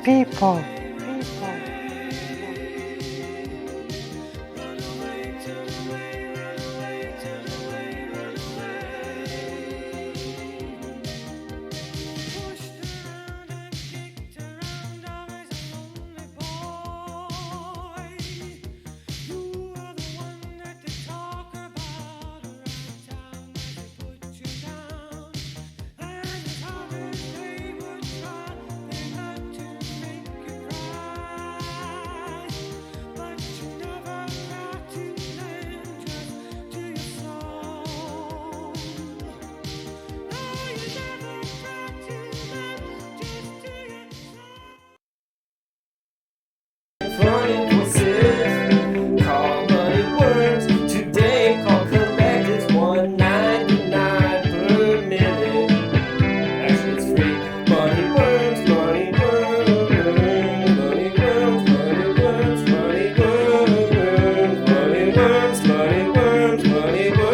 people. Funny voices, call Moneyworms. Today, call collect, it's $1.99 per minute. Actually, it's free. Moneyworms, Moneyworms, Moneyworms, Moneyworms, Moneyworms, Moneyworms, Moneyworms, Moneyworms.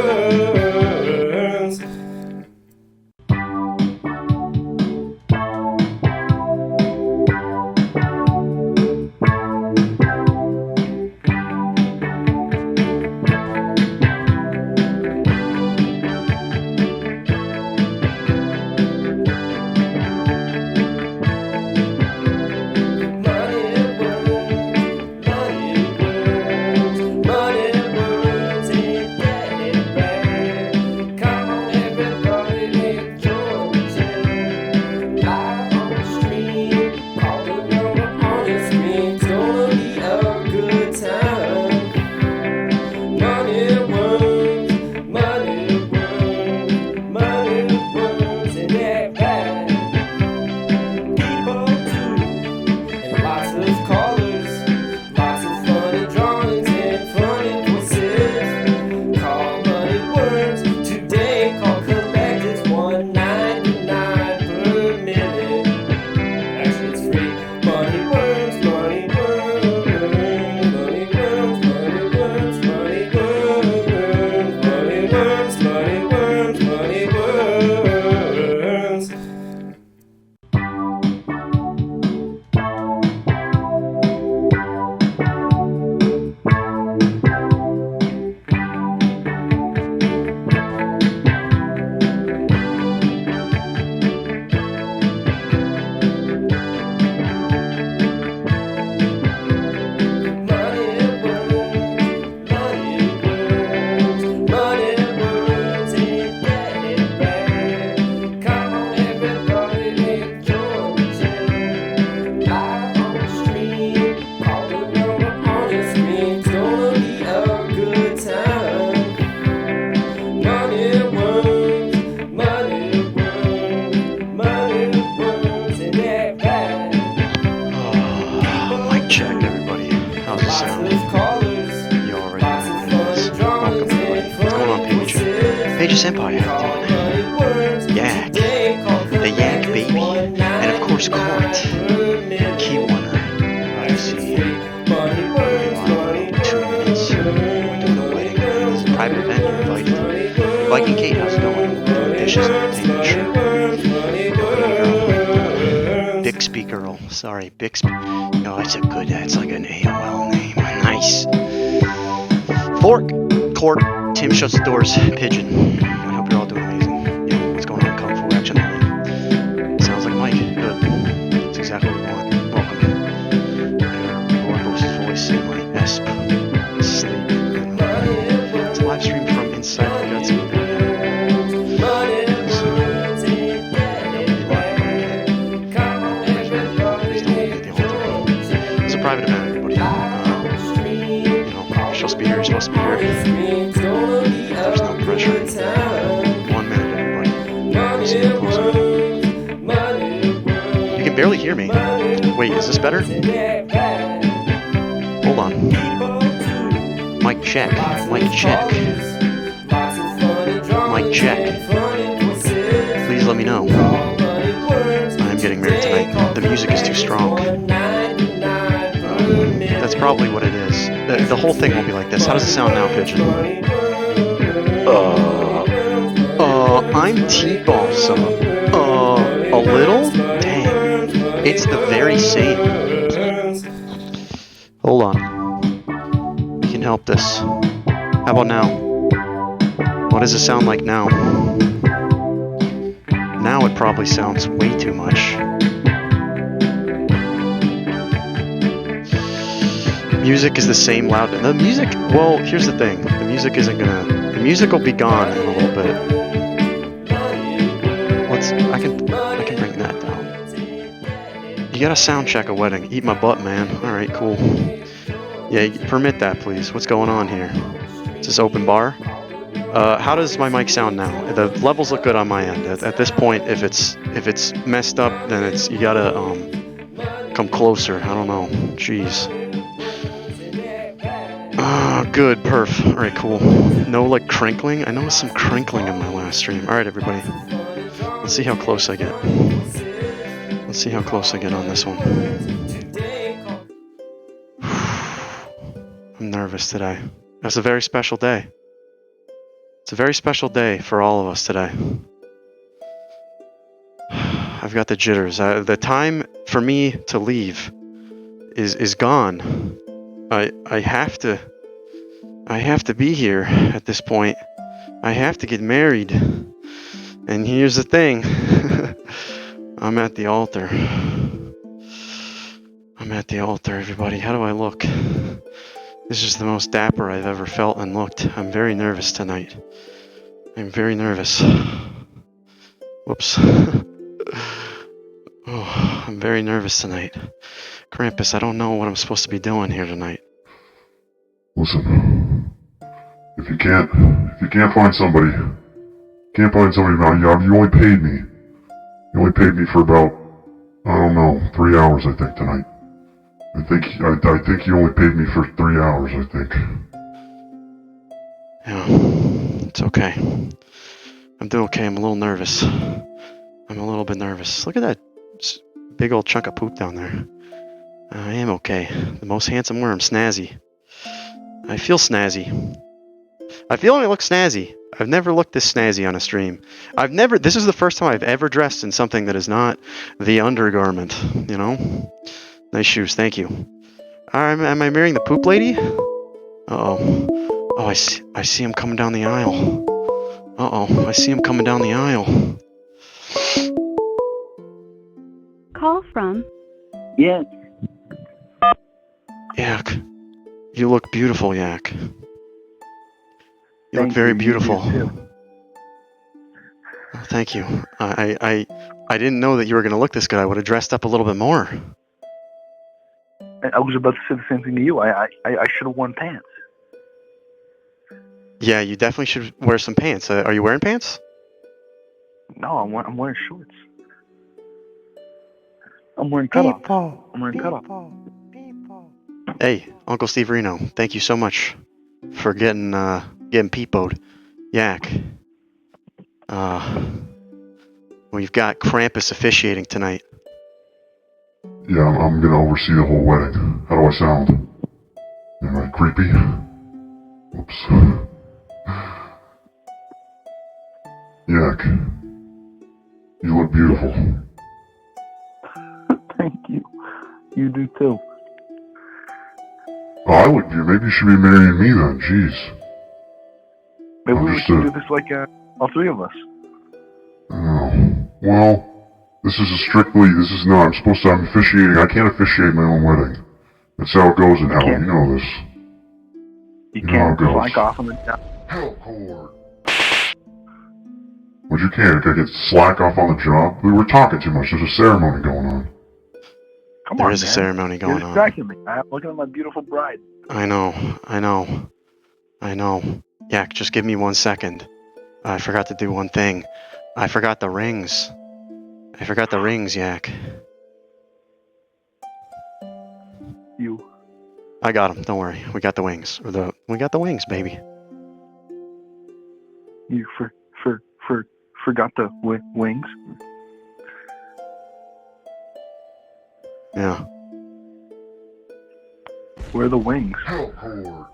Check, everybody. How's it sound? You already know what it is. Welcome, everybody. What's going on, Paige? Paige Senpai, how you doing? Yak. The Yak baby. And of course, Court. Key winner. I see. Live 2 minutes. We're doing a wedding. It's a private event. You're invited. Viking Kate, how's it going? Doing dishes and entertainment, sure. Bixby Girl. Sorry, Bixby. No, that's a good, that's like an AOL name. Nice. Fork. Court. Tim shuts the doors. Pigeon. I hope you're all doing amazing. Yo, what's going on? Kung Fu action. Sounds like Mike. Good. That's exactly what we want. Welcome. Roybo's voice in my ESP. Sleep. It's a live stream from inside the guts of the bed. Private event, everybody. You know, you're supposed to be here, you're supposed to be here. There's no pressure. 1 minute, everybody. See you closer. You can barely hear me. Wait, is this better? Hold on. Mic check. Mic check. Mic check. Please let me know. I'm getting married tonight. The music is too strong. That's probably what it is. The whole thing will be like this. How does it sound now, Pigeon? I'm T-Ball some. A little? Dang. It's the very same. Hold on. We can help this. How about now? What does it sound like now? Now it probably sounds way too much. Music is the same loud. The music, well, here's the thing. The music isn't gonna, the music will be gone in a little bit. I can bring that down. You gotta sound check a wedding. Eat my butt, man. Alright, cool. Yeah, permit that, please. What's going on here? Is this open bar? How does my mic sound now? The levels look good on my end. At this point, if it's messed up, then you gotta come closer. I don't know. Jeez. Good, perf. Alright, cool. No, like, crinkling? I noticed some crinkling in my last stream. Alright, everybody. Let's see how close I get. Let's see how close I get on this one. I'm nervous today. It's a very special day. It's a very special day for all of us today. I've got the jitters. The time for me to leave is gone. I have to be here at this point. I have to get married. And here's the thing. I'm at the altar. I'm at the altar, everybody. How do I look? This is the most dapper I've ever felt and looked. I'm very nervous tonight. I'm very nervous. Whoops. Oh, I'm very nervous tonight. Krampus, I don't know what I'm supposed to be doing here tonight. Listen, if you can't find somebody now, you only paid me. You only paid me for about, I don't know, 3 hours, I think, tonight. I think you only paid me for 3 hours, I think. Yeah, it's okay. I'm doing okay. I'm a little nervous. I'm a little bit nervous. Look at that big old chunk of poop down there. I am okay. The most handsome worm, Snazzy. I feel snazzy. I feel I look snazzy. I've never looked this snazzy on a stream. This is the first time I've ever dressed in something that is not the undergarment, you know? Nice shoes, thank you. Am I marrying the poop lady? Uh-oh. Oh, I see him coming down the aisle. Uh-oh, I see him coming down the aisle. Call from? Yes. Yak. You look beautiful, Yak. You look very beautiful. Oh, thank you. I didn't know that you were going to look this good. I would have dressed up a little bit more. I was about to say the same thing to you. I should have worn pants. Yeah, you definitely should wear some pants. Are you wearing pants? No, I'm wearing shorts. I'm wearing cutoff. I'm wearing cutoff. Hey, Uncle Steve Reno, thank you so much for getting peepoed. Yak. We've got Krampus officiating tonight. Yeah, I'm gonna oversee the whole wedding. How do I sound? Am I creepy? Oops. Yak. You look beautiful. Thank you. You do too. Oh, I look beautiful. Maybe you should be marrying me then. Jeez. Maybe we should do this like all three of us. Oh. Well, this is not, I'm officiating. I can't officiate my own wedding. That's how it goes in hell. You know this. You can't slack off on the job. Hell cord. What, you can't? I get slack off on the job? We were talking too much. There's a ceremony going on. Come there on, is man. A ceremony going You're distracting me. I'm looking at my beautiful bride. I know. Yak, just give me 1 second. I forgot to do one thing. I forgot the rings. Yak. You. I got them. Don't worry. We got the wings. We got the wings, baby. You forgot the wings? Yeah. Where are the wings? Hell cord.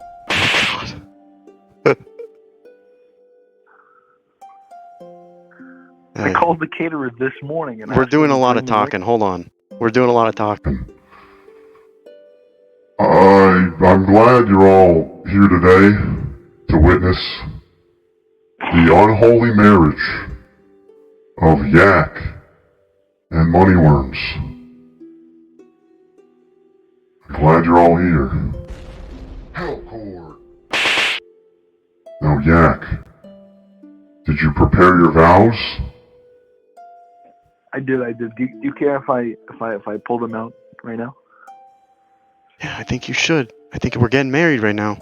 Hey, I called the caterer this morning and we're asked doing him a to lot bring of the talking. wings. Hold on. We're doing a lot of talking. I'm glad you're all here today to witness the unholy marriage of Yak and Moneyworms. I'm glad you're all here. Hellcore! Now, Yak, did you prepare your vows? I did. Do you care if I pull them out right now? Yeah, I think you should. I think we're getting married right now.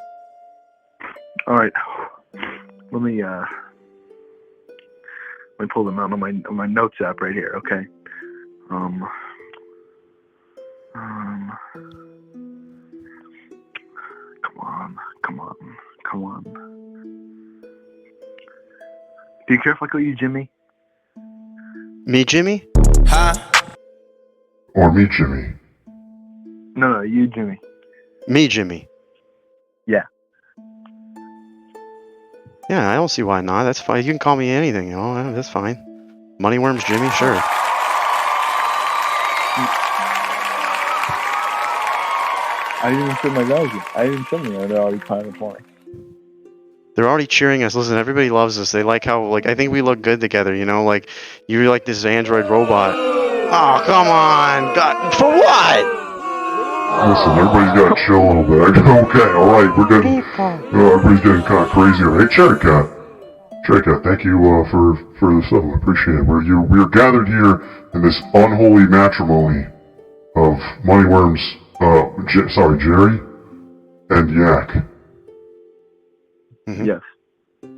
All right. Let me pull them out on my notes app right here. Okay. Come on. Do you care if I call you Jimmy? Me, Jimmy? Or me, Jimmy? No, you Jimmy. Me, Jimmy. Yeah. Yeah, I don't see why not. That's fine. You can call me anything, that's fine. Moneyworms, Jimmy, sure. I didn't even say my vows yet. I didn't tell me they're already climbing for me. They're already cheering us. Listen, everybody loves us. They like how, I think we look good together, you're like this android robot. Oh, come on. God, for what? Listen, everybody's got to chill a little bit. Okay, alright, we're getting... everybody's getting kind of crazier. Hey, Cherry Cat, thank you for the sub. I appreciate it. We're gathered here in this unholy matrimony of Moneyworms, Jerry and Yak. Mm-hmm. Yes. Do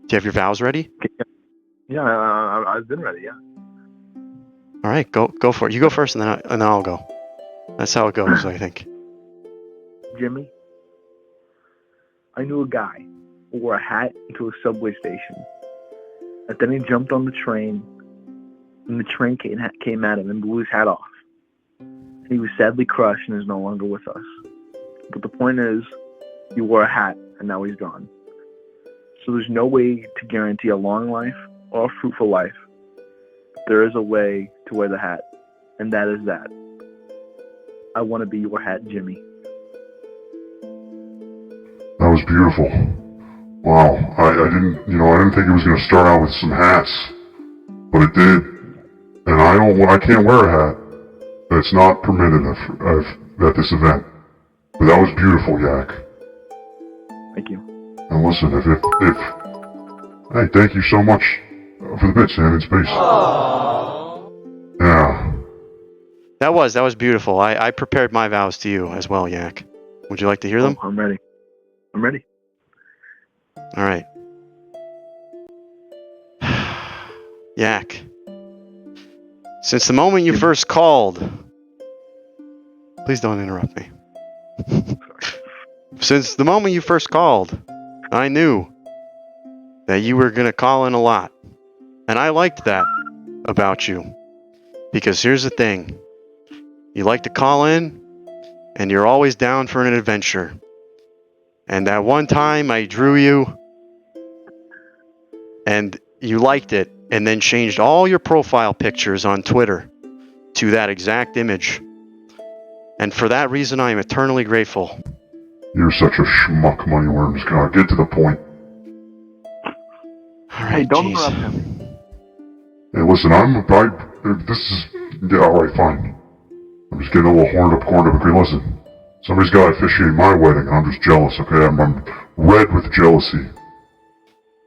you have your vows ready? Yeah, I've been ready. Yeah. All right, go for it. You go first, and then I'll go. That's how it goes, I think. Jimmy, I knew a guy who wore a hat into a subway station. And then he jumped on the train, and the train came at him and blew his hat off. He was sadly crushed and is no longer with us. But the point is, he wore a hat, and now he's gone. So there's no way to guarantee a long life or a fruitful life. There is a way to wear the hat, and that is that. I want to be your hat, Jimmy. That was beautiful. Wow, I didn't think it was going to start out with some hats, but it did. And I can't wear a hat. That's not permitted at this event. But that was beautiful, Yak. Thank you. And listen, hey, thank you so much for the bits, man, in space. Yeah. That was beautiful. I prepared my vows to you as well, Yak. Would you like to hear them? Oh, I'm ready. All right. Yak. Since the moment you first called... Please don't interrupt me. Since the moment you first called, I knew that you were going to call in a lot. And I liked that about you. Because here's the thing. You like to call in, and you're always down for an adventure. And that one time I drew you, and you liked it, and then changed all your profile pictures on Twitter to that exact image. And for that reason, I am eternally grateful. You're such a schmuck, Moneyworms. God, get to the point. All right, Hey, don't geez. interrupt him. Hey, listen, yeah, alright, fine. I'm just getting a little horned up. Okay, listen. Somebody's got to officiate my wedding, and I'm just jealous, okay? I'm red with jealousy.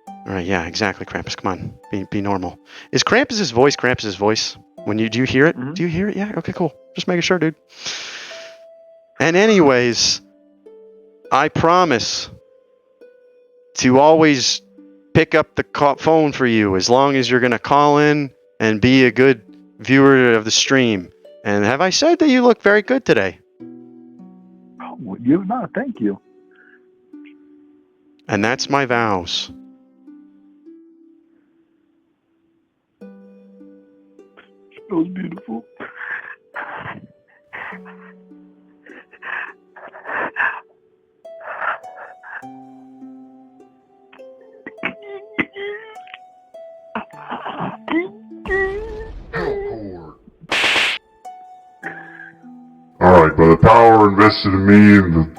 All right, yeah, exactly, Krampus. Come on, be normal. Is Krampus's voice? Do you hear it? Mm-hmm. Do you hear it? Yeah. Okay, cool. Just making sure, dude. And anyways, I promise to always pick up the phone for you as long as you're gonna call in and be a good viewer of the stream. And have I said that you look very good today? Oh, you've not. Thank you. And that's my vows. It was beautiful. Hellcore. by the power invested in me and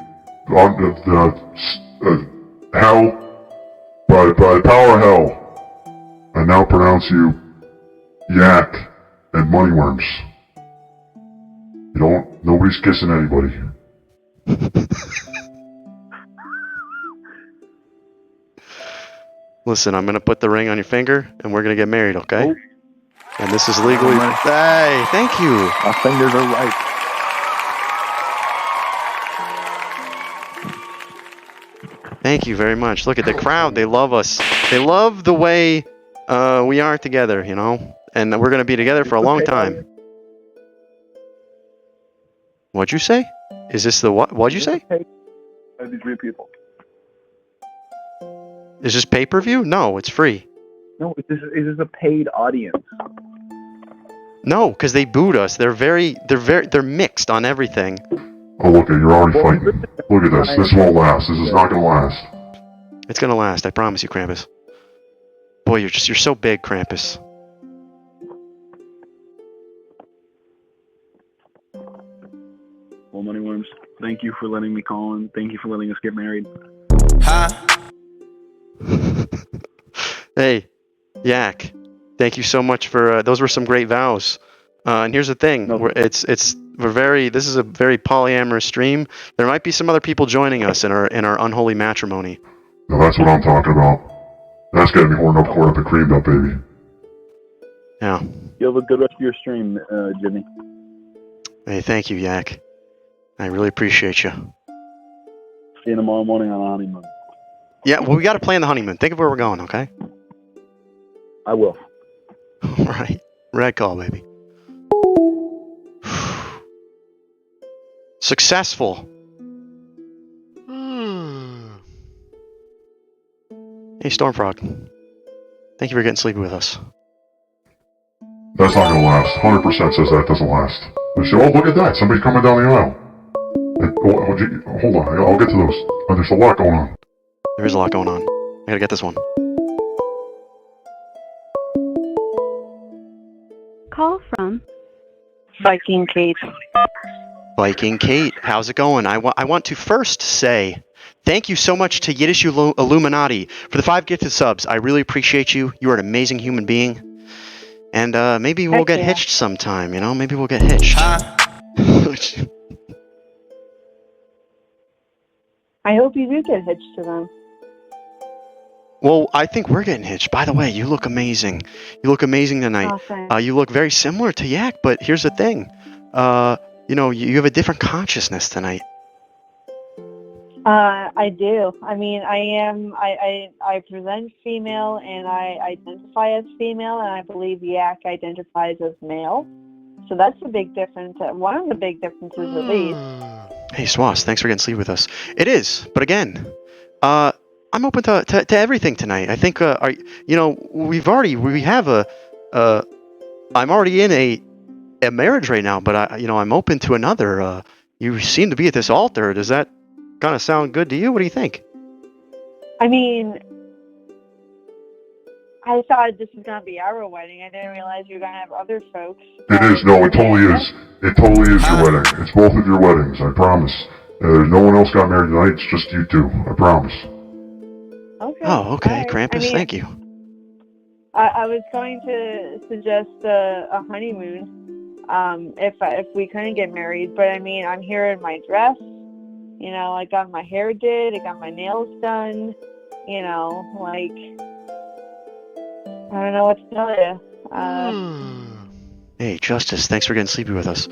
hell, by the power of hell, I now pronounce you Yak and Moneyworms. Nobody's kissing anybody. Listen, I'm gonna put the ring on your finger, and we're gonna get married, okay? Oh. And this is legally. Hey, thank you. Our fingers are right. Thank you very much. Look at the crowd. They love us. They love the way we are together, you know? And we're going to be together for a long time. What'd you say? Is this the what? What'd you say? These three people. Is this pay-per-view? No, it's free. No, is this a paid audience? No, because they booed us. They're mixed on everything. Oh, look, you're already fighting. Look at this. This won't last. This is not gonna last. It's gonna last. I promise you, Krampus. Boy, you're so big, Krampus. Well, Moneyworms, thank you for letting me call in. Thank you for letting us get married. Hey, Yak. Thank you so much for those were some great vows. And here's the thing. No. This is a very polyamorous stream. There might be some other people joining us in our unholy matrimony. Now that's what I'm talking about. That's getting me horned up, cored up, and creamed up, baby. Yeah. You have a good rest of your stream, Jimmy. Hey, thank you, Yak. I really appreciate you. See you tomorrow morning on the honeymoon. Yeah, well, we got to plan the honeymoon. Think of where we're going, okay? I will. All right. Red call, baby. Successful. Hey, Stormfrog. Thank you for getting sleepy with us. That's not gonna last. 100% says that doesn't last. Oh, look at that. Somebody's coming down the aisle. Hold on. I'll get to those. There's a lot going on. There is a lot going on. I gotta get this one. Call from Viking Kate. Viking Kate, how's it going? I want to first say thank you so much to Yiddish Illuminati for the 5 gifted subs. I really appreciate you. You are an amazing human being. And maybe we'll get hitched sometime, you know? Maybe we'll get hitched. I hope you do get hitched to them. Well, I think we're getting hitched. By the way, you look amazing. You look amazing tonight. Oh, thanks. You look very similar to Yak, but here's the thing. You know, you have a different consciousness tonight. I do. I mean, I present female and I identify as female, and I believe Yak identifies as male. So that's a big difference. One of the big differences, at least. Hey, Swas, thanks for getting sleep with us. It is, but again, I'm open to everything tonight. I think, I'm already in a marriage right now, but I'm open to another. You seem to be at this altar. Does that kind of sound good to you? What do you think? I mean, I thought this was going to be our wedding. I didn't realize you were going to have other folks. It is. No, it totally is. It totally is your wedding. It's both of your weddings. I promise. No one else got married tonight. It's just you two. I promise. Okay. Oh, okay. Right. Krampus, thank you. I was going to suggest a honeymoon if we couldn't get married. But I mean, I'm here in my dress. You know, I got my hair did. I got my nails done. You know, like, I don't know what to tell you. Hey, Justice, thanks for getting sleepy with us.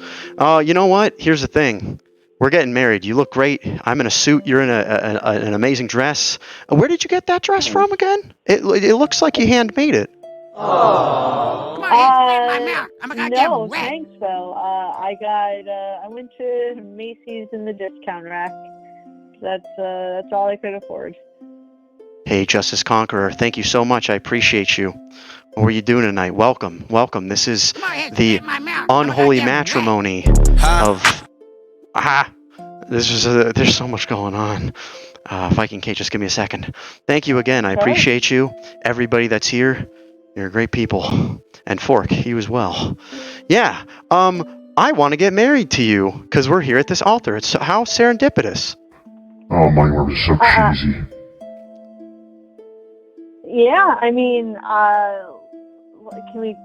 You know what? Here's the thing. We're getting married. You look great. I'm in a suit. You're in an amazing dress. Where did you get that dress from again? It looks like you handmade it. Oh. Come on, my mouth. I'm gonna get No, wet. thanks though. I went to Macy's in the discount rack. That's all I could afford. Hey, Justice Conqueror, thank you so much. I appreciate you. What were you doing tonight? Welcome. This is the unholy matrimony of... there's so much going on. Viking Kate, just give me a second. Thank you again. I appreciate you. Everybody that's here, you're great people. And Fork, you as well. Yeah. I want to get married to you because we're here at this altar. It's how serendipitous. Oh, Moneyworms is so cheesy. Yeah, I mean, can we?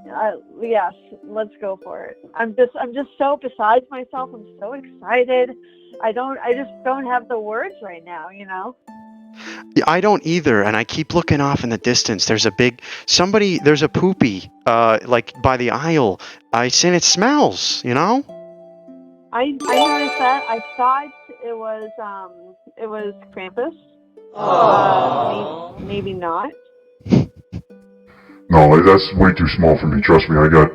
Yes, let's go for it. I'm just so besides myself. I'm so excited. I just don't have the words right now. You know. Yeah, I don't either, and I keep looking off in the distance. There's a poopy, like by the aisle. I seen it smells, you know? I noticed that. I thought it was Krampus. Maybe not. No, that's way too small for me. Trust me, I got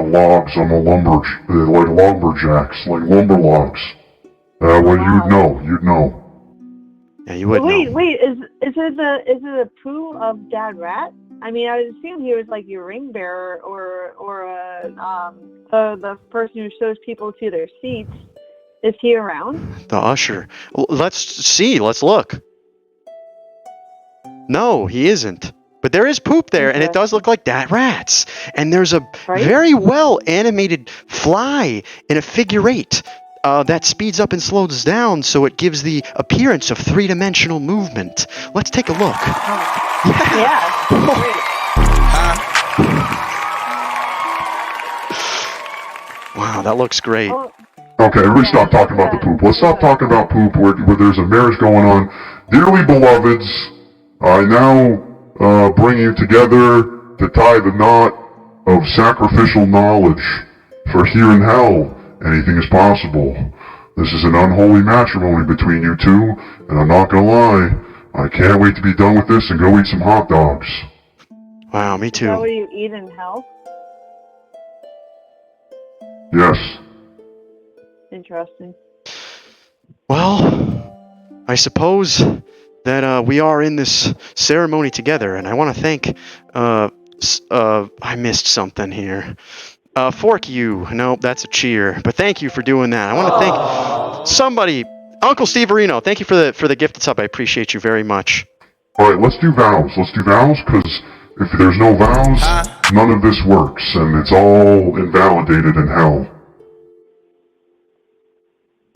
logs. I'm a like lumberjacks, like lumber logs. Well, Wow. you'd know. Yeah, you would Wait, know. is it a poo of Dad Rat? I mean, I would assume he was like your ring bearer or the person who shows people to their seats. Is he around? The usher. Let's see. Let's look. No, he isn't. But there is poop there, and it does look like that rat's. And there's a very well animated fly in a figure eight that speeds up and slows down, so it gives the appearance of three-dimensional movement. Let's take a look. Yeah. Great. Wow, that looks great. Oh, Okay, everybody stop talking about the poop. Let's stop talking about poop where there's a marriage going on. Dearly beloveds, I now bring you together to tie the knot of sacrificial knowledge. For here in hell, anything is possible. This is an unholy matrimony between you two, and I'm not gonna lie, I can't wait to be done with this and go eat some hot dogs. Wow, me is that what too. you eat in hell? Yes. Interesting. Well, I suppose that we are in this ceremony together, and I want to thank. I missed something here. Fork you. Nope, that's a cheer. But thank you for doing that. I want to thank somebody. Uncle Steve Areno, thank you for the gifted sub. I appreciate you very much. Alright, let's do vows. Because if there's no vows, none of this works, and it's all invalidated in hell.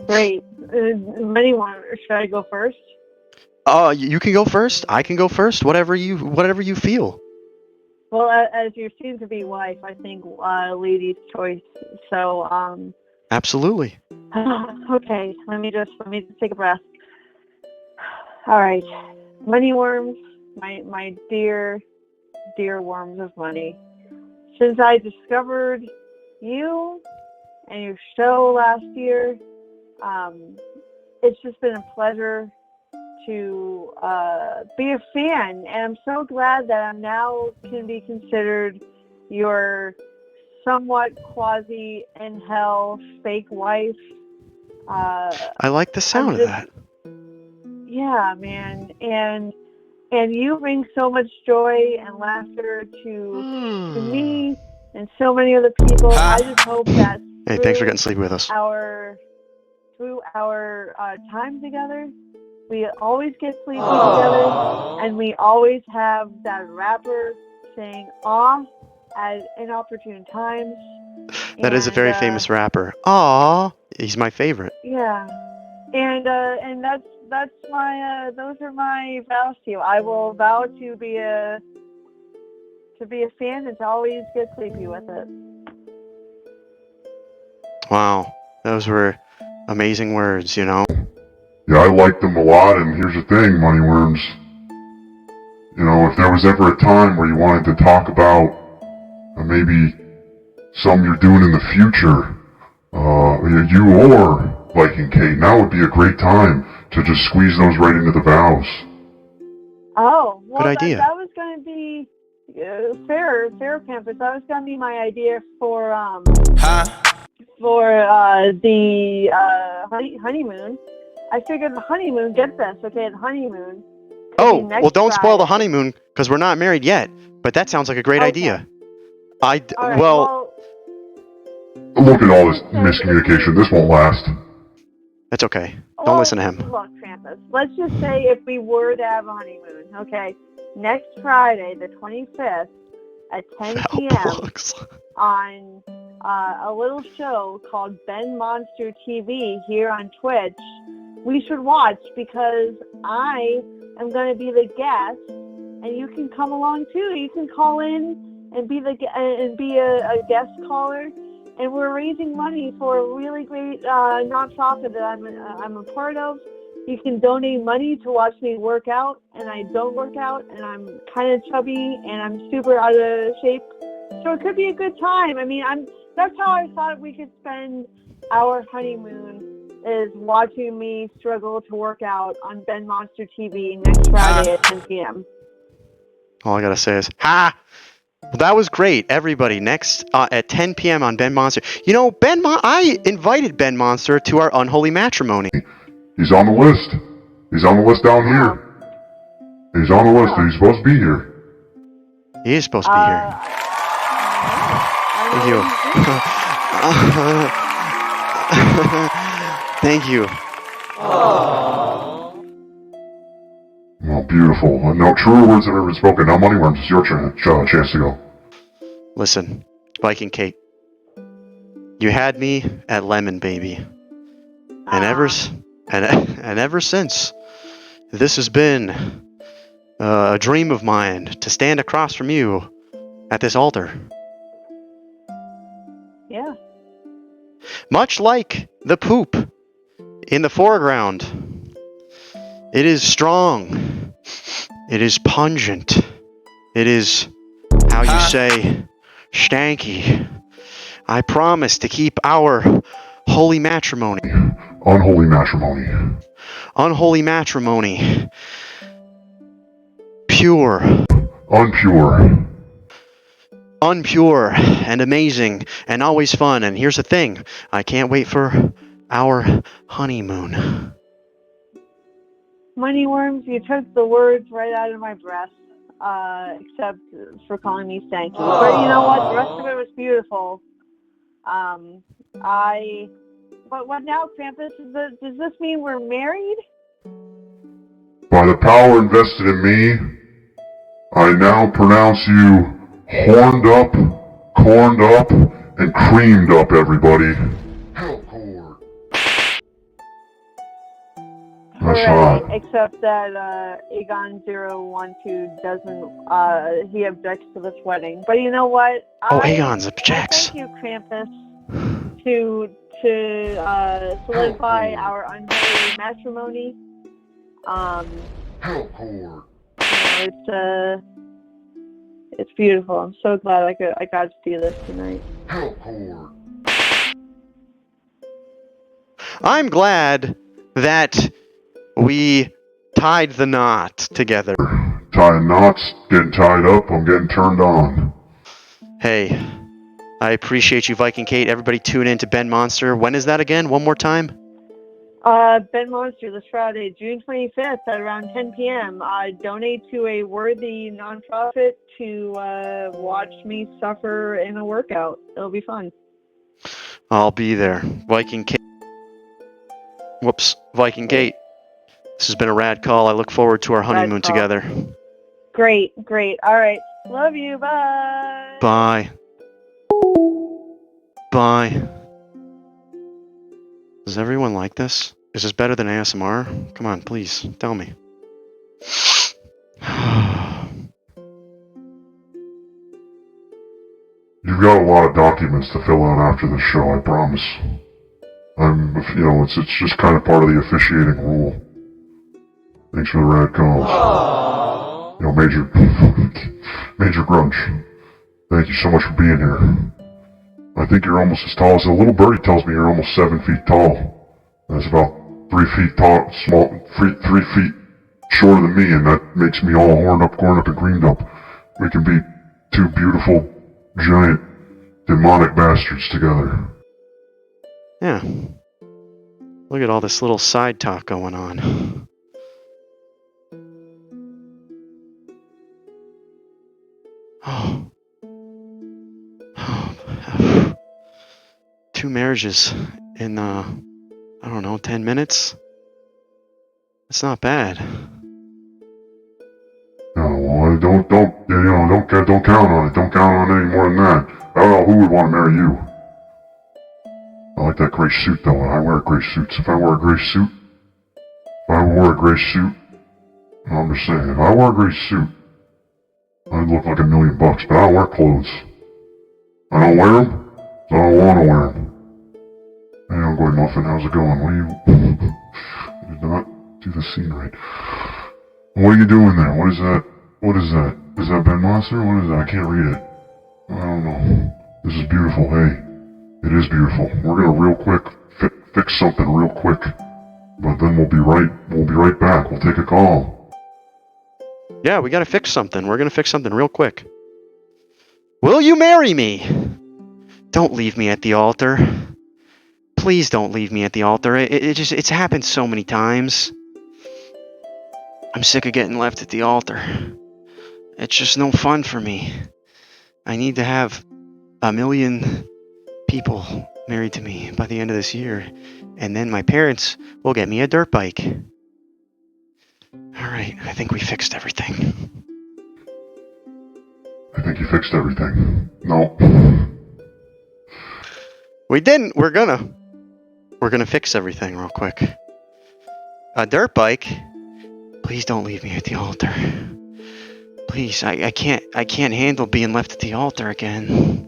Great. Anyone? Should I go first? You can go first. I can go first. Whatever you feel. Well, as your soon-to-be wife, I think lady's choice. So, Absolutely. okay. Let me just take a breath. All right, Moneyworms, my dear worms of money. Since I discovered you and your show last year, it's just been a pleasure to be a fan, and I'm so glad that I'm now can be considered your somewhat quasi in hell fake wife. I like the sound of that. Yeah, man, and you bring so much joy and laughter to me and so many other people. I just hope that Hey, thanks for getting sleepy with us. Through our time together, we always get sleepy together, and we always have that rapper saying "aw" at inopportune times. That is a very famous rapper. Aw, he's my favorite. Yeah, and that's my those are my vows to you. I will vow to be a fan and to always get sleepy with it. Wow, those were amazing words, you know. Yeah, I liked them a lot, and here's the thing, Moneyworms. You know, if there was ever a time where you wanted to talk about maybe something you're doing in the future, you or Viking Kate, now would be a great time to just squeeze those right into the vows. Oh, well, good idea. That was going to be fair, Campus. That was going to be my idea for the honeymoon. I figured the honeymoon. Get this, okay? The honeymoon. Oh, well, don't spoil the honeymoon because we're not married yet. But that sounds like a great idea. Well, look at all this miscommunication. This won't last. That's okay. Don't listen to him. Look, Krampus, let's just say if we were to have a honeymoon, okay? Next Friday, the 25th, at 10 p.m. a little show called Ben Monster TV here on Twitch. We should watch because I am going to be the guest, and you can come along too. You can call in and be a guest caller, and we're raising money for a really great nonprofit that I'm a part of. You can donate money to watch me work out, and I don't work out, and I'm kind of chubby, and I'm super out of shape. So it could be a good time. I mean, that's how I thought we could spend our honeymoon, is watching me struggle to work out on Ben Monster TV next Friday at 10 p.m. All I gotta say is, ha! Well, that was great, everybody. Next at 10 p.m. on Ben Monster. You know, I invited Ben Monster to our unholy matrimony. He's on the list. He's on the list down here. He's on the list. He's supposed to be here. He is supposed to be here. Thank you. Thank you. Oh, beautiful. No truer words have ever been spoken. Now, Moneyworms, it's your chance to go. Listen, Viking Kate. You had me at lemon, baby. And ever since, this has been a dream of mine to stand across from you at this altar. Yeah. Much like the poop in the foreground, it is strong. It is pungent. It is, how you say, stanky. I promise to keep our holy matrimony. Unholy matrimony. Unholy matrimony. Pure. Unpure. Unpure and amazing and always fun. And here's the thing. I can't wait for our honeymoon. Moneyworms, you took the words right out of my breath, except for calling me stanky. But you know what? The rest of it was beautiful. What now, Krampus? Does this mean we're married? By the power invested in me, I now pronounce you horned up, corned up, and creamed up, everybody. Hellcore. That's Hooray, right. except that Aegon012 doesn't, he objects to this wedding. But you know what? Aegon's objects. Thank you, Krampus, to solidify our unholy matrimony. Hellcore. It's beautiful. I'm so glad I got to see this tonight. Hellcore. I'm glad that we tied the knot together. Tying knots, getting tied up, I'm getting turned on. Hey, I appreciate you, Viking Kate. Everybody tune in to Ben Monster. When is that again? One more time? Ben Monster this Friday, June 25th at around 10 p.m. Donate to a worthy nonprofit to watch me suffer in a workout. It'll be fun. I'll be there. Viking Kate. Whoops. Viking Kate. This has been a rad call. I look forward to our honeymoon together. Great. All right. Love you. Bye. Bye. Bye. Does everyone like this? Is this better than ASMR? Come on, please, tell me. You've got a lot of documents to fill out after the show, I promise. It's just kind of part of the officiating rule. Thanks for the rad calls. Major Grunch. Thank you so much for being here. I think you're almost as tall as a little birdie tells me you're almost 7 feet tall. That's about 3 feet tall, 3 feet shorter than me, and that makes me all horned up, corned up, and creamed up. We can be two beautiful, giant, demonic bastards together. Yeah. Look at all this little side talk going on. Oh. 2 marriages in, 10 minutes? That's not bad. No, don't count on it. Don't count on any more than that. I don't know who would want to marry you. I like that gray suit though, and I wear gray suits. If I wore a gray suit, I'm just saying, if I wore a gray suit, I'd look like $1,000,000, but I don't wear clothes. I don't wear them, so I don't want to wear them. Hey, Uncle Muffin, how's it going? What are you... I did not do the scene right. What are you doing there? What is that? What is that? Is that Ben Monster? What is that? I can't read it. I don't know. This is beautiful. Hey, it is beautiful. We're gonna real quick fix something real quick, but then we'll be right back. We'll take a call. Yeah, we gotta fix something. We're gonna fix something real quick. Will you marry me? Don't leave me at the altar. Please don't leave me at the altar. It's happened so many times. I'm sick of getting left at the altar. It's just no fun for me. I need to have 1,000,000 people married to me by the end of this year, and then my parents will get me a dirt bike. Alright, I think we fixed everything. I think you fixed everything. No. We didn't. We're gonna fix everything real quick. A dirt bike? Please don't leave me at the altar. Please, I can't handle being left at the altar again.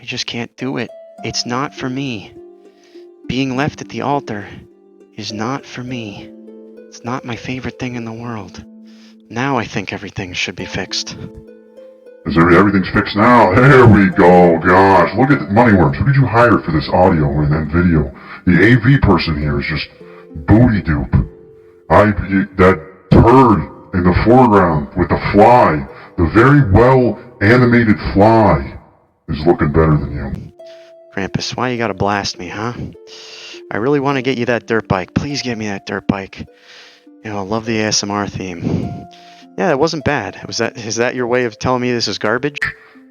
I just can't do it. It's not for me. Being left at the altar is not for me. It's not my favorite thing in the world. Now I think everything should be fixed. Everything's fixed now? There we go. Gosh, look at Moneyworms. Who did you hire for this audio and video? The AV person here is just booty dupe. That turd in the foreground with the fly, the very well animated fly, is looking better than you. Krampus, why you gotta blast me, huh? I really want to get you that dirt bike. Please give me that dirt bike. You know, I love the ASMR theme. Yeah, it wasn't bad. Is that your way of telling me this is garbage?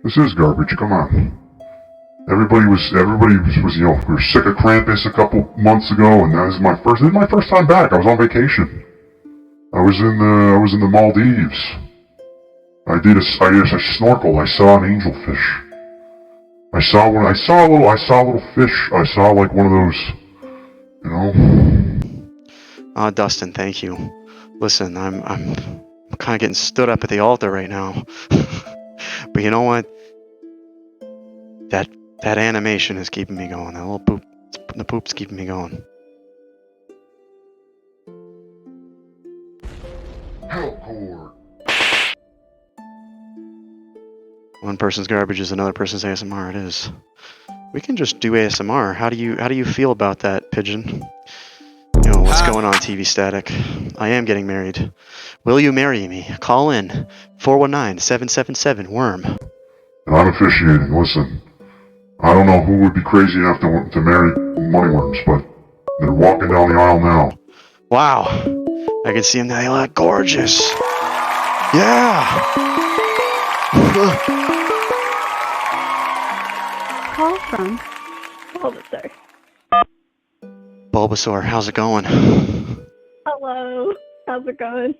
This is garbage, come on. Everybody was, you know, we were sick of Krampus a couple months ago, and this is my first time back. I was on vacation. I was in the Maldives. I snorkeled. I saw an angelfish. I saw a little fish. I saw like one of those, you know. Dustin, thank you. Listen, I'm kind of getting stood up at the altar right now. But you know what? That animation is keeping me going. That little poop, the poop's keeping me going. Help cord. One person's garbage is another person's ASMR. It is. We can just do ASMR. How do you feel about that, Pigeon? You know, what's going on, TV Static? I am getting married. Will you marry me? Call in 419-777-WORM. And I'm officiating. Listen, I don't know who would be crazy enough to marry Moneyworms, but they're walking down the aisle now. Wow, I can see them now. They look gorgeous. Yeah. Call from Bulbasaur. Bulbasaur, how's it going? Hello. How's it going?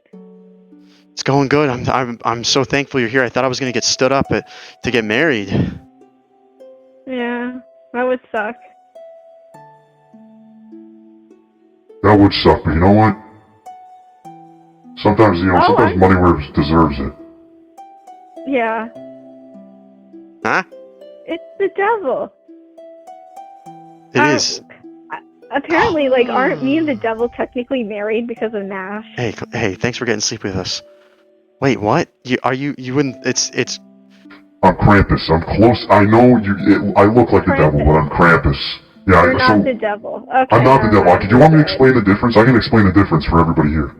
It's going good. I'm so thankful you're here. I thought I was gonna get stood up to get married. Yeah, that would suck. That would suck, but you know what? Sometimes Moneyworms deserves it. Yeah. Huh? It's the devil. It is. Apparently, aren't me and the devil technically married because of Nash? Hey, thanks for getting sleep with us. Wait, what? You wouldn't, it's... I'm Krampus. I'm close. I know I look like the devil, but I'm Krampus. Yeah, You're not the devil. Okay. I'm not the devil. Do you want me to explain the difference? I can explain the difference for everybody here.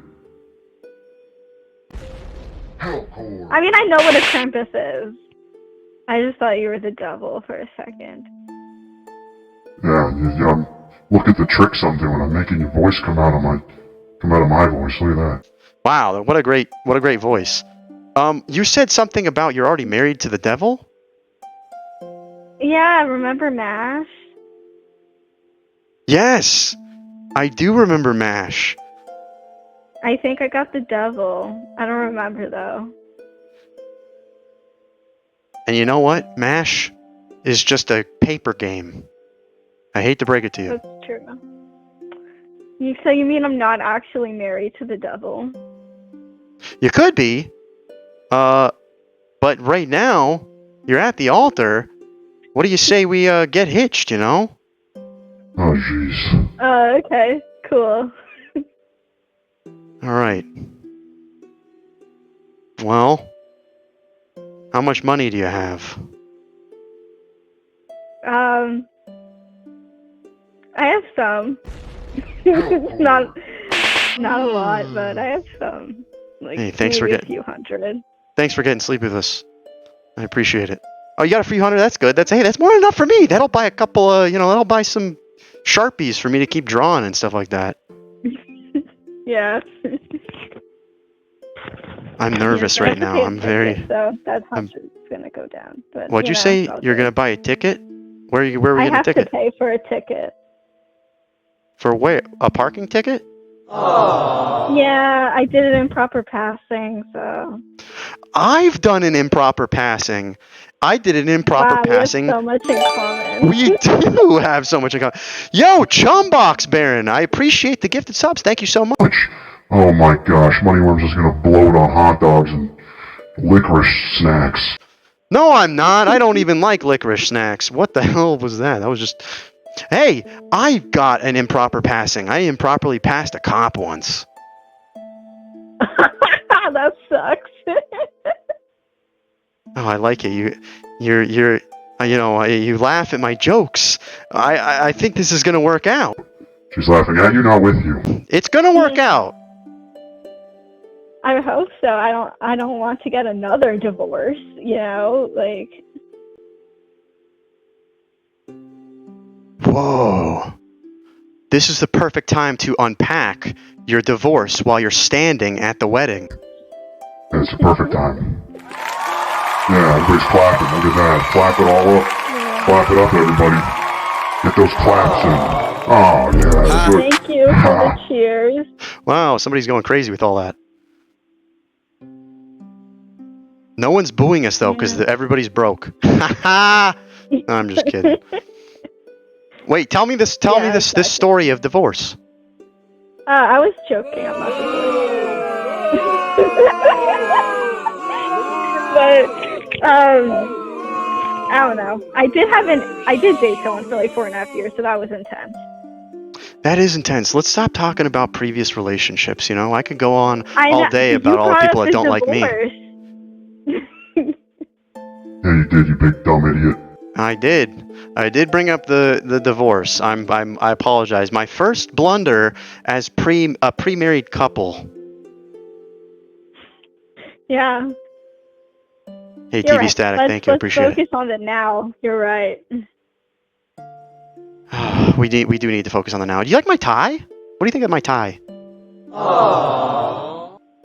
I mean, I know what a Krampus is. I just thought you were the devil for a second. Yeah, look at the tricks I'm doing. I'm making your voice come out of my voice. Look at that. Wow, what a great voice. You said something about you're already married to the devil? Yeah, remember MASH? Yes, I do remember MASH. I think I got the devil. I don't remember though. And you know what? MASH is just a paper game. I hate to break it to you. That's true. So you mean I'm not actually married to the devil? You could be. But right now, you're at the altar. What do you say we get hitched, you know? Oh, jeez. Okay, cool. All right. Well, how much money do you have? I have some. not a lot, but I have some. Like Hey, thanks for maybe getting- a few hundred. Thanks for getting sleep with us. I appreciate it. Oh, you got a free 100? That's good. That's more than enough for me. That'll buy a couple that'll buy some Sharpies for me to keep drawing and stuff like that. Yeah. I'm nervous Yeah, right so I now. have to pay a I'm ticket, very So that I'm- 100 is gonna go down. But What'd you say? I'll You're pay. gonna buy a ticket? Where are we I getting a have to ticket? pay for a ticket. For where? A parking ticket? Yeah, I did an improper passing, so. I've done an improper passing. I did an improper Wow, passing. we have so much in common. We do have so much in common. Yo, Chumbox Baron, I appreciate the gifted subs. Thank you so much. Oh my gosh, Moneyworms is gonna blow it on hot dogs and licorice snacks. No, I'm not. I don't even like licorice snacks. What the hell was that? That was just... Hey, I got an improper passing. I improperly passed a cop once. That sucks. Oh, I like it. You laugh at my jokes. I think this is gonna work out. She's laughing at you, not with you. It's gonna work out. I hope so. I don't want to get another divorce, like. Whoa. This is the perfect time to unpack your divorce while you're standing at the wedding. It's the perfect time. Yeah, everybody's clapping. Look at that. Clap it all up. Clap it up, everybody. Get those claps in. Oh, yeah. Good. Thank you for the cheers. Wow, somebody's going crazy with all that. No one's booing us though, because everybody's broke. I'm just kidding. Wait, tell me this. Tell me this. Exactly. This story of divorce. I was joking. I'm not But I don't know. I did date someone for like 4.5 years, so that was intense. That is intense. Let's stop talking about previous relationships. I could go on I all know- day you about all the brought people up that don't like me. divorce. Yeah, you did, you big dumb idiot. I did bring up the divorce. I apologize. My first blunder as a pre-married couple. Yeah. Hey, You're TV right. Static, thank you. I appreciate Let's focus on the now. You're right. it. We do need to focus on the now. Do you like my tie? What do you think of my tie?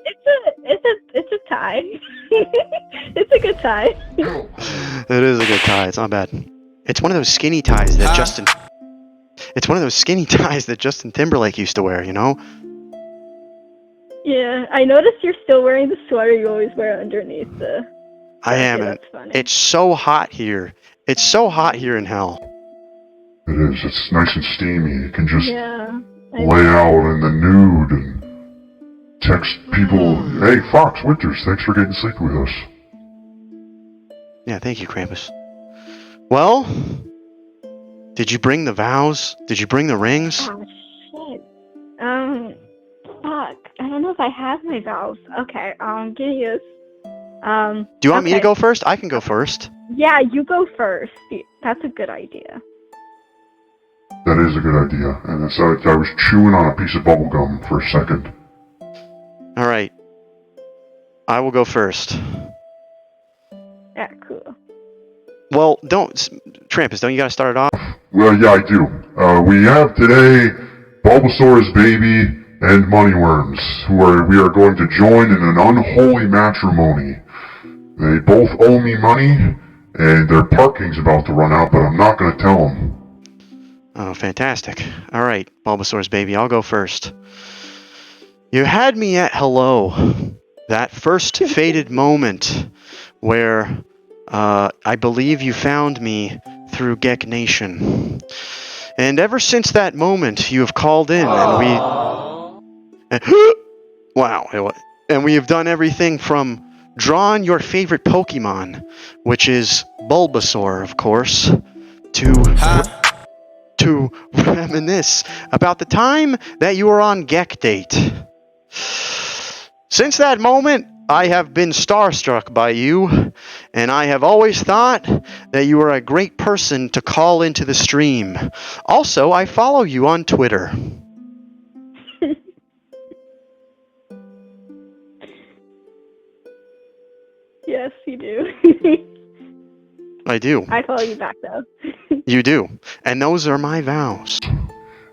It's a tie. It's a good tie. It is a good tie. It's not bad. It's one of those skinny ties that Justin. It's one of those skinny ties that Justin Timberlake used to wear. Yeah, I noticed you're still wearing the sweater you always wear underneath the. I am. Yeah, And that's funny. it's so hot here. It's so hot here in hell. It is. It's nice and steamy. You can just Yeah. lay out in the nude and text people, hey, Fox Winters, thanks for getting sleep with us. Yeah, thank you, Krampus. Well, did you bring the vows? Did you bring the rings? Oh shit. Fuck. I don't know if I have my vows. Okay. Give me this. Do you want me to okay. go first? I can go first. Yeah, you go first. That's a good idea. That is a good idea. And so I was chewing on a piece of bubble gum for a second. All right. I will go first. Yeah, cool. Well, Trampus, don't you gotta start it off? Well, yeah, I do. We have today Bulbasaur's baby and Moneyworms, we are going to join in an unholy matrimony. They both owe me money, and their parking's about to run out, but I'm not going to tell them. Oh, fantastic. All right, Bulbasaur's baby, I'll go first. You had me at hello. That first fated moment where I believe you found me through Gek Nation. And ever since that moment, you have called in, and we... wow. And we have done everything from drawn your favorite Pokemon, which is Bulbasaur, of course, to reminisce about the time that you were on Gek Date. Since that moment, I have been starstruck by you, and I have always thought that you were a great person to call into the stream. Also, I follow you on Twitter. Yes, you do. I do. I follow you back though. You do. And those are my vows.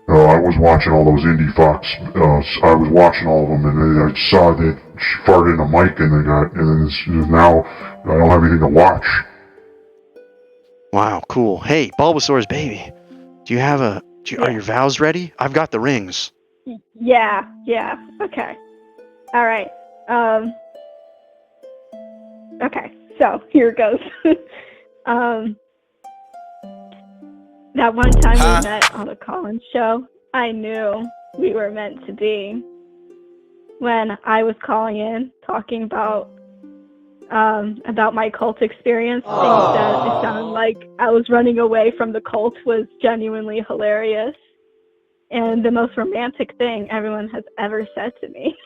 I was watching all those indie Fox. I was watching all of them, and I saw that she farted in a mic, and now I don't have anything to watch. Wow, cool. Hey, Bulbasaur's baby. Do you have are your vows ready? I've got the rings. Yeah. Okay. All right. Okay. So here it goes. That one time we met on the Collins show, I knew we were meant to be. When I was calling in, talking about my cult experience, things that it sounded like I was running away from the cult was genuinely hilarious. And the most romantic thing everyone has ever said to me.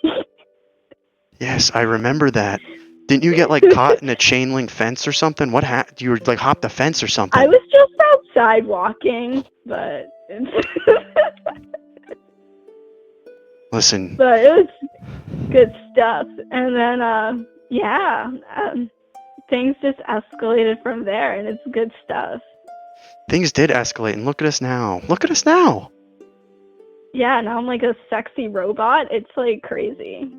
Yes, I remember that. Didn't you get caught in a chain link fence or something? What happened? You were hopped the fence or something? I was just outside walking, but Listen. But it was good stuff. And then things just escalated from there, and it's good stuff. Things did escalate, and look at us now. Look at us now. Yeah, now I'm like a sexy robot. It's crazy.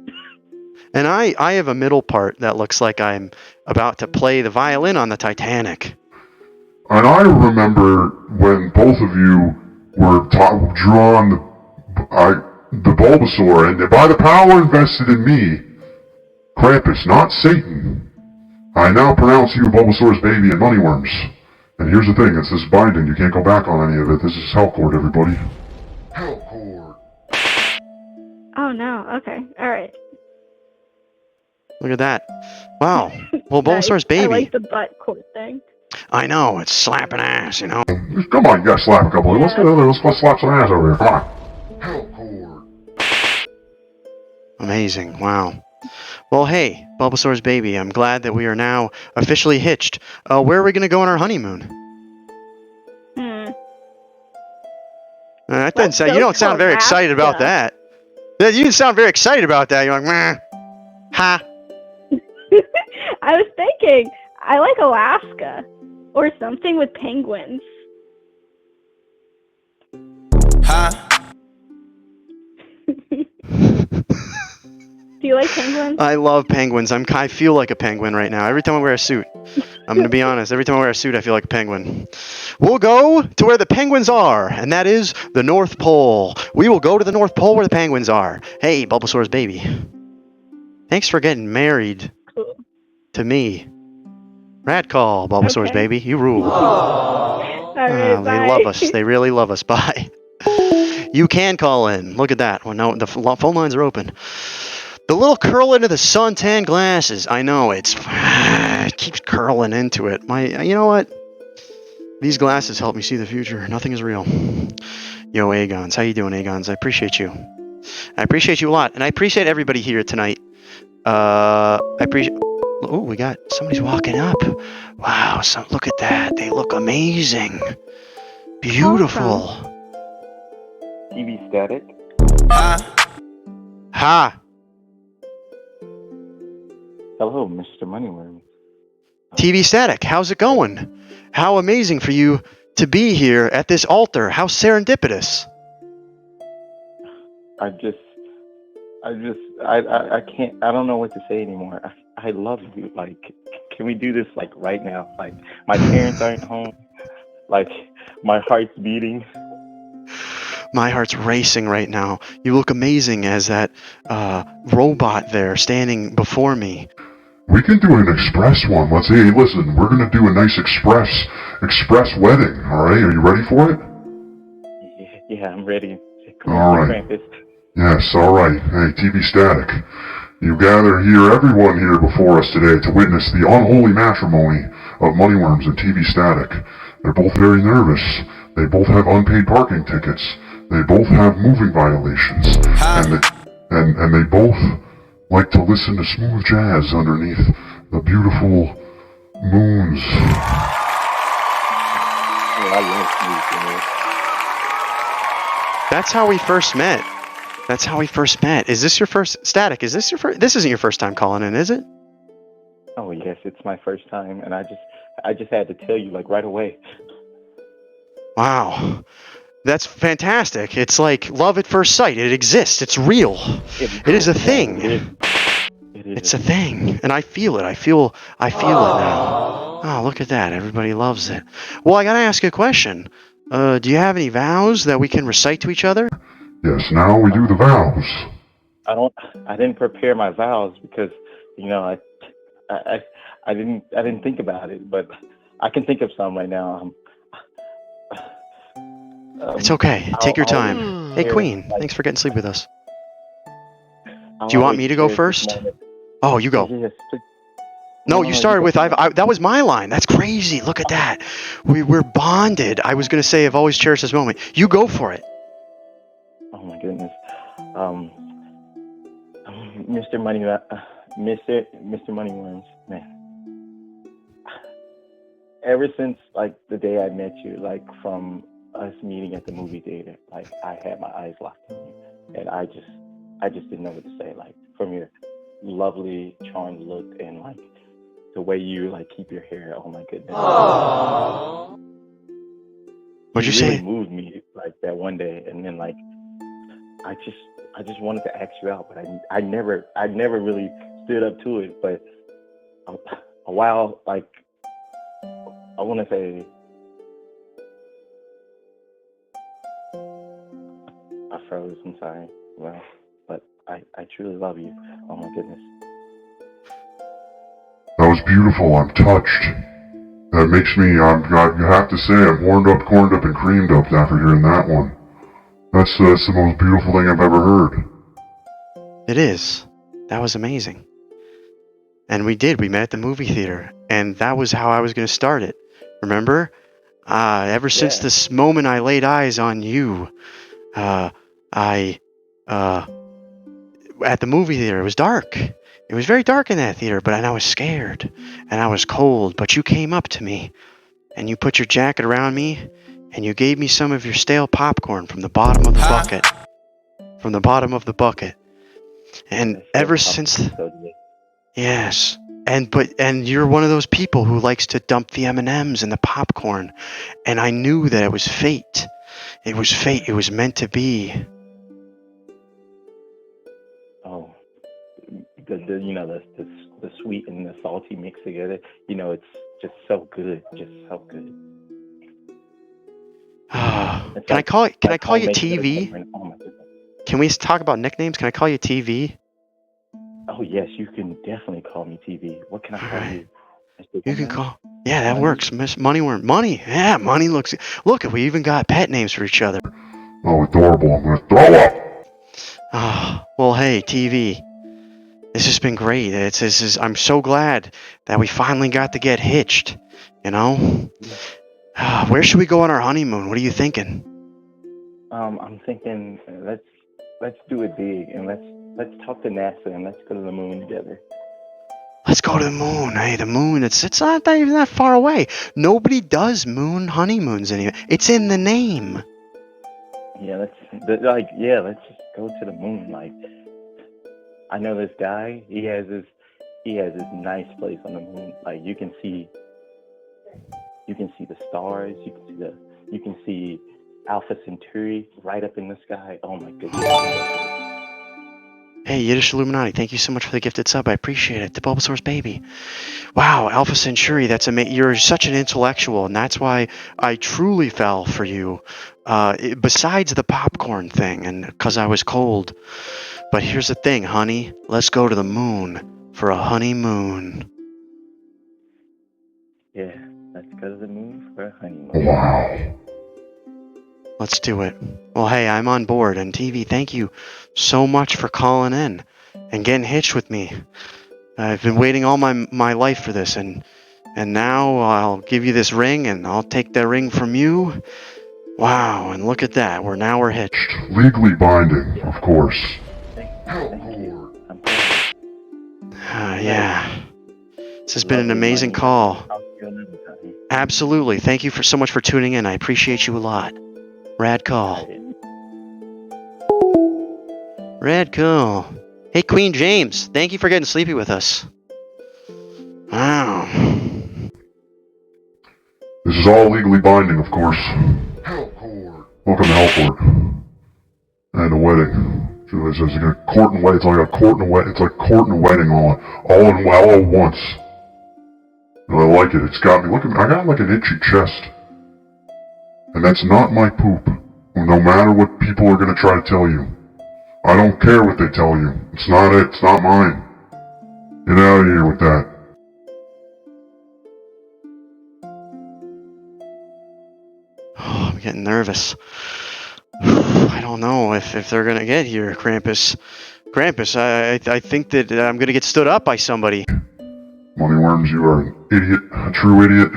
And I have a middle part that looks like I'm about to play the violin on the Titanic. And I remember when both of you were drawn the Bulbasaur, and by the power invested in me, Krampus, not Satan, I now pronounce you Bulbasaur's baby and Moneyworms. And here's the thing, it's this binding, you can't go back on any of it. This is Hellcord, everybody. Hellcord. Oh no, okay, alright. Look at that. Wow. Well, Nice. Bulbasaur's baby. I like the butt cord thing. I know, it's slapping ass, you know. Come on, you gotta slap a couple. Let's slap some ass over here. Come on. Hellcord. Amazing. Wow. Well, hey, Bulbasaur's baby, I'm glad that we are now officially hitched. Where are we going to go on our honeymoon? That doesn't sound, you don't sound very excited about that. You didn't sound very excited about that. You're like, meh. Ha. I was thinking, I like Alaska. Or something with penguins. Do you like penguins? I love penguins. I feel like a penguin right now. Every time I wear a suit. I'm going to be honest. Every time I wear a suit, I feel like a penguin. We'll go to where the penguins are, and that is the North Pole. We will go to the North Pole where the penguins are. Hey, Bulbasaur's baby. Thanks for getting married to me. Rat call, Bulbasaur's baby. You rule. Right, they love us. They really love us. Bye. You can call in. Look at that. Well, no, the phone lines are open. The little curl into the suntan glasses. I know it keeps curling into it. You know what? These glasses help me see the future. Nothing is real. Yo, Agons, how you doing, Agons? I appreciate you. I appreciate you a lot, and I appreciate everybody here tonight. I appreciate. Oh, we got somebody's walking up. Wow, look at that. They look amazing. Beautiful. TV static. Ha. Hello, Mr. Moneyworms. TV static. How's it going? How amazing for you to be here at this altar. How serendipitous. I can't, I don't know what to say anymore. I love you. Can we do this right now? My parents aren't home. My heart's beating. My heart's racing right now. You look amazing as that robot there standing before me. We can do an express one. Hey, listen, we're gonna do a nice express wedding, alright? Are you ready for it? Yeah, I'm ready. Come All on, right. Krampus. Yes, all right. Hey, TV Static. You gather here, everyone here before us today, to witness the unholy matrimony of Moneyworms and TV Static. They're both very nervous. They both have unpaid parking tickets. They both have moving violations. And they both like to listen to smooth jazz underneath the beautiful moons. Yeah, I love smooth jazz. That's how we first met. That's how we first met. Is this your first Static? Is this your first? This isn't your first time calling in, is it? Oh yes, it's my first time, and I just had to tell you like right away. Wow. That's fantastic. It's like love at first sight. It exists. It's real. It is a thing. It is. It's a thing, and I feel it. I feel it now. Oh, look at that. Everybody loves it. Well, I gotta ask you a question. Do you have any vows that we can recite to each other? Yes, now we do the vows. I didn't prepare my vows because I didn't think about it, but I can think of some right now. It's okay. Take your time. Hey, Queen. Thanks for getting sleep with us. Do you want me to go first? Oh, you go. Yes, please. No, you started with that was my line. That's crazy. Look at that. We're bonded. I was gonna say I've always cherished this moment. You go for it. Oh my goodness. Mr. Moneyworms, man. Ever since like the day I met you, like from us meeting at the movie theater, like I had my eyes locked on you, and I just didn't know what to say. Like from your lovely, charmed look and like the way you like keep your hair. Oh my goodness. Aww. What'd you say? Really moved me like that one day, and then like I just wanted to ask you out, but I never really stood up to it. But a while, like I want to say, I froze. I'm sorry. Well, but I truly love you. Oh my goodness. That was beautiful. I'm touched. That makes me, you have to say, I'm horned up, corned up, and creamed up after hearing that one. That's the most beautiful thing I've ever heard. It is. That was amazing. And we met at the movie theater, and that was how I was going to start it. Remember? Ever since this moment I laid eyes on you, at the movie theater, it was dark. It was very dark in that theater, but I was scared, and I was cold, but you came up to me, and you put your jacket around me, and you gave me some of your stale popcorn from the bottom of the bucket. From the bottom of the bucket. And ever since... Yes. And you're one of those people who likes to dump the M&Ms and the popcorn. And I knew that it was fate. It was fate. It was meant to be. Oh, the sweet and the salty mix together. It's just so good. Just so good. Can I call you TV? Oh my goodness. Can we talk about nicknames? Can I call you TV? Oh yes, you can definitely call me TV. What can I call you? You can call. Yeah, that works. Miss Moneyworm. Money. Yeah, Money looks. Look, we even got pet names for each other. Oh, adorable. I'm gonna throw up. Oh, well, hey, TV. This has been great. I'm so glad that we finally got to get hitched. You know? Where should we go on our honeymoon? What are you thinking? I'm thinking let's do it big and let's talk to NASA and let's go to the moon together. Let's go to the moon. Hey, the moon. It's not even that far away. Nobody does moon honeymoons anymore. It's in the name. Yeah, let's just go to the moon. Like, I know this guy. He has this nice place on the moon. Like, you can see the stars. You can see Alpha Centauri right up in the sky. Oh my goodness. Hey, Yiddish Illuminati, thank you so much for the gifted sub. I appreciate it. The Bulbasaur's baby. Wow, Alpha Centauri, that's amazing. You're such an intellectual, and that's why I truly fell for you. Besides the popcorn thing, and because I was cold. But here's the thing, honey. Let's go to the moon for a honeymoon. Yeah, let's go to the moon for a honeymoon. Wow. Let's do it. Well, hey, I'm on board. And TV, thank you so much for calling in and getting hitched with me. I've been waiting all my life for this, and now I'll give you this ring, and I'll take that ring from you. Wow, and look at that. We're hitched. Legally binding, of course. Thank you. I'm Yeah. This has been an amazing call. I'll see you another time. Absolutely. Thank you so much for tuning in. I appreciate you a lot. Rad call. Rad call. Hey, Queen James. Thank you for getting sleepy with us. Wow. This is all legally binding, of course. Welcome to Hellport. And a wedding. So it's like a court and wedding. It's like a court and a wedding. It's like court and a wedding all at once. And I like it. It's got me. Look at me. I got like an itchy chest. And that's not my poop. No matter what people are gonna try to tell you. I don't care what they tell you. It's not it. It's not mine. Get out of here with that. Oh, I'm getting nervous. I don't know if they're gonna get here, Krampus. Krampus, I think that I'm gonna get stood up by somebody. Moneyworms, you are an idiot, a true idiot.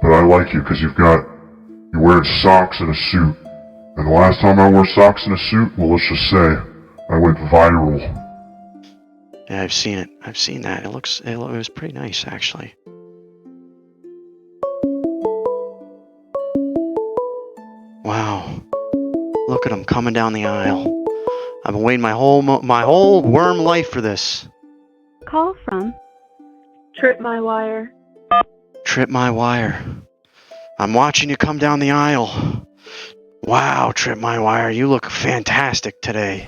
But I like you because you're wearing socks and a suit. And the last time I wore socks and a suit, well, let's just say, I went viral. Yeah, I've seen it. I've seen that. It was pretty nice, actually. Wow. Look at him coming down the aisle. I've been waiting my whole worm life for this. Call from Trip My Wire. Trip My Wire. I'm watching you come down the aisle. Wow, Trip My Wire, you look fantastic today.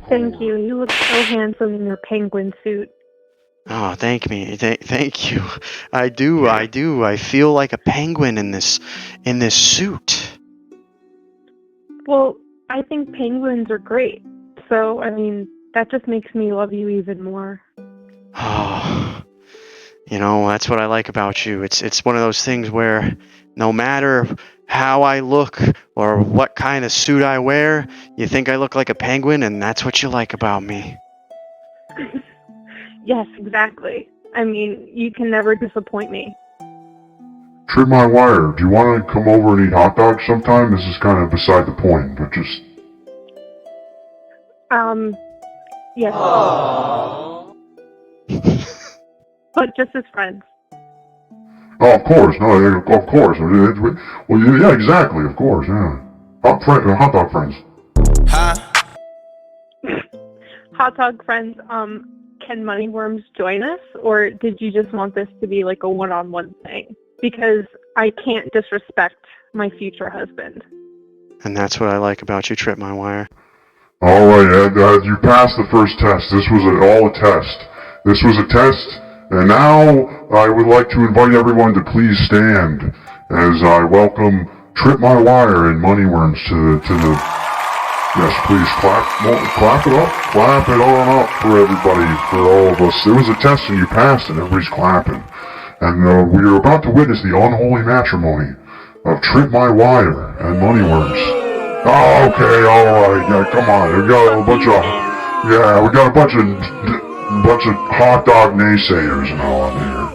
Thank you. You look so handsome in your penguin suit. Oh, thank you. I do. I feel like a penguin in this suit. Well, I think penguins are great. So, I mean, that just makes me love you even more. Oh, that's what I like about you. It's one of those things where no matter how I look or what kind of suit I wear, you think I look like a penguin, and that's what you like about me. Yes, exactly. I mean, you can never disappoint me. Trip My Wire, do you want to come over and eat hot dogs sometime? This is kind of beside the point, but just... Yes. But just as friends. Oh, of course. No, of course. Well, yeah, exactly. Of course, yeah. Hot dog friends. Hot dog friends, can Moneyworms join us? Or did you just want this to be like a one-on-one thing? Because I can't disrespect my future husband. And that's what I like about you, Trip My Wire. All right, Ed, you passed the first test. This was all a test. This was a test, and now I would like to invite everyone to please stand as I welcome Trip My Wire and Moneyworms to the... Yes, please clap it up. Clap it on up for everybody, for all of us. It was a test and you passed and everybody's clapping. And we are about to witness the unholy matrimony of Trip My Wire and Moneyworms. Oh, okay, alright, yeah, come on. We got a bunch of hot dog naysayers and all in here.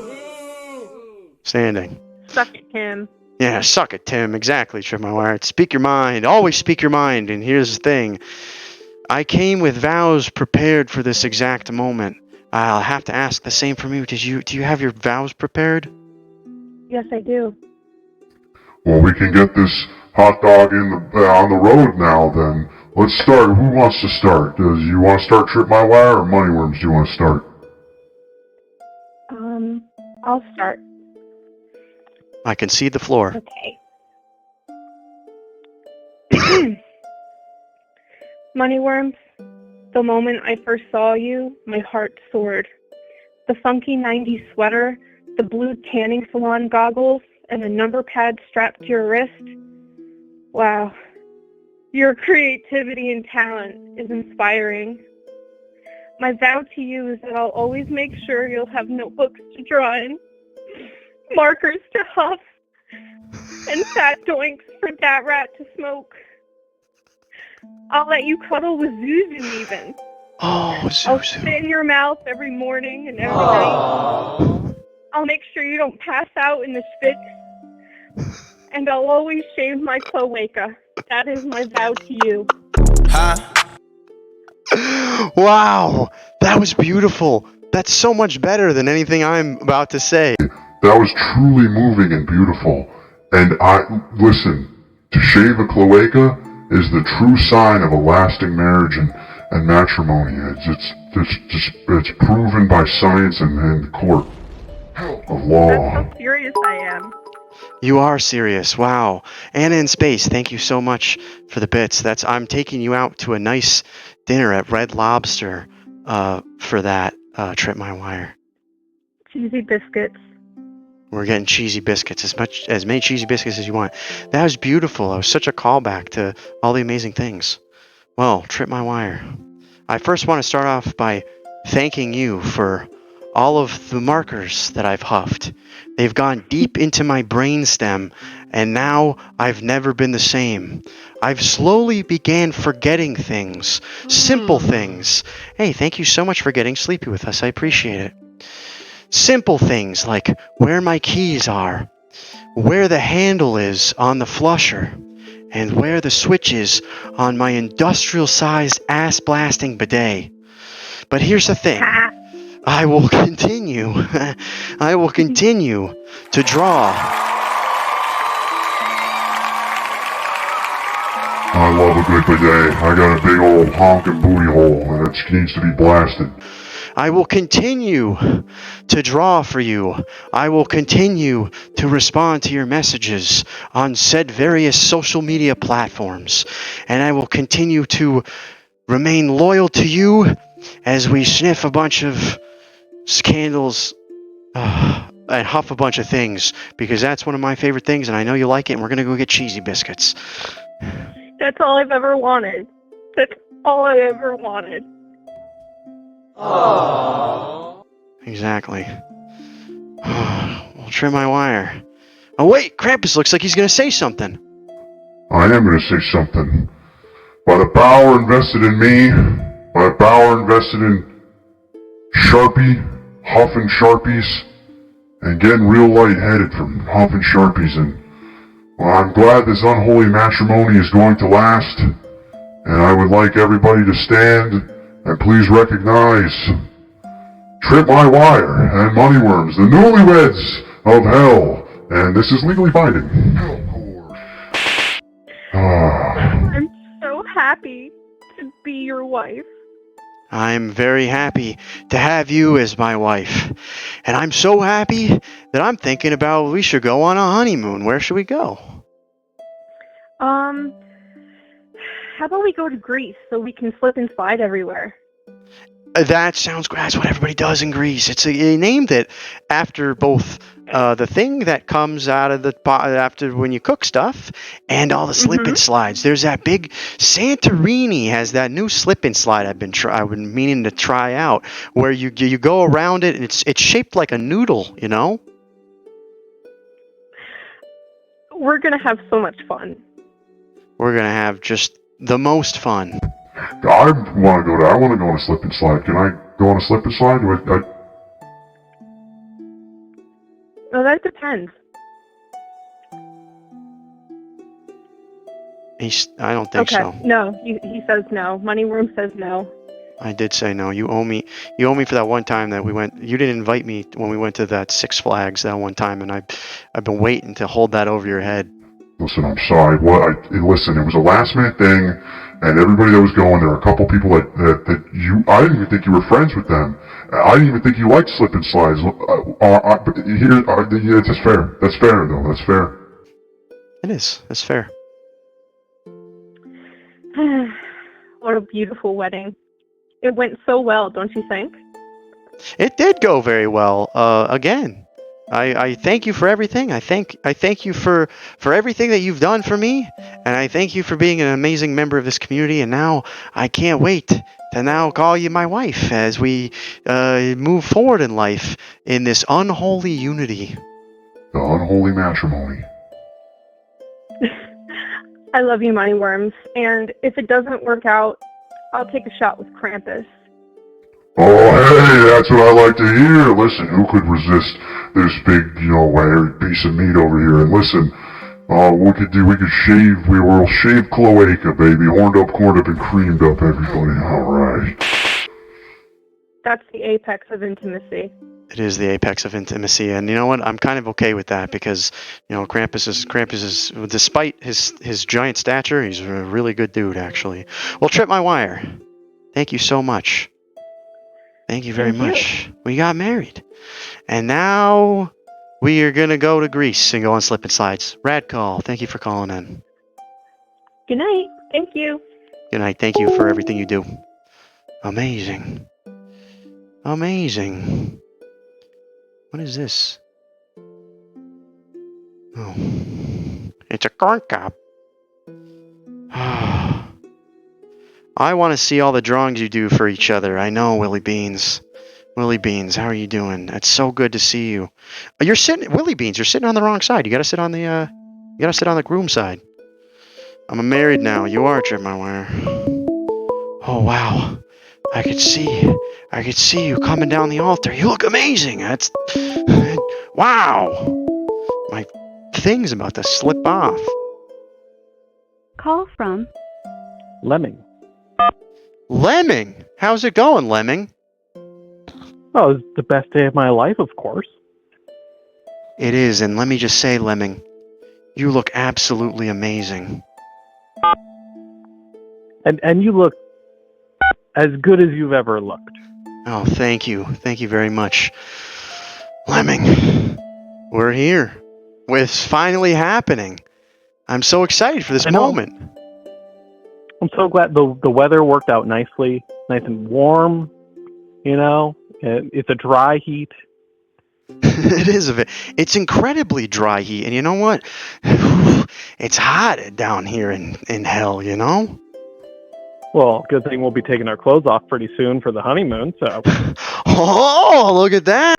Standing. Suck it, Tim. Yeah, suck it, Tim. Exactly, Trip My Wire. Speak your mind. Always speak your mind. And here's the thing. I came with vows prepared for this exact moment. I'll have to ask the same from you. Do you have your vows prepared? Yes, I do. Well, we can get this hot dog on the road now, then. Let's start. Who wants to start? Do you want to start, Trip My Wire, or Moneyworms? Do you want to start? I'll start. I can see the floor. Okay. Moneyworms, the moment I first saw you, my heart soared. The funky 90s sweater, the blue tanning salon goggles, and the number pad strapped to your wrist. Wow. Your creativity and talent is inspiring. My vow to you is that I'll always make sure you'll have notebooks to draw in, markers to huff, and fat doinks for Dat Rat to smoke. I'll let you cuddle with Zuzu even. Oh, I'll Zuzu. spit in your mouth every morning and every night. I'll make sure you don't pass out in the spit. And I'll always shave my cloaca. That is my vow to you. Wow, that was beautiful. That's so much better than anything I'm about to say. That was truly moving and beautiful. And listen, to shave a cloaca is the true sign of a lasting marriage and matrimony. It's proven by science and the court of law. That's how serious I am. You are serious. Wow. Anna in Space, thank you so much for the bits. I'm taking you out to a nice dinner at Red Lobster for that Trip My Wire. Cheesy biscuits. We're getting cheesy biscuits, as many cheesy biscuits as you want. That was beautiful. That was such a callback to all the amazing things. Well, Trip My Wire. I first want to start off by thanking you for all of the markers that I've huffed. They've gone deep into my brainstem, and now I've never been the same. I've slowly began forgetting things, simple things. Hey, thank you so much for getting sleepy with us. I appreciate it. Simple things like where my keys are, where the handle is on the flusher, and where the switch is on my industrial-sized ass-blasting bidet. But here's the thing. I will continue to draw. I love a good bidet. I got a big old honking booty hole, and it needs to be blasted. I will continue to draw for you. I will continue to respond to your messages on said various social media platforms. And I will continue to remain loyal to you as we sniff a bunch of candles and huff a bunch of things, because that's one of my favorite things, and I know you like it, and we're going to go get cheesy biscuits. That's all I've ever wanted. That's all I ever wanted. Aww. Exactly. We'll trim my wire. Oh wait, Krampus looks like he's going to say something. I am going to say something. By the power invested in me, by the power invested in Sharpie, huffing Sharpies, and getting real lightheaded from huffing Sharpies, and well, I'm glad this unholy matrimony is going to last, and I would like everybody to stand and please recognize Trip My Wire and Moneyworms, the newlyweds of hell, and this is legally binding. I'm so happy to be your wife. I'm very happy to have you as my wife. And I'm so happy that I'm thinking about we should go on a honeymoon. Where should we go? How about we go to Greece so we can slip and slide everywhere? That sounds great. That's what everybody does in Greece. They named it after both the thing that comes out of the pot after when you cook stuff and all the slip and slides. There's that big Santorini has that new slip and slide I've been meaning to try out, where you go around it and it's shaped like a noodle, you know? We're gonna have so much fun. We're gonna have just the most fun. I want to go on a slip and slide. Can I go on a slip and slide? Oh, that depends. I don't think so. No, he says no. Moneyworm says no. I did say no. You owe me for that one time that we went. You didn't invite me when we went to that Six Flags that one time, and I've been waiting to hold that over your head. Listen, I'm sorry. Listen, it was a last minute thing, and everybody that was going, there were a couple people that I didn't even think you were friends with them. I didn't even think you liked slip and slides. That's fair. That's fair, though. That's fair. It is. That's fair. What a beautiful wedding. It went so well, don't you think? It did go very well. Again, I thank you for everything. I thank you for everything that you've done for me, and I thank you for being an amazing member of this community. And now I can't wait to now call you my wife as we move forward in life in this unholy unity. The unholy matrimony. I love you, Moneyworms. And if it doesn't work out, I'll take a shot with Krampus. Oh, hey, that's what I like to hear. Listen, who could resist this big, hairy piece of meat over here? And listen, we could shave, we will shave cloaca, baby. Horned up, corned up, and creamed up, everybody. Alright. That's the apex of intimacy. It is the apex of intimacy, and you know what? I'm kind of okay with that because, Krampus is, despite his giant stature, he's a really good dude, actually. Well, Trip My Wire, thank you so much. Thank you very much. We got married, and now we are gonna go to Greece and go on slip and slides. Rad call. Thank you for calling in. Good night. Thank you. Good night. Thank you for everything you do. Amazing. Amazing. What is this? Oh. It's a corn cob. I want to see all the drawings you do for each other. I know, Willie Beans. Willie Beans, how are you doing? It's so good to see you. You're sitting, Willie Beans, you're sitting on the wrong side. You gotta sit on the groom side. I'm married now. You are, Trip My Wire. Oh, wow. I could see you coming down the altar. You look amazing. Wow. My thing's about to slip off. Call from Lemming. Lemming? How's it going, Lemming? Oh, it's the best day of my life, of course. It is, and let me just say, Lemming, you look absolutely amazing. And you look as good as you've ever looked. Oh, thank you. Thank you very much. Lemming, we're here. It's finally happening. I'm so excited for this moment. I'm so glad the weather worked out nicely. Nice and warm, It's a dry heat. It is it's incredibly dry heat, and you know what? It's hot down here in hell, Well, good thing we'll be taking our clothes off pretty soon for the honeymoon, so. Oh, look at that!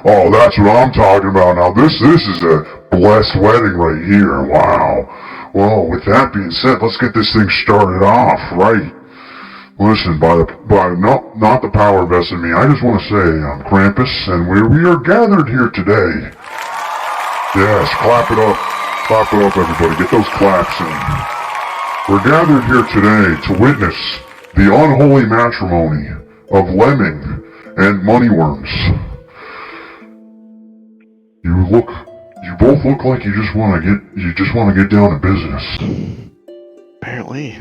Oh, that's what I'm talking about. Now, this is a blessed wedding right here. Wow. Well, with that being said, let's get this thing started off, right? Listen, not the power vested in me. I just want to say I'm Krampus, and we are gathered here today. Yes, clap it up. Clap it up, everybody. Get those claps in. We're gathered here today to witness the unholy matrimony of Lemming and Moneyworms. You both look like you just want to get down to business. Apparently.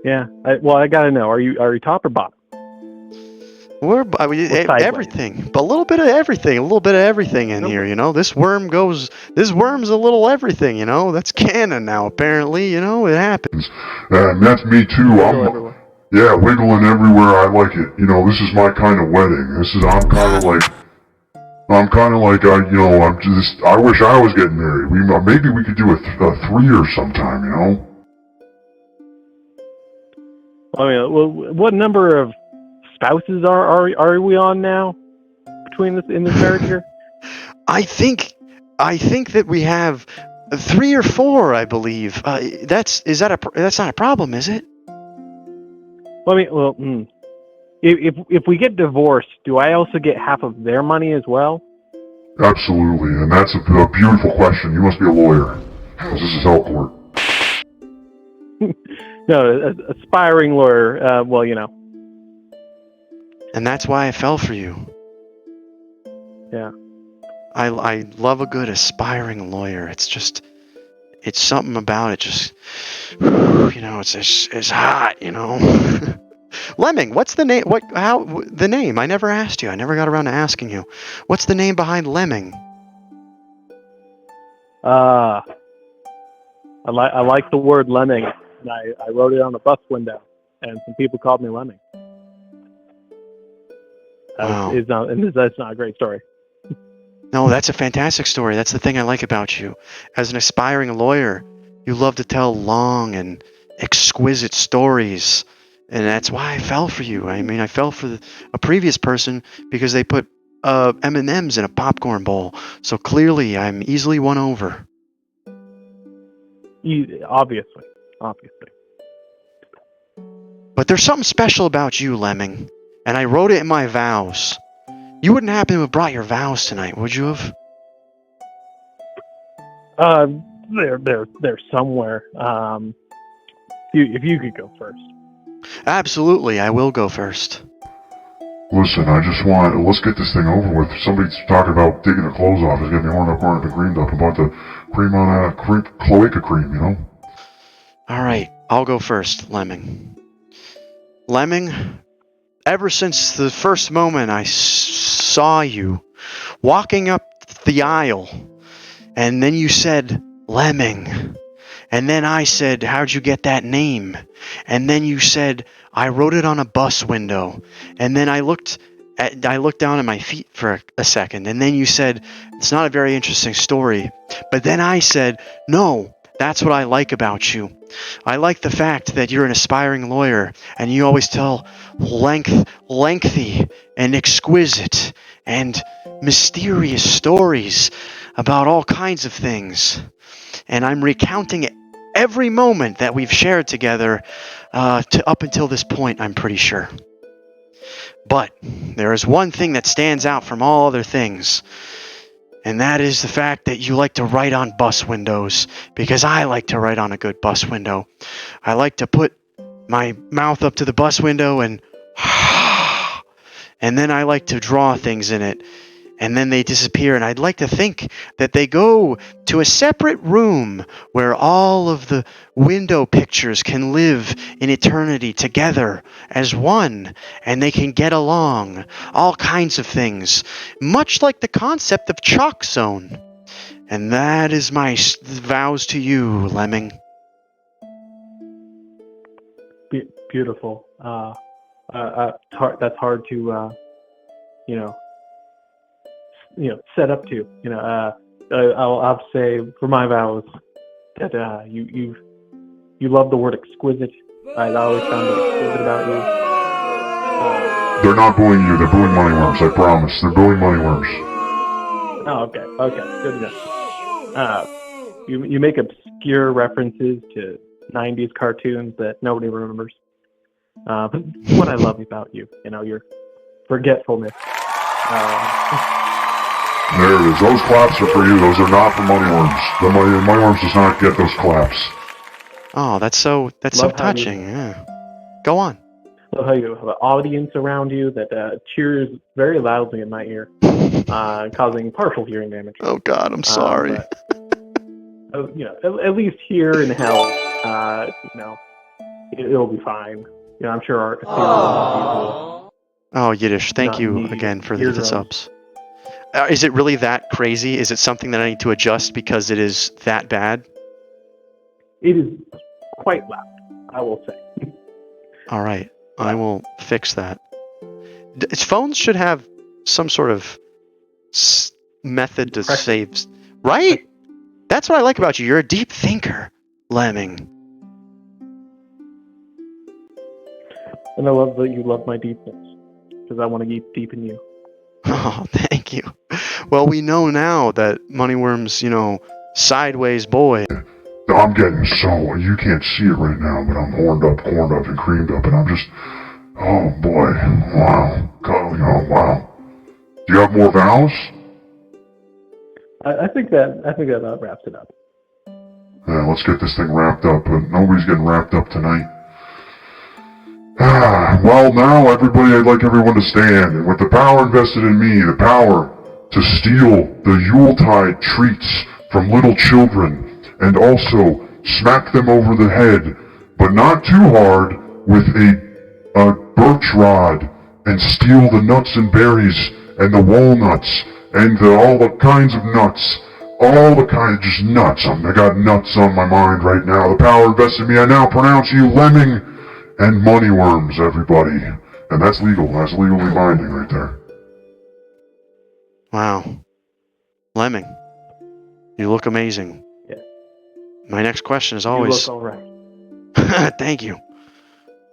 Yeah. I gotta know. Are you top or bottom? Everything, but a little bit of everything in here, This worm's a little everything, That's canon now, apparently, it happens. And that's me too. Wiggling everywhere. I like it. This is my kind of wedding. I'm kind of like, I wish I was getting married. Maybe we could do a three-er sometime, I mean, what number of spouses are we on now in this marriage here? I think that we have 3 or 4, I believe. That's not a problem, is it? If we get divorced, do I also get half of their money as well? Absolutely, and that's a beautiful question. You must be a lawyer, because this is how it works. No, aspiring lawyer. And that's why I fell for you. Yeah. I love a good aspiring lawyer. It's something about it. Just, it's hot. Lemming, what's the name? The name? I never asked you. I never got around to asking you. What's the name behind Lemming? I like the word lemming. And I wrote it on a bus window, and some people called me Lemming. Wow. That's not a great story. No, that's a fantastic story. That's the thing I like about you. As an aspiring lawyer, you love to tell long and exquisite stories, and that's why I fell for you. I mean, I fell for a previous person because they put M&Ms in a popcorn bowl, so clearly I'm easily won over. Obviously. But there's something special about you, Lemming, and I wrote it in my vows. You wouldn't happen to have brought your vows tonight, would you have? They're somewhere. If you could go first. Absolutely, I will go first. Listen, let's get this thing over with. Somebody's talking about taking their clothes off. It's getting me horned up and creamed up. About the cream on cloaca cream, you know? Alright, I'll go first, Lemming. Lemming, ever since the first moment I saw you walking up the aisle, and then you said, Lemming. And then I said, how'd you get that name? And then you said, I wrote it on a bus window. And then I looked down at my feet for a second. And then you said, it's not a very interesting story. But then I said, no, that's what I like about you. I like the fact that you're an aspiring lawyer and you always tell lengthy and exquisite and mysterious stories about all kinds of things. And I'm recounting every moment that we've shared together up until this point, I'm pretty sure. But there is one thing that stands out from all other things, and that is the fact that you like to write on bus windows, because I like to write on a good bus window. I like to put my mouth up to the bus window and then I like to draw things in it. And then they disappear, and I'd like to think that they go to a separate room where all of the window pictures can live in eternity together as one, and they can get along, all kinds of things, much like the concept of Chalk Zone. And that is my vows to you, Lemming. Beautiful. That's hard to, set up to. I'll have to say for my vows that you love the word exquisite. I always found it exquisite about you. They're not booing you. They're booing Moneyworms. I promise. They're booing Moneyworms. Oh, okay, good enough. You make obscure references to '90s cartoons that nobody remembers. But what I love about you, your forgetfulness. There it is. Those claps are for you. Those are not for Moneyworms. The Moneyworms does not get those claps. Oh, that's so touching. Yeah. Go on. Love how you have an audience around you that cheers very loudly in my ear, causing partial hearing damage. Oh God, I'm sorry. At least here in hell, it'll be fine. I'm sure our Oh, Yiddish, thank you again for the subs. Is it really that crazy? Is it something that I need to adjust because it is that bad? It is quite loud, I will say. All right, I will fix that. Phones should have some sort of method to save, right? That's what I like about you. You're a deep thinker, Lemming. And I love that you love my deepness, because I want to deep in you. Oh, thank you. Well, we know now that Moneyworms, sideways boy. I'm getting you can't see it right now, but I'm horned up, corned up, and creamed up, and I'm just, oh boy, wow, God, wow. Do you have more vows? I think that wraps it up. Yeah, let's get this thing wrapped up, but nobody's getting wrapped up tonight. Well, now I'd like everyone to stand, and with the power invested in me, the power to steal the Yuletide treats from little children, and also smack them over the head, but not too hard, with a birch rod, and steal the nuts and berries, and the walnuts, and all the kinds of nuts, just nuts. I got nuts on my mind right now. The power invested in me, I now pronounce you Lemming and Moneyworms, everybody. And that's legal. That's legally binding right there. Wow. Lemming, you look amazing. Yeah. My next question is always... You look all right. Thank you.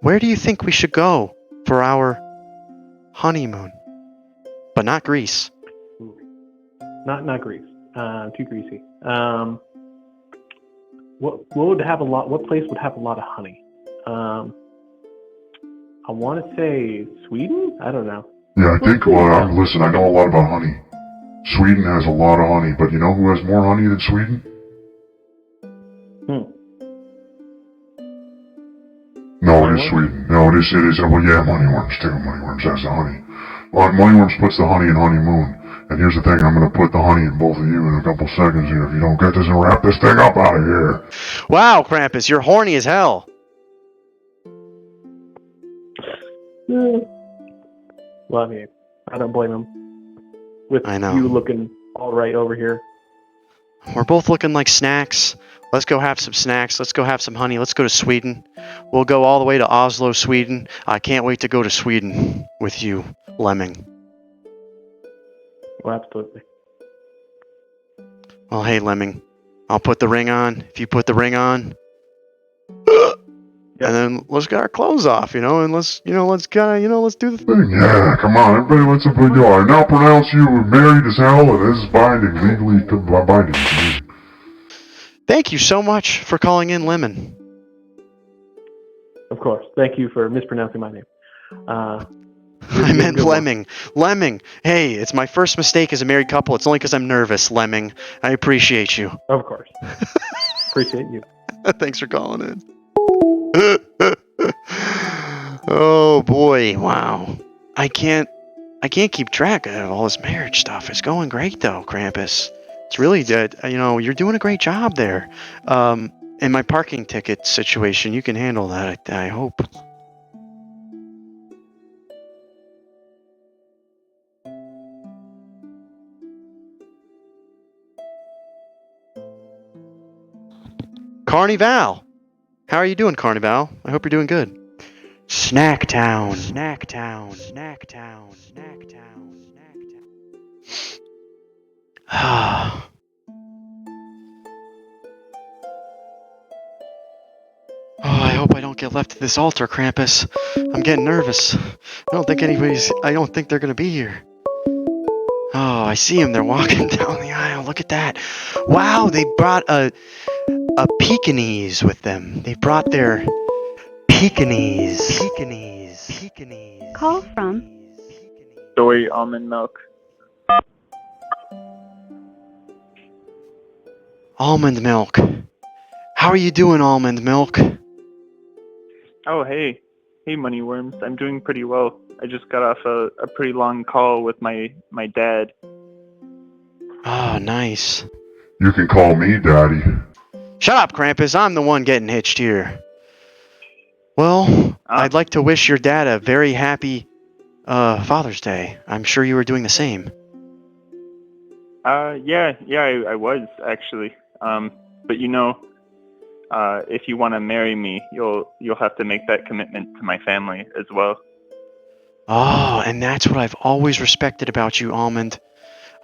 Where do you think we should go for our honeymoon? But not Greece. Not Greece. Too greasy. what would have a lot? What place would have a lot of honey? I want to say Sweden. I don't know. Yeah, I think, listen, I know a lot about honey. Sweden has a lot of honey, but you know who has more honey than Sweden? No, it is Sweden. No, it is, well, yeah, Moneyworms too. Moneyworms has the honey. Well, Moneyworms puts the honey in honeymoon. And here's the thing, I'm gonna put the honey in both of you in a couple seconds here. If you don't get this and wrap this thing up out of here. Wow, Krampus, you're horny as hell. Well, I mean, I don't blame him. With I know. you looking all right over here. We're both looking like snacks. Let's go have some snacks. Let's go have some honey. Let's go to Sweden. We'll go all the way to Oslo, Sweden. I can't wait to go to Sweden with you, Lemming. Well, absolutely. Well, hey, Lemming. I'll put the ring on. If you put the ring on. And then let's get our clothes off, and let's do the thing. Yeah, come on, everybody, let's go. I now pronounce you married as hell, and this is binding, legally binding. Thank you so much for calling in, Lemon. Of course. Thank you for mispronouncing my name. I meant Lemming. Lemming. Hey, it's my first mistake as a married couple. It's only because I'm nervous, Lemming. I appreciate you. Of course. Appreciate you. Thanks for calling in. Oh boy, wow. I can't keep track of all this marriage stuff. It's going great though, Krampus. It's really good. You're doing a great job there. In my parking ticket situation, you can handle that, I hope. Carnival! How are you doing, Carnival? I hope you're doing good. Snacktown, Snacktown, Snacktown, Snacktown, Snacktown. Oh, I hope I don't get left at this altar, Krampus. I'm getting nervous. I don't think they're gonna be here. Oh, I see them. They're walking down the aisle. Look at that. Wow, they brought a Pekingese with them. They brought their Pekingese. Call from soy almond milk. Almond milk. How are you doing, almond milk? Oh, hey, Moneyworms. I'm doing pretty well. I just got off a pretty long call with my dad. Oh, nice. You can call me Daddy. Shut up, Krampus. I'm the one getting hitched here. Well, I'd like to wish your dad a very happy Father's Day. I'm sure you were doing the same. Yeah, I was actually. But if you want to marry me, you'll have to make that commitment to my family as well. Oh, and that's what I've always respected about you, Almond.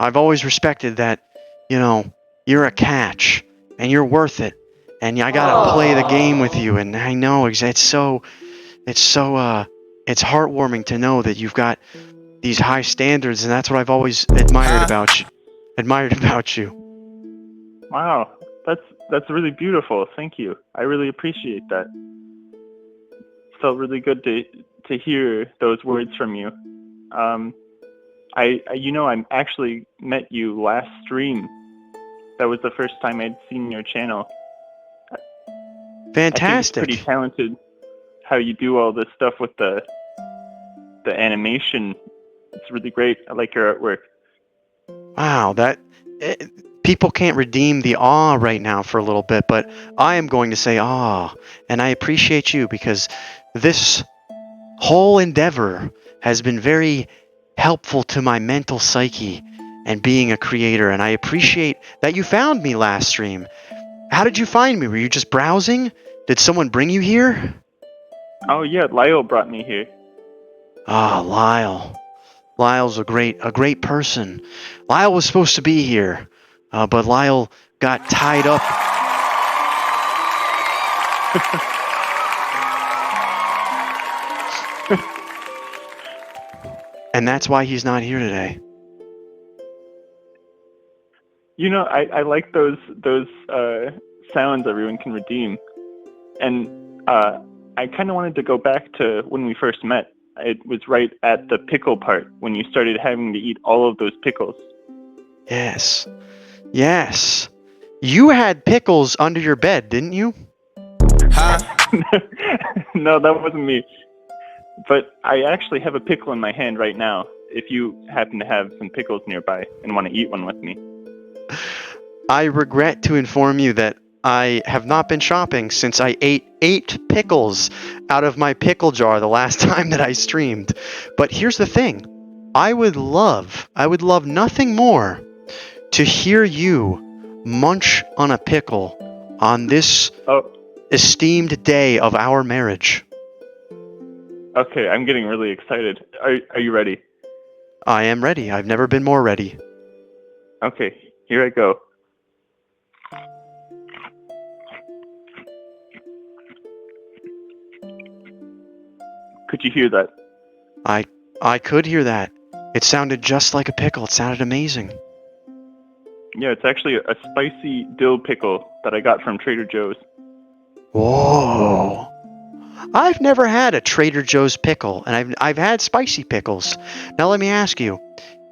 I've always respected that, you're a catch, and you're worth it, and I gotta play the game with you, and I know it's heartwarming to know that you've got these high standards, and that's what I've always admired about you. Wow, that's really beautiful. Thank you. I really appreciate that. It felt really good to hear those words from you. I actually met you last stream. That was the first time I'd seen your channel. Fantastic. I think it's pretty talented how you do all this stuff with the animation. It's really great. I like your artwork. Wow, people can't redeem the awe right now for a little bit, but I am going to say awe, and I appreciate you because this whole endeavor has been very helpful to my mental psyche and being a creator, and I appreciate that you found me last stream. How did you find me? Were you just browsing? Did someone bring you here? Oh yeah, Lyle brought me here. Ah, Lyle. Lyle's a great person. Lyle was supposed to be here, but Lyle got tied up. And that's why he's not here today. I like those sounds everyone can redeem. And I kind of wanted to go back to when we first met. It was right at the pickle part when you started having to eat all of those pickles. Yes. Yes. You had pickles under your bed, didn't you? No, that wasn't me. But I actually have a pickle in my hand right now, if you happen to have some pickles nearby and want to eat one with me. I regret to inform you that I have not been shopping since I ate 8 pickles out of my pickle jar the last time that I streamed. But here's the thing. I would love nothing more to hear you munch on a pickle on this esteemed day of our marriage. Okay, I'm getting really excited. Are you ready? I am ready. I've never been more ready. Okay, here I go. Could you hear that? I could hear that. It sounded just like a pickle. It sounded amazing. Yeah, it's actually a spicy dill pickle that I got from Trader Joe's. Whoa. I've never had a Trader Joe's pickle, and I've had spicy pickles. Now let me ask you,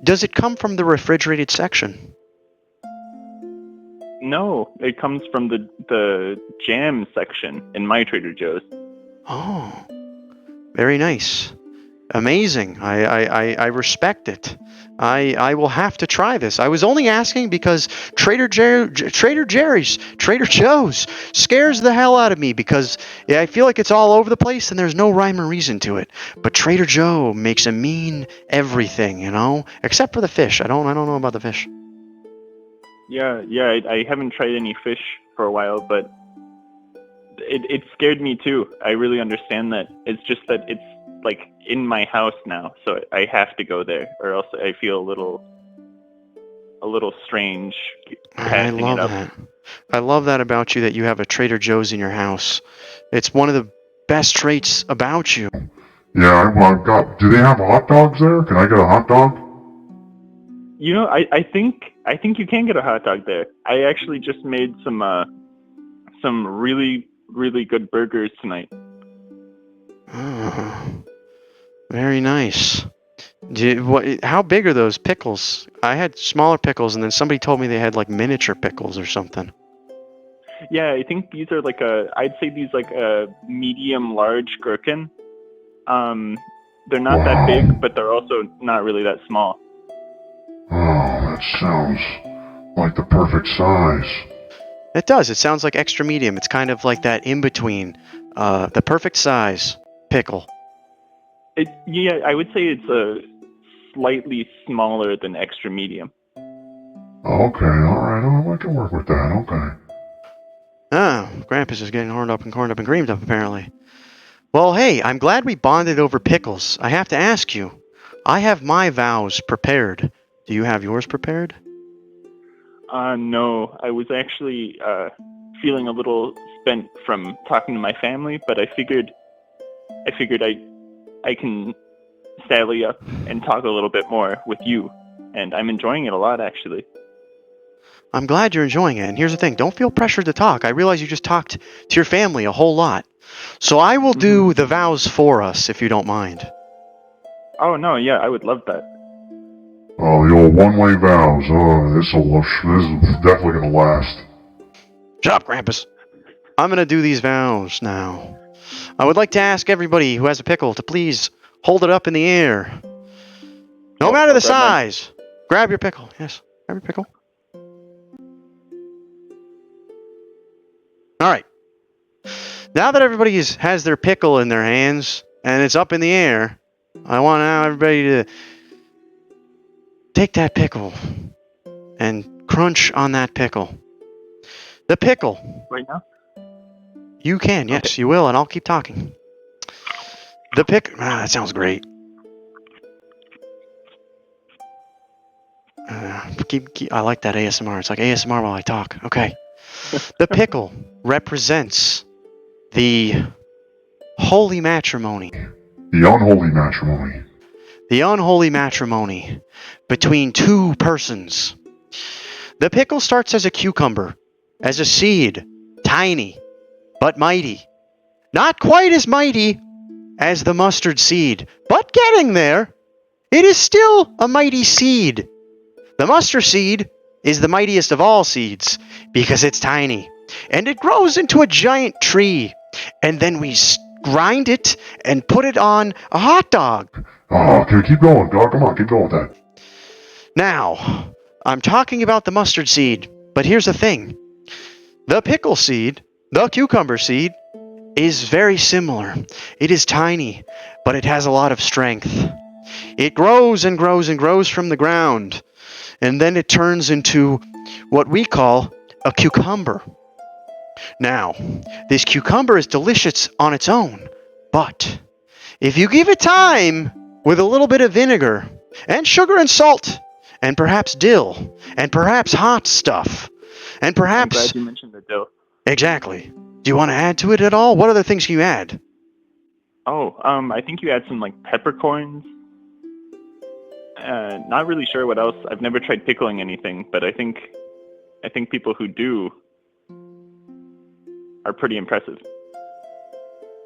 does it come from the refrigerated section? No, it comes from the jam section in my Trader Joe's. Oh, very nice. Amazing. I respect it. I will have to try this. I was only asking because Trader Joe's scares the hell out of me because I feel like it's all over the place and there's no rhyme or reason to it. But Trader Joe makes a mean everything, except for the fish. I don't know about the fish. Yeah, I haven't tried any fish for a while, but it scared me too. I really understand that. It's just that it's like in my house now, so I have to go there, or else I feel a little strange passing it up. That. I love that about you, that you have a Trader Joe's in your house. It's one of the best traits about you. Yeah, do they have hot dogs there? Can I get a hot dog? I think you can get a hot dog there. I actually just made some really, really good burgers tonight. Oh, very nice. How big are those pickles? I had smaller pickles, and then somebody told me they had like miniature pickles or something. Yeah, I think these are I'd say these like a medium large gherkin. They're not that big, but they're also not really that small. Oh, that sounds like the perfect size. It does. It sounds like extra medium. It's kind of like that in between, the perfect size pickle. Yeah, I would say it's a slightly smaller than extra medium. Okay, alright, I can work with that, okay. Oh, Grampus is getting horned up and corned up and creamed up, apparently. Well, hey, I'm glad we bonded over pickles. I have to ask you, I have my vows prepared. Do you have yours prepared? No, I was actually feeling a little spent from talking to my family, but I figured I can sally up and talk a little bit more with you, and I'm enjoying it a lot, actually. I'm glad you're enjoying it, and here's the thing, don't feel pressured to talk. I realize you just talked to your family a whole lot. So I will do the vows for us, if you don't mind. Oh, no, yeah, I would love that. Oh, the old one-way vows. Oh, this is definitely gonna last. Shut up, Grampus. I'm gonna do these vows now. I would like to ask everybody who has a pickle to please hold it up in the air. No matter the size. Grab your pickle. Yes, grab your pickle. All right. Now that everybody has their pickle in their hands and it's up in the air, I want now everybody to take that pickle and crunch on that pickle. The pickle. Right now? You can, yes, okay. You will, and I'll keep talking. The pickle. That sounds great. I like that ASMR. It's like ASMR while I talk. Okay. The pickle represents the holy matrimony. The unholy matrimony. The unholy matrimony between two persons. The pickle starts as a cucumber, as a seed, Tiny, but mighty. Not quite as mighty as the mustard seed, but getting there. It is still a mighty seed. The mustard seed is the mightiest of all seeds because it's tiny, and it grows into a giant tree, and then we grind it and put it on a hot dog. Oh, okay, keep going, dog. Come on, keep going with that. Now, I'm talking about the mustard seed, but here's the thing. The pickle seed, the cucumber seed, is very similar. It is tiny, but it has a lot of strength. It grows and grows and grows from the ground, and then it turns into what we call a cucumber. Now, this cucumber is delicious on its own, but if you give it time with a little bit of vinegar and sugar and salt and perhaps dill and perhaps hot stuff and perhaps... I'm glad you mentioned the dill. Exactly. Do you want to add to it at all? What other things can you add? Oh, I think you add some like peppercorns. Not really sure what else. I've never tried pickling anything, but I think people who do are pretty impressive.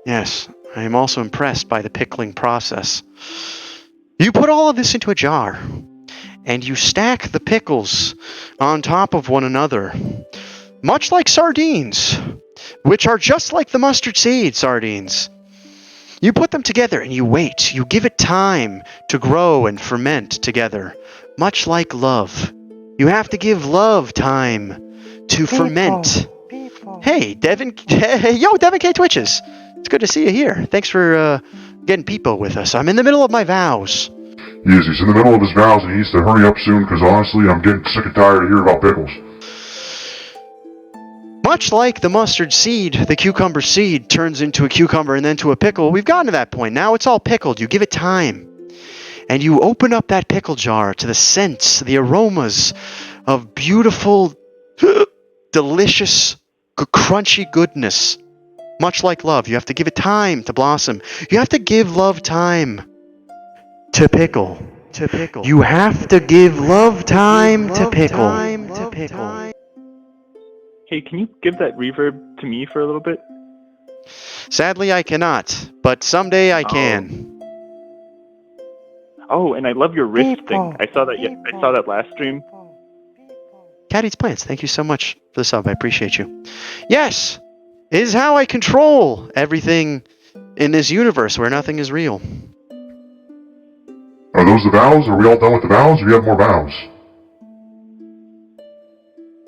Yes, I am also impressed by the pickling process. You put all of this into a jar, and you stack the pickles on top of one another, much like sardines, which are just like the mustard seed sardines. You put them together and you wait. You give it time to grow and ferment together, much like love. You have to give love time to ferment. Hey, Devin. Yo, Devin K. Twitches. It's good to see you here. Thanks for getting people with us. I'm in the middle of my vows. He's in the middle of his vows and he needs to hurry up soon because honestly, I'm getting sick and tired of hearing about pickles. Much like the mustard seed, the cucumber seed turns into a cucumber and then to a pickle. We've gotten to that point. Now it's all pickled. You give it time. And you open up that pickle jar to the scents, the aromas of beautiful, delicious, crunchy goodness. Much like love, you have to give it time to blossom. You have to give love time to pickle. You have to give love time to pickle. Hey, can you give that reverb to me for a little bit? Sadly, I cannot, but someday I can. Oh, and I love your wrist thing. I saw that. I saw that last stream. Cat Eats Plants, thank you so much for the sub. I appreciate you. Yes, it is how I control everything in this universe where nothing is real. Are those the vows? Are we all done with the vows? Or do you have more vows?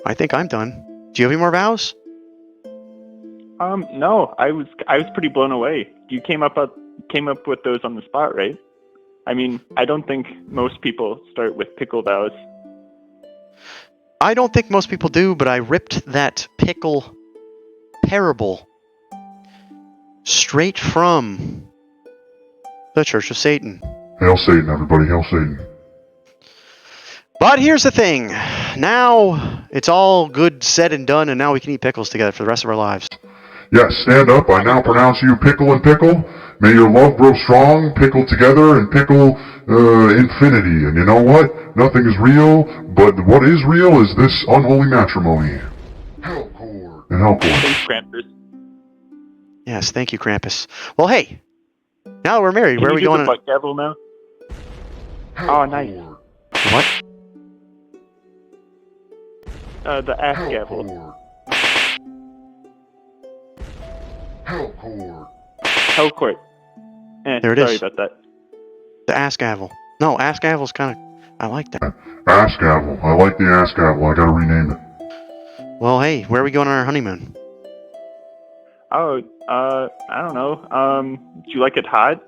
I think I'm done. Do you have any more vows? No. I was pretty blown away. You came up with those on the spot, right? I mean, I don't think most people start with pickle vows. I don't think most people do, but I ripped that pickle parable straight from the Church of Satan. Hail Satan, everybody. Hail Satan. But here's the thing. Now it's all good, said and done, and now we can eat pickles together for the rest of our lives. Yes, stand up. I now pronounce you pickle and pickle. May your love grow strong, pickle together, and pickle infinity. And you know what? Nothing is real, but what is real is this unholy matrimony. Hellcore. And Hellcore. Thanks, Krampus. Yes, thank you, Krampus. Well, hey, now that we're married, where are we going? Can you do the butt gavel now? Oh, nice. What? The ass gavel. Hellcore. Hellcourt. There it sorry is. about that. The ass gavel. No, ass gavel's kind of... I like that. Ass gavel. I like the ass gavel. I gotta rename it. Well, hey, where are we going on our honeymoon? Oh, I don't know. Do you like it hot?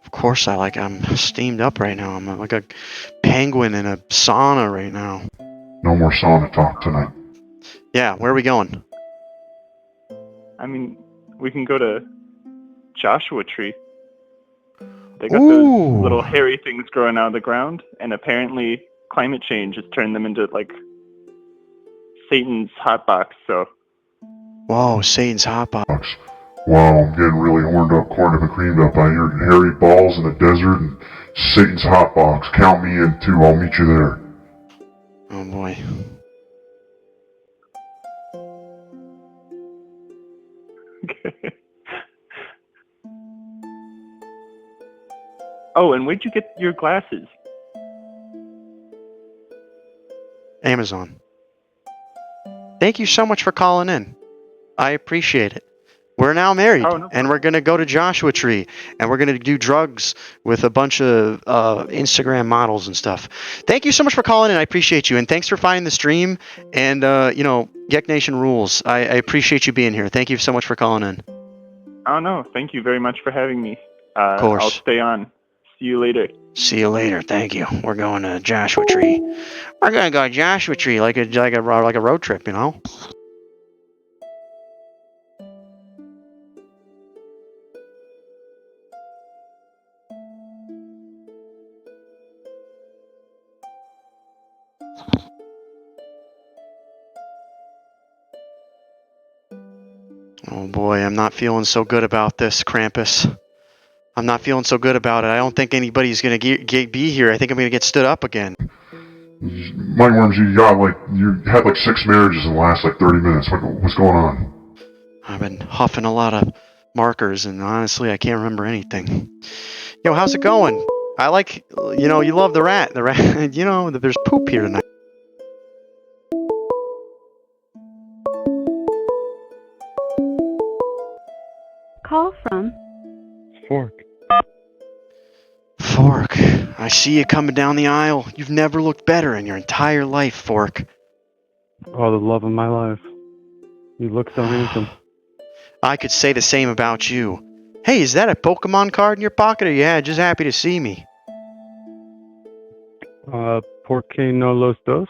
Of course I like it. I'm steamed up right now. I'm like a penguin in a sauna right now. No more sauna talk tonight. Yeah, where are we going? I mean, we can go to Joshua Tree. They got Ooh. those little hairy things growing out of the ground, and apparently climate change has turned them into, like, Satan's hotbox, so... Whoa, Satan's hotbox. Wow, I'm getting really horned up, corned up, and creamed up. I hear hairy balls in the desert and Satan's hotbox. Count me in, too. I'll meet you there. Oh, boy. Oh, and where'd you get your glasses? Amazon. Thank you so much for calling in. I appreciate it. We're now married, and we're going to go to Joshua Tree, and we're going to do drugs with a bunch of Instagram models and stuff. Thank you so much for calling in. I appreciate you, and thanks for finding the stream, and, Gek Nation rules. I appreciate you being here. Thank you so much for calling in. Oh, no. Thank you very much for having me. Of course. I'll stay on. See you later. See you later. Thank you. We're going to Joshua Tree. We're going to go to Joshua Tree like a road trip, you know? Oh boy, I'm not feeling so good about this, Krampus. I'm not feeling so good about it. I don't think anybody's gonna be here. I think I'm gonna get stood up again. Moneyworms, you had like 6 marriages in the last like 30 minutes. What's going on? I've been huffing a lot of markers, and honestly, I can't remember anything. Yo, how's it going? I like, you love the rat. The rat, there's poop here tonight. Call from Fork. Fork, I see you coming down the aisle. You've never looked better in your entire life, Fork. Oh, the love of my life. You look so handsome. I could say the same about you. Hey, is that a Pokemon card in your pocket, or yeah, just happy to see me? ¿Por qué no los dos?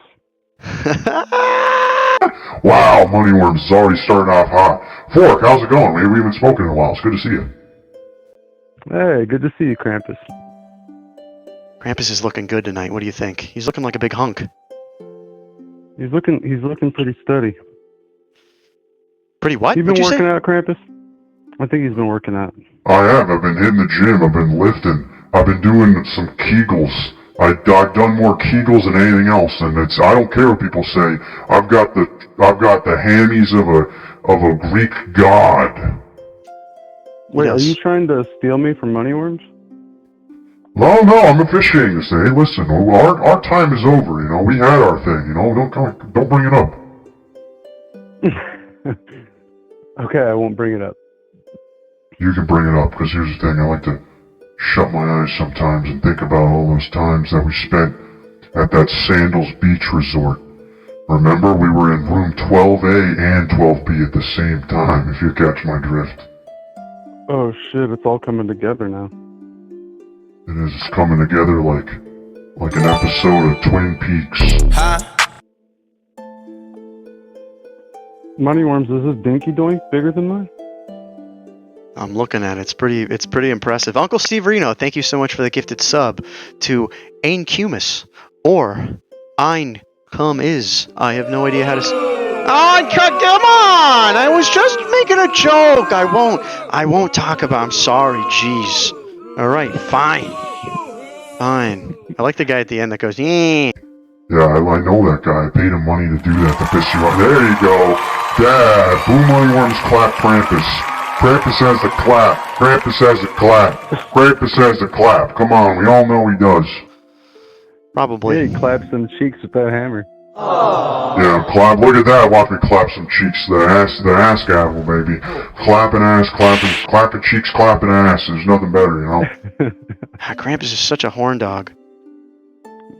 Wow, Moneyworms is already starting off hot. Fork, how's it going? We haven't spoken in a while. It's good to see you. Hey, good to see you, Krampus. Krampus is looking good tonight. What do you think? He's looking like a big hunk. He's looking pretty steady. Pretty what? You been working out, Krampus? I think he's been working out. I have. I've been hitting the gym. I've been lifting. I've been doing some Kegels. I've done more Kegels than anything else, and I don't care what people say. I've got the hammies of a Greek god. Wait, are you trying to steal me from Moneyworms? No, I'm officiating this day. Hey, listen, our time is over. We had our thing. Don't bring it up. Okay, I won't bring it up. You can bring it up, because here's the thing. I like to shut my eyes sometimes and think about all those times that we spent at that Sandals Beach Resort. Remember, we were in room 12A and 12B at the same time, if you catch my drift. Oh shit, it's all coming together now. It is. It's coming together like an episode of Twin Peaks. Moneyworms, is this dinky doink bigger than mine? I'm looking at it. It's pretty impressive. Uncle Steve Reno, thank you so much for the gifted sub to Ain Cumis or Ein Cum Is. I have no idea how to Oh, come on! I was just making a joke. I won't talk about. I'm sorry. Jeez. All right, fine. I like the guy at the end that goes, yeah. Yeah, I know that guy. I paid him money to do that to piss you off. There you go. Dad, Blue Moneyworms clap Krampus. Krampus has the clap. Krampus has the clap. Krampus has the clap. Come on, we all know he does. Probably. Yeah, he claps some cheeks with that hammer. Yeah, clap. Look at that. Watch me clap some cheeks. The ass gavel, baby. Clapping ass, clapping cheeks, clapping ass. There's nothing better, Krampus is such a horn dog.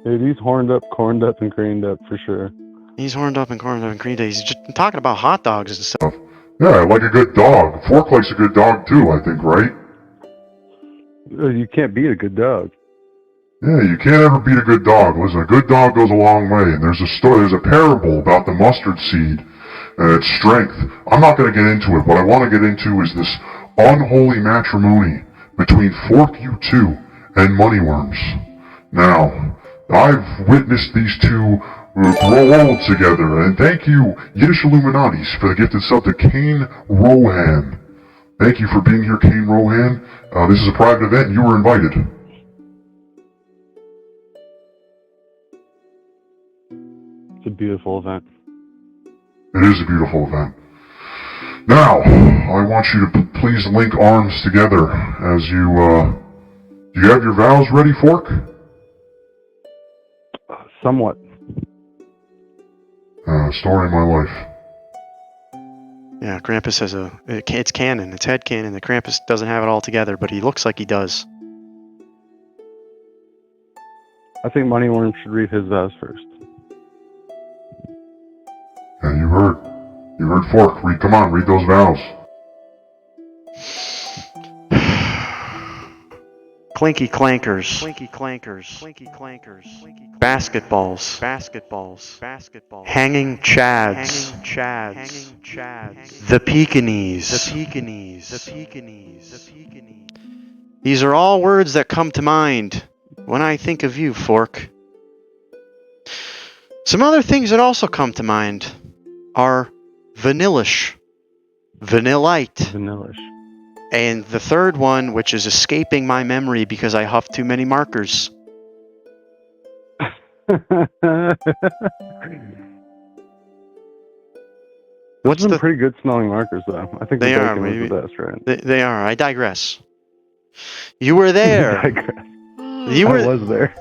Dude, he's horned up, corned up, and creamed up for sure. He's horned up and corned up and creamed up. He's just talking about hot dogs and stuff. Yeah, like a good dog. Fork likes a good dog too, I think, right? You can't beat a good dog. Yeah, you can't ever beat a good dog. Listen, a good dog goes a long way. And there's a parable about the mustard seed and its strength. I'm not going to get into it. What I want to get into is this unholy matrimony between Fork U2 and Moneyworms. Now, I've witnessed these two grow old together, and thank you, Yiddish Illuminatis, for the gifted sub to Kane Rohan. Thank you for being here, Kane Rohan. This is a private event, and you were invited. It's a beautiful event. It is a beautiful event. Now, I want you to please link arms together as you Do you have your vows ready, Fork? Somewhat. Story of my life. Yeah, Krampus has it's canon. It's head canon. The Krampus doesn't have it all together, but he looks like he does. I think Moneyworms should read his vows first. Yeah, you heard Fork. Come on, read those vows. Clinky clankers. Basketballs. Hanging chads. The Pekingese. These are all words that come to mind when I think of you, Fork. Some other things that also come to mind are vanillish, vanillite, and the third one, which is escaping my memory because I huffed too many markers. What's some pretty good smelling markers, though. I think they the are. bacon was the best, right? They are. I digress. You were there. I was there.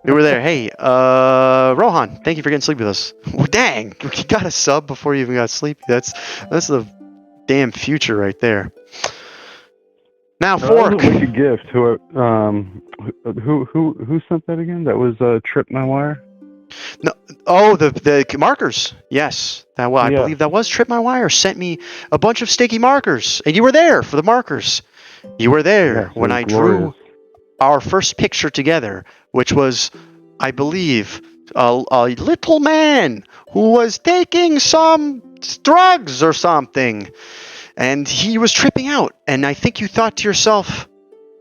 You were there. Hey, Rohan, thank you for getting sleepy with us. Well, dang, you got a sub before you even got sleepy. That's the damn future right there. Now, Fork. That was a wicked gift. Who sent that again? That was Trip My Wire. No, the markers. Yes, I believe that was Trip My Wire. Sent me a bunch of sticky markers, and you were there for the markers. You were there when I drew our first picture together, which was, I believe, a little man who was taking some drugs or something, and he was tripping out. And I think you thought to yourself,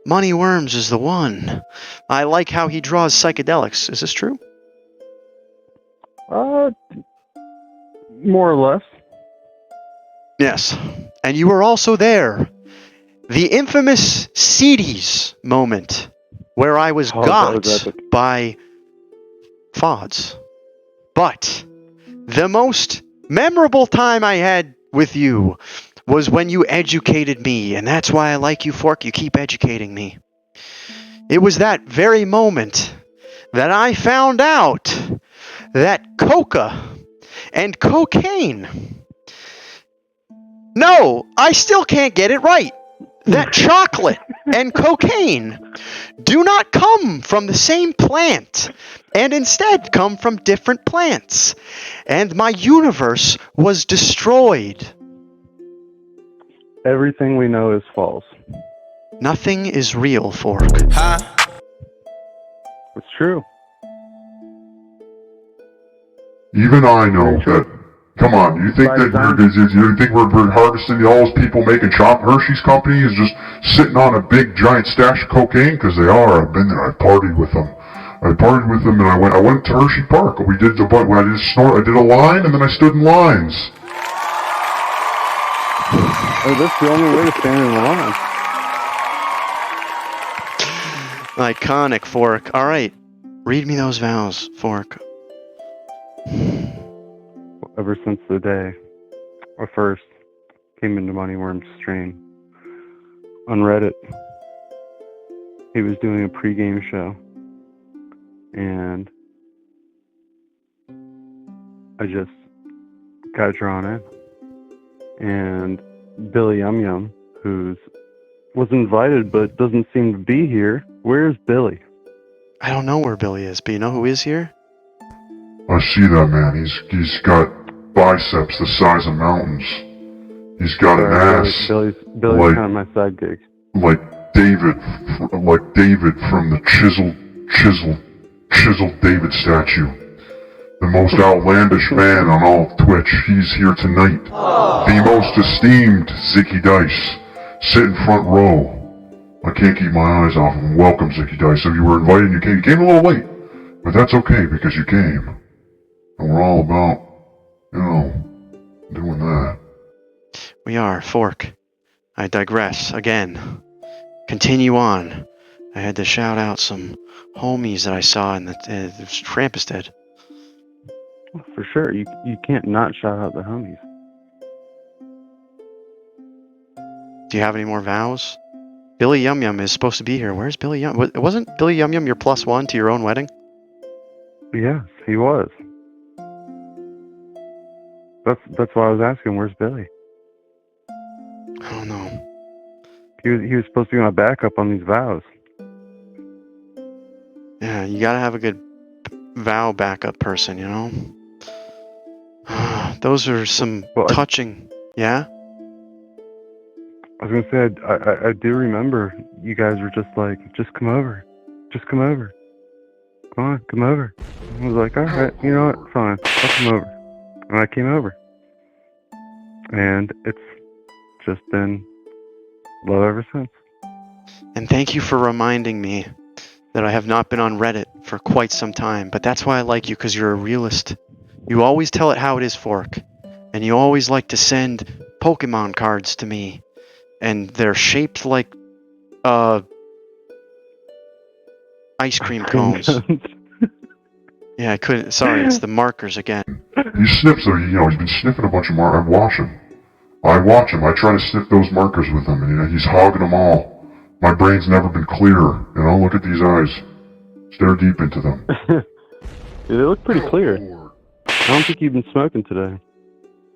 Moneyworms is the one. I like how he draws psychedelics. Is this true? More or less. Yes. And you were also there. The infamous CDs moment where I was got by Fods. But the most memorable time I had with you was when you educated me, and that's why I like you, Fork. You keep educating me. It was that very moment that I found out that coca and cocaine. No, I still can't get it right. That chocolate and cocaine do not come from the same plant, and instead come from different plants. And my universe was destroyed. Everything we know is false. Nothing is real, Fork. It's true. Even I know that. Come on, you think that you think we're harvesting all those people making Hershey's company is just sitting on a big giant stash of cocaine? Because they are. I've been there. I partied with them. And I went to Hershey Park. I did a line, and then I stood in lines. Oh, that's the only way to stand in line. Iconic, Fork. All right, read me those vows, Fork. Ever since the day I first came into Moneyworms' stream on Reddit, he was doing a pregame show, and I just got drawn in. And Billy Yum Yum, was invited but doesn't seem to be here. Where's Billy? I don't know where Billy is, but you know who is here? I see that man. He's got biceps the size of mountains. He's got an ass. Billy's like, kind of my side gig. Like David from the chiseled David statue. The most outlandish man on all of Twitch. He's here tonight. The most esteemed Zicky Dice. Sit in front row. I can't keep my eyes off him. Welcome, Zicky Dice. So you were invited, you came. You came a little late. But that's okay, because you came. And we're all about, doing that. We are, Fork. I digress again. Continue on. I had to shout out some homies that I saw in the Krampus dead. For sure. You can't not shout out the homies. Do you have any more vows? Billy Yum Yum is supposed to be here. Where's Billy Yum? Wasn't Billy Yum Yum your +1 to your own wedding? Yes, he was. That's why I was asking, where's Billy? I don't know. He was supposed to be my backup on these vows. Yeah, you gotta have a good vow backup person, you know? Those are some touching... Yeah? I was gonna say, I do remember you guys were just like, just come over. Just come over. Come on, come over. I was like, alright, you know what, fine, I'll come over. And I came over. And it's just been love ever since. And thank you for reminding me that I have not been on Reddit for quite some time. But that's why I like you, because you're a realist. You always tell it how it is, Fork. And you always like to send Pokemon cards to me. And they're shaped like ice cream cones. Yeah, I couldn't. Sorry, it's the markers again. He sniffs them, he's been sniffing a bunch of markers. I watch him. I try to sniff those markers with him, and he's hogging them all. My brain's never been clearer. Look at these eyes. Stare deep into them. Yeah, they look pretty clear. I don't think you've been smoking today.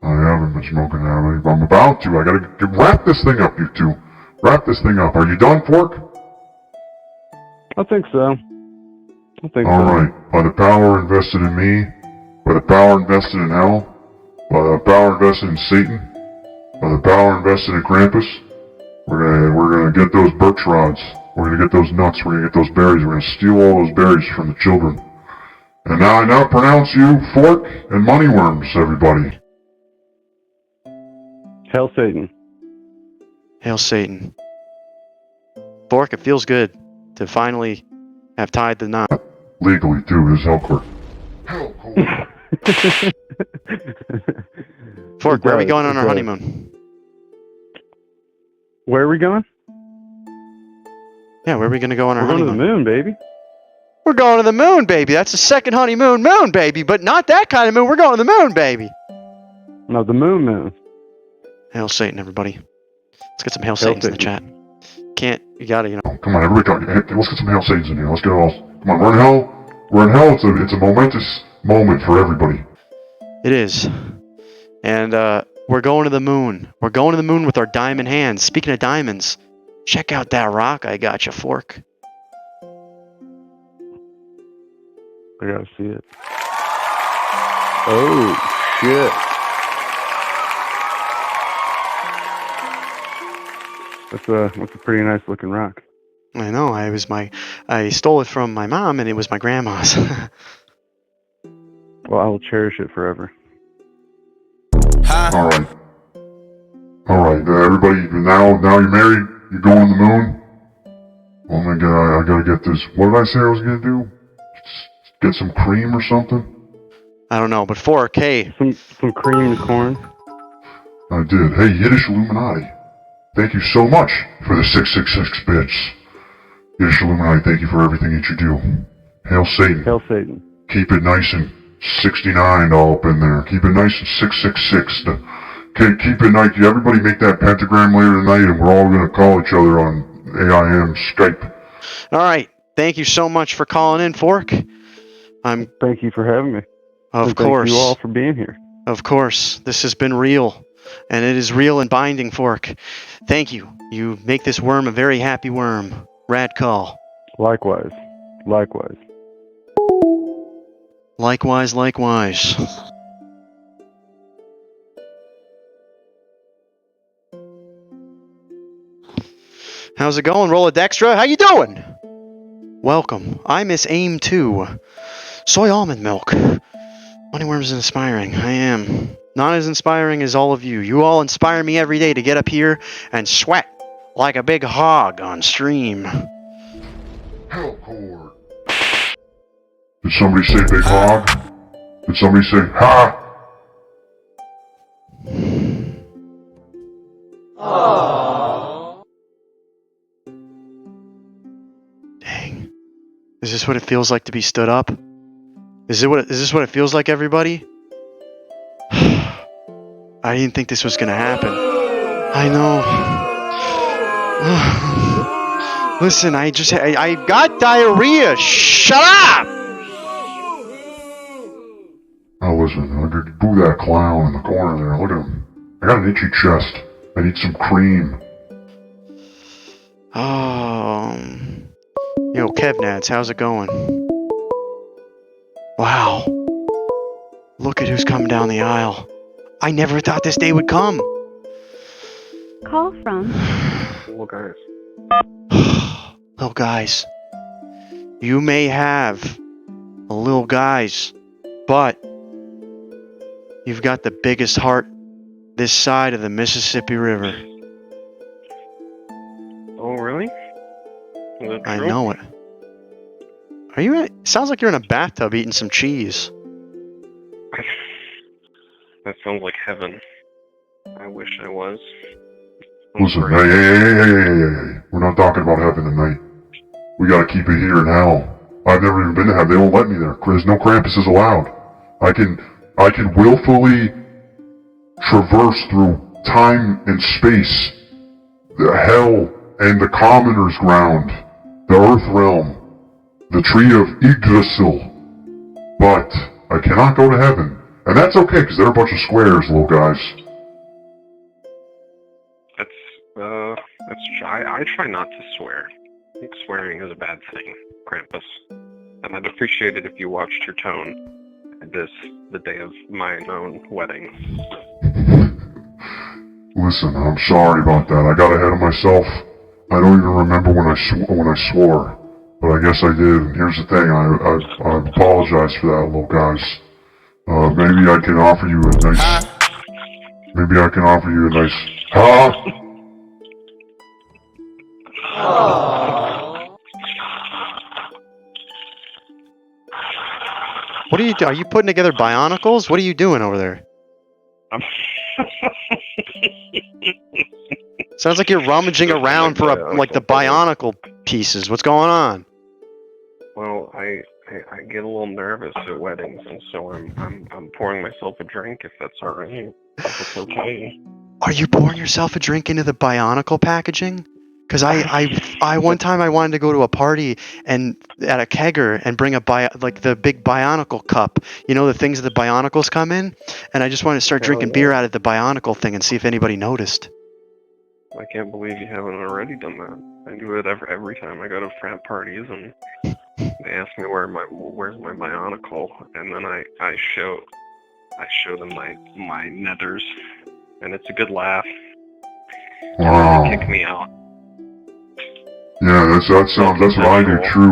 I haven't been smoking now. I'm about to. I gotta wrap this thing up, you two. Wrap this thing up. Are you done, Fork? I think so. Alright. By the power invested in me, by the power invested in hell, by the power invested in Satan, by the power invested in Krampus, we're gonna get those birch rods. We're gonna get those nuts. We're gonna get those berries. We're gonna steal all those berries from the children. And now I now pronounce you Fork and Moneyworms, everybody. Hail Satan. Hail Satan. Fork, it feels good to finally have tied the knot. Legally, too. This is hell court. Fork, where are we going on our honeymoon? Where are we going? Yeah, where are we going to go on our honeymoon? We're going to the moon, baby. We're going to the moon, baby. That's the second honeymoon, moon, baby. But not that kind of moon. We're going to the moon, baby. No, the moon. Hail Satan, everybody. Let's get some Hail Satans in the chat. You gotta, Come on, everybody. Let's get some Hail Satans in here. Let's get it all. Come on, we're in hell. We're in hell. It's a momentous moment for everybody. It is. And we're going to the moon. We're going to the moon with our diamond hands. Speaking of diamonds, check out that rock I got you, Fork. I gotta see it. Oh, shit. That's a pretty nice looking rock. I know. I stole it from my mom, and it was my grandma's. Well, I will cherish it forever. All right. Everybody. Now you're married. You're going to the moon. Oh my God! I gotta get this. What did I say I was gonna do? Get some cream or something? I don't know, but Fork, hey. Some cream and corn. I did. Hey, Yiddish Illuminati. Thank you so much for the 666 bits. Yiddish Illuminati, thank you for everything that you do. Hail Satan. Hail Satan. Keep it nice and 69 all up in there. Keep it nice and 666. Okay, keep it nice. Everybody make that pentagram later tonight, and we're all going to call each other on AIM Skype. All right. Thank you so much for calling in, Fork. Thank you for having me. Of course. Thank you all for being here. Of course. This has been real. And it is real and binding, Fork. Thank you. You make this worm a very happy worm. Rad call. Likewise. Likewise. How's it going, Rolodextra? How you doing? Welcome. I miss AIM 2. Soy almond milk. Moneyworms is inspiring. I am. Not as inspiring as all of you. You all inspire me every day to get up here and sweat like a big hog on stream. Hellcore. Did somebody say big hog? Did somebody say ha? Aww. Dang. Is this what it feels like to be stood up? Is this what it feels like, everybody? I didn't think this was gonna happen. I know. Listen, I got diarrhea. Shut up! Oh, listen, I could boo that clown in the corner there. Look at him. I got an itchy chest. I need some cream. Yo, Kevnads, how's it going? Wow. Look at who's coming down the aisle. I never thought this day would come. Call from Little guys. Little guys. You may have a little guys, but you've got the biggest heart this side of the Mississippi River. Oh, really? Is that I true? know it. Are you in? Sounds like you're in a bathtub eating some cheese. That sounds like heaven. I wish I was. Listen, hey. We're not talking about heaven tonight. We gotta keep it here in hell. I've never even been to heaven. They won't let me there. There's no Krampuses allowed. I can willfully traverse through time and space, the hell and the commoner's ground, the earth realm, the tree of Yggdrasil. But I cannot go to heaven. And that's okay, because they're a bunch of squares, little guys. I try not to swear. I think swearing is a bad thing, Krampus. And I'd appreciate it if you watched your tone at the day of my own wedding. Listen, I'm sorry about that. I got ahead of myself. I don't even remember when I swore, but I guess I did. And here's the thing, I apologize for that, little guys. Maybe I can offer you a nice. Maybe I can offer you a nice. Huh? What are you doing? Are you putting together bionicles? What are you doing over there? Sounds like you're rummaging around for the bionicle pieces. What's going on? Well, I get a little nervous at weddings, and so I'm pouring myself a drink if that's alright. If it's okay. Are you pouring yourself a drink into the bionicle packaging? Because I one time I wanted to go to a party and at a kegger and bring the big bionicle cup. You know, the things that the bionicles come in? And I just wanted to start drinking beer out of the bionicle thing and see if anybody noticed. I can't believe you haven't already done that. I do it every time I go to frat parties, and they ask me where's my bionicle, and then I show them my nethers, and it's a good laugh. Wow. And they kick me out. Yeah, that's what I do. True.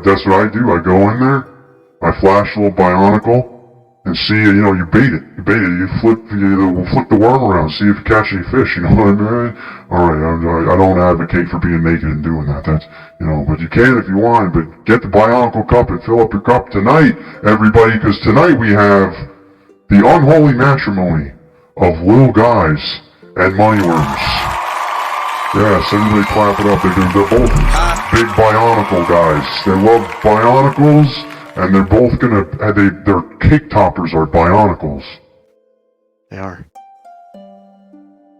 That's what I do. I go in there, I flash a little bionicle, and see, you bait it. You flip the worm around, see if you catch any fish. You know what I mean? All right. I don't advocate for being naked and doing that. That's but you can if you want. But get the bionicle cup and fill up your cup tonight, everybody, because tonight we have the unholy matrimony of little guys and Moneyworms. Yes, everybody clap it up. They're both big bionicle guys. They love bionicles, and they're both their cake toppers are bionicles. They are.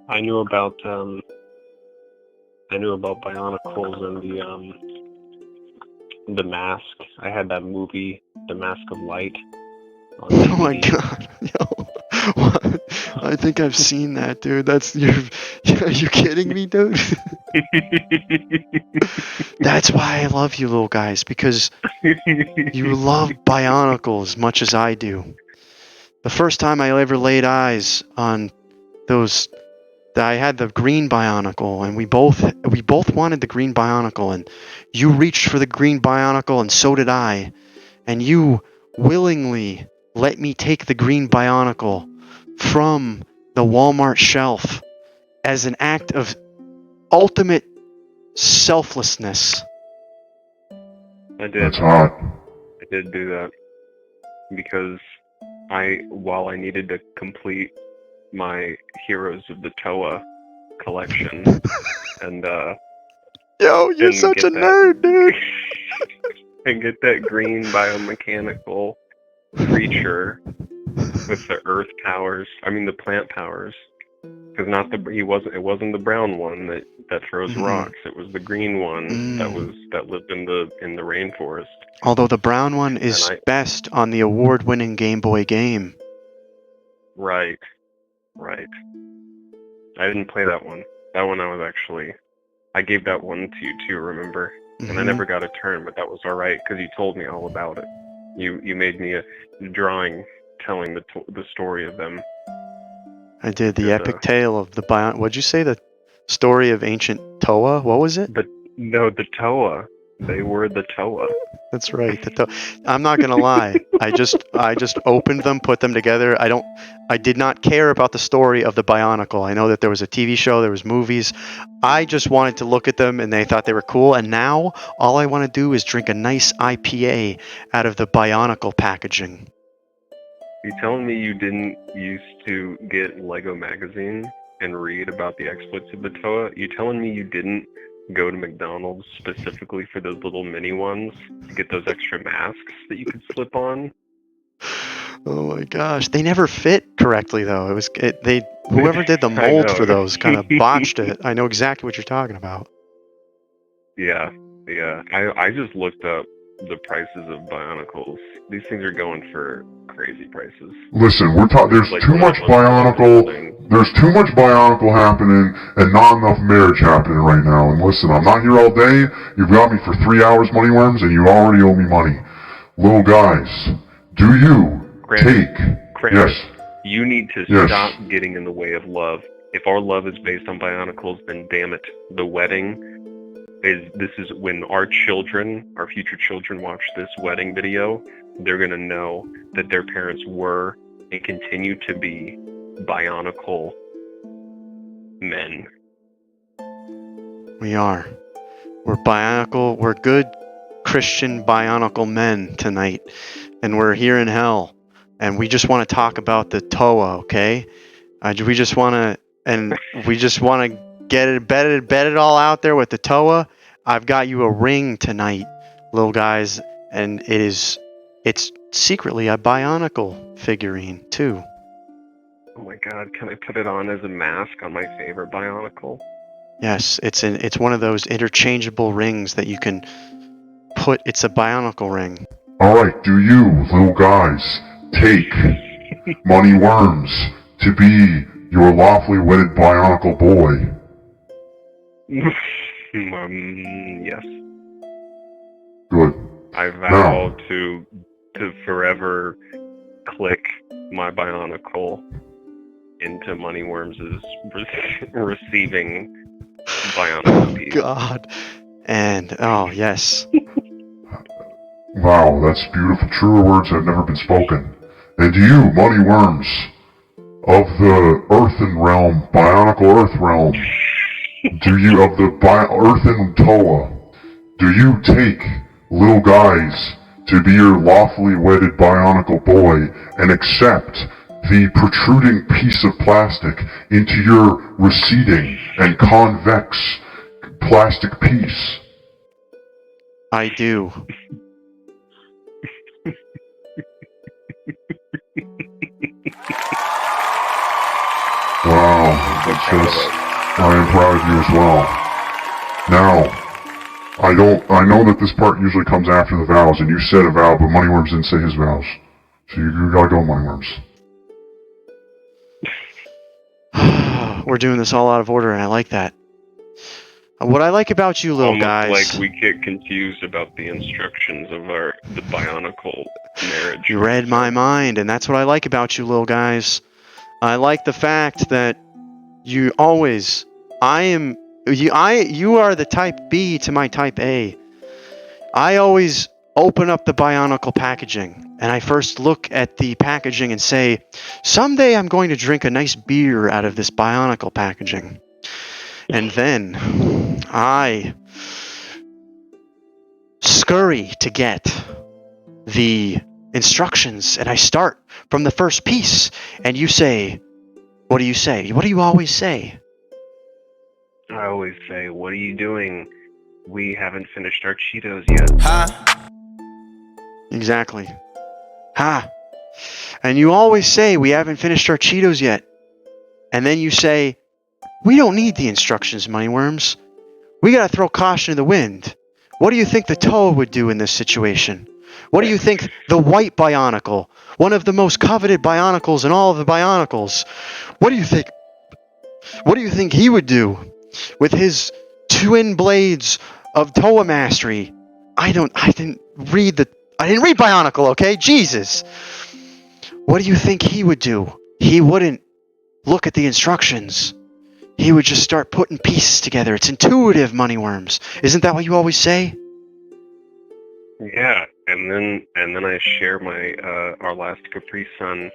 I knew about bionicles and the Mask. I had that movie, The Mask of Light. Oh my god, yo. What? I think I've seen that, dude. Are you kidding me, dude? That's why I love you little guys, because you love bionicle as much as I do. The first time I ever laid eyes on I had the green bionicle, and we both wanted the green bionicle, and you reached for the green bionicle, and so did I, and you willingly let me take the green bionicle from the Walmart shelf as an act of ultimate selflessness. I did. That's hot. I did do that because while I needed to complete my Heroes of the Toa collection and yo, you're such a nerd, dude. And get that green biomechanical creature with the earth powers, the plant powers, Because it wasn't the brown one that throws rocks. It was the green one that lived in the rainforest. Although the brown one is best on the award-winning Game Boy game. Right. I didn't play that one. That one I gave that one to you too, remember? And I never got a turn, but that was alright, because you told me all about it. You made me a drawing telling the story of them. I did the epic tale of the what'd you say? The story of ancient Toa? What was it? The Toa. They were the Toa. That's right. I'm not gonna lie. I just opened them, put them together. I did not care about the story of the Bionicle. I know that there was a TV show, there was movies. I just wanted to look at them, and they thought they were cool. And now all I want to do is drink a nice IPA out of the Bionicle packaging. You telling me you didn't used to get Lego magazine and read about the exploits of the Toa? You telling me you didn't go to McDonald's specifically for those little mini ones to get those extra masks that you could slip on? Oh my gosh, they never fit correctly though. Whoever did the mold for those kind of botched it. I know exactly what you're talking about. Yeah. I just looked up the prices of Bionicles. These things are going for crazy prices. Listen, there's too much Bionicle. There's too much Bionicle happening and not enough marriage happening right now. And listen, I'm not here all day. You've got me for 3 hours, Moneyworms, and you already owe me money. Little guys, do you Yes. You need to stop getting in the way of love. If our love is based on Bionicles, then damn it, the wedding this is when our future children watch this wedding video, they're going to know that their parents were and continue to be Bionicle men. We are. We're good Christian Bionicle men tonight. And we're here in hell. And we just want to talk about the Toa, okay? We just want to get it bet it all out there with the Toa. I've got you a ring tonight, little guys, and it's secretly a Bionicle figurine too. Oh my god, can I put it on as a mask on my favorite Bionicle? Yes, it's one of those interchangeable rings that you can put. It's a Bionicle ring. Alright, do you, little guys, take Moneyworms to be your lawfully wedded Bionicle boy? Yes. Good. I vow to forever click my Bionicle into Moneyworms' receiving Bionicle piece. God. And, oh, yes. Wow, that's beautiful. Truer words have never been spoken. And do you, Moneyworms, of the Earthen Realm, Bionicle Earth Realm, of the Earthen Toa, do you take little guys to be your lawfully wedded Bionicle boy and accept the protruding piece of plastic into your receding and convex plastic piece? I do. Wow, I am proud of you as well. Now, I know that this part usually comes after the vows, and you said a vow, but Moneyworms didn't say his vows. So you gotta go, Moneyworms. We're doing this all out of order, and I like that. What I like about you little guys... Almost like we get confused about the instructions of the Bionicle marriage. You read my mind, and that's what I like about you little guys. I like the fact that you always... You are the type B to my type A. I always open up the Bionicle packaging, and I first look at the packaging and say, someday I'm going to drink a nice beer out of this Bionicle packaging. And then I scurry to get the instructions, and I start from the first piece, and you say, what do you say? What do you always say? I always say, what are you doing? We haven't finished our Cheetos yet. Ha! Exactly. Ha! And you always say, we haven't finished our Cheetos yet. And then you say, We don't need the instructions, Moneyworms. We gotta throw caution to the wind. What do you think the Toa would do in this situation? What do you think the White Bionicle, one of the most coveted Bionicles in all of the Bionicles, what do you think? What do you think he would do with his twin blades of Toa mastery? I didn't read Bionicle, okay? Jesus. What do you think he would do? He wouldn't look at the instructions. He would just start putting pieces together. It's intuitive, Moneyworms. Isn't that what you always say? Yeah, and then I share my our last Capri Sun,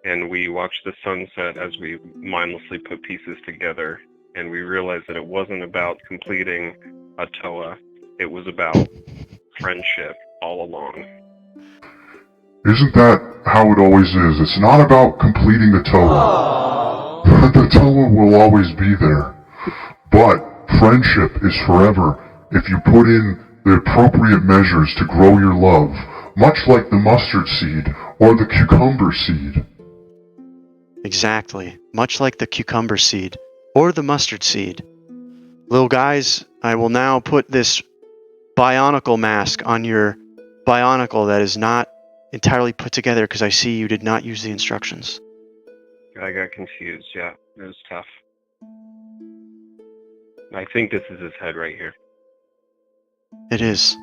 and we watch the sunset as we mindlessly put pieces together, and we realize that it wasn't about completing a Toa, it was about friendship all along. Isn't that how it always is? It's not about completing the Toa. The Toa will always be there. But friendship is forever if you put in the appropriate measures to grow your love, much like the mustard seed or the cucumber seed. Exactly. Much like the cucumber seed or the mustard seed. Little guys, I will now put this Bionicle mask on your Bionicle that is not entirely put together because I see you did not use the instructions. I got confused, yeah. It was tough. I think this is his head right here. It is.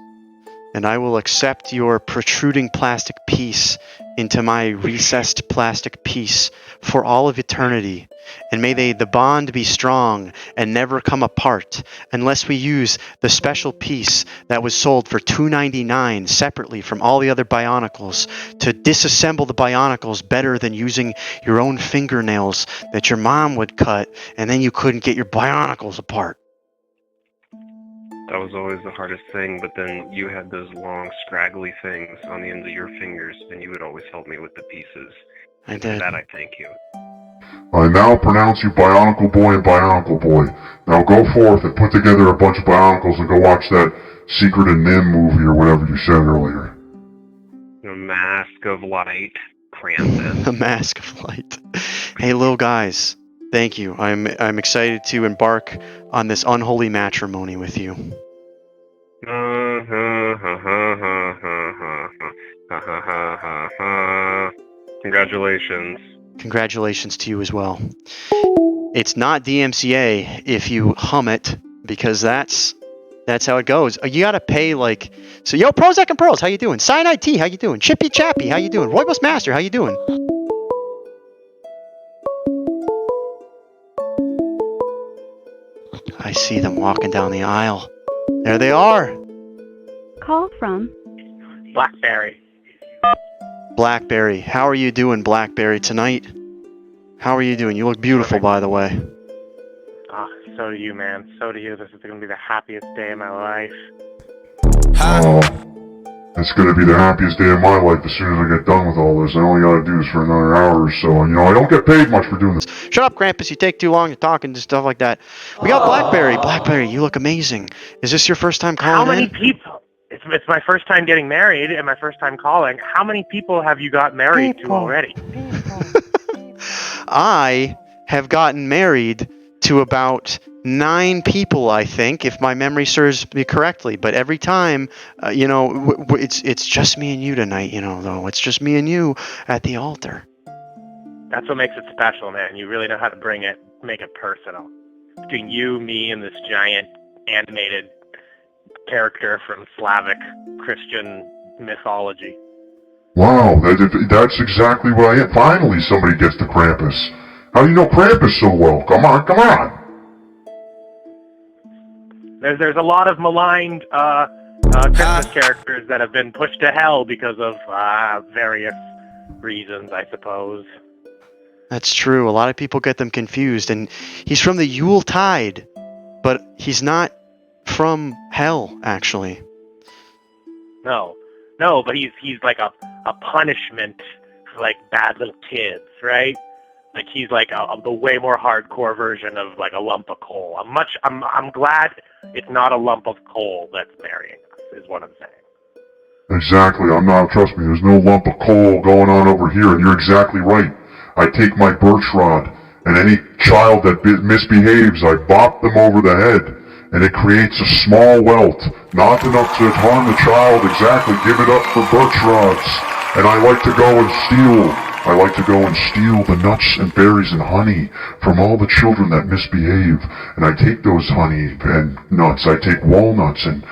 And I will accept your protruding plastic piece into my recessed plastic piece for all of eternity. And may the bond be strong and never come apart unless we use the special piece that was sold for $2.99 separately from all the other Bionicles to disassemble the Bionicles better than using your own fingernails that your mom would cut and then you couldn't get your Bionicles apart. That was always the hardest thing, but then you had those long, scraggly things on the ends of your fingers, and you would always help me with the pieces. I And did. for that, I thank you. I now pronounce you Bionicle Boy and Bionicle Boy. Now go forth and put together a bunch of Bionicles and go watch that Secret of Nim movie or whatever you said earlier. A mask of light, Krampus. A mask of light. Hey, little guys, thank you. I'm excited to embark on this unholy matrimony with you. Congratulations. Congratulations to you as well. It's not DMCA if you hum it, because that's how it goes. You gotta pay like so. Yo, Prozac and Pearls, how you doing? Cyanide T, how you doing? Chippy Chappy, how you doing? Roybus Master, how you doing? I see them walking down the aisle. There they are. Call from Blackberry. Blackberry, how are you doing, Blackberry, tonight? How are you doing? You look beautiful, by the way. Ah, so do you, man. So do you. This is going to be the happiest day of my life. Oh, it's gonna be the happiest day of my life as soon as I get done with all this. I only gotta do this for another hour or so, and I don't get paid much for doing this. Shut up, Krampus, you take too long, you're talking and stuff like that. We got Blackberry. Blackberry, you look amazing. Is this your first time calling How many in? people? It's my first time getting married and my first time calling. How many people have you got married to already? I have gotten married to about 9 people, I think, if my memory serves me correctly. But every time, it's just me and you tonight, though. It's just me and you at the altar. That's what makes it special, man. You really know how to make it personal. Between you, me, and this giant animated character from Slavic Christian mythology. Wow, that's exactly what I am. Finally, somebody gets to Krampus. How do you know Krampus so well? Come on. There's a lot of maligned Christmas characters that have been pushed to hell because of various reasons, I suppose. That's true. A lot of people get them confused. And he's from the Yule Tide, but he's not from hell, actually. No, but he's like a punishment for like bad little kids, right? Like he's like the way more hardcore version of like a lump of coal. I'm glad it's not a lump of coal that's marrying us, is what I'm saying. Exactly. Trust me, there's no lump of coal going on over here, and you're exactly right. I take my birch rod and any child that misbehaves, I bop them over the head. And it creates a small welt, not enough to harm the child exactly, give it up for birch rods. And I like to go and steal the nuts and berries and honey from all the children that misbehave. And I take those honey and nuts, I take walnuts and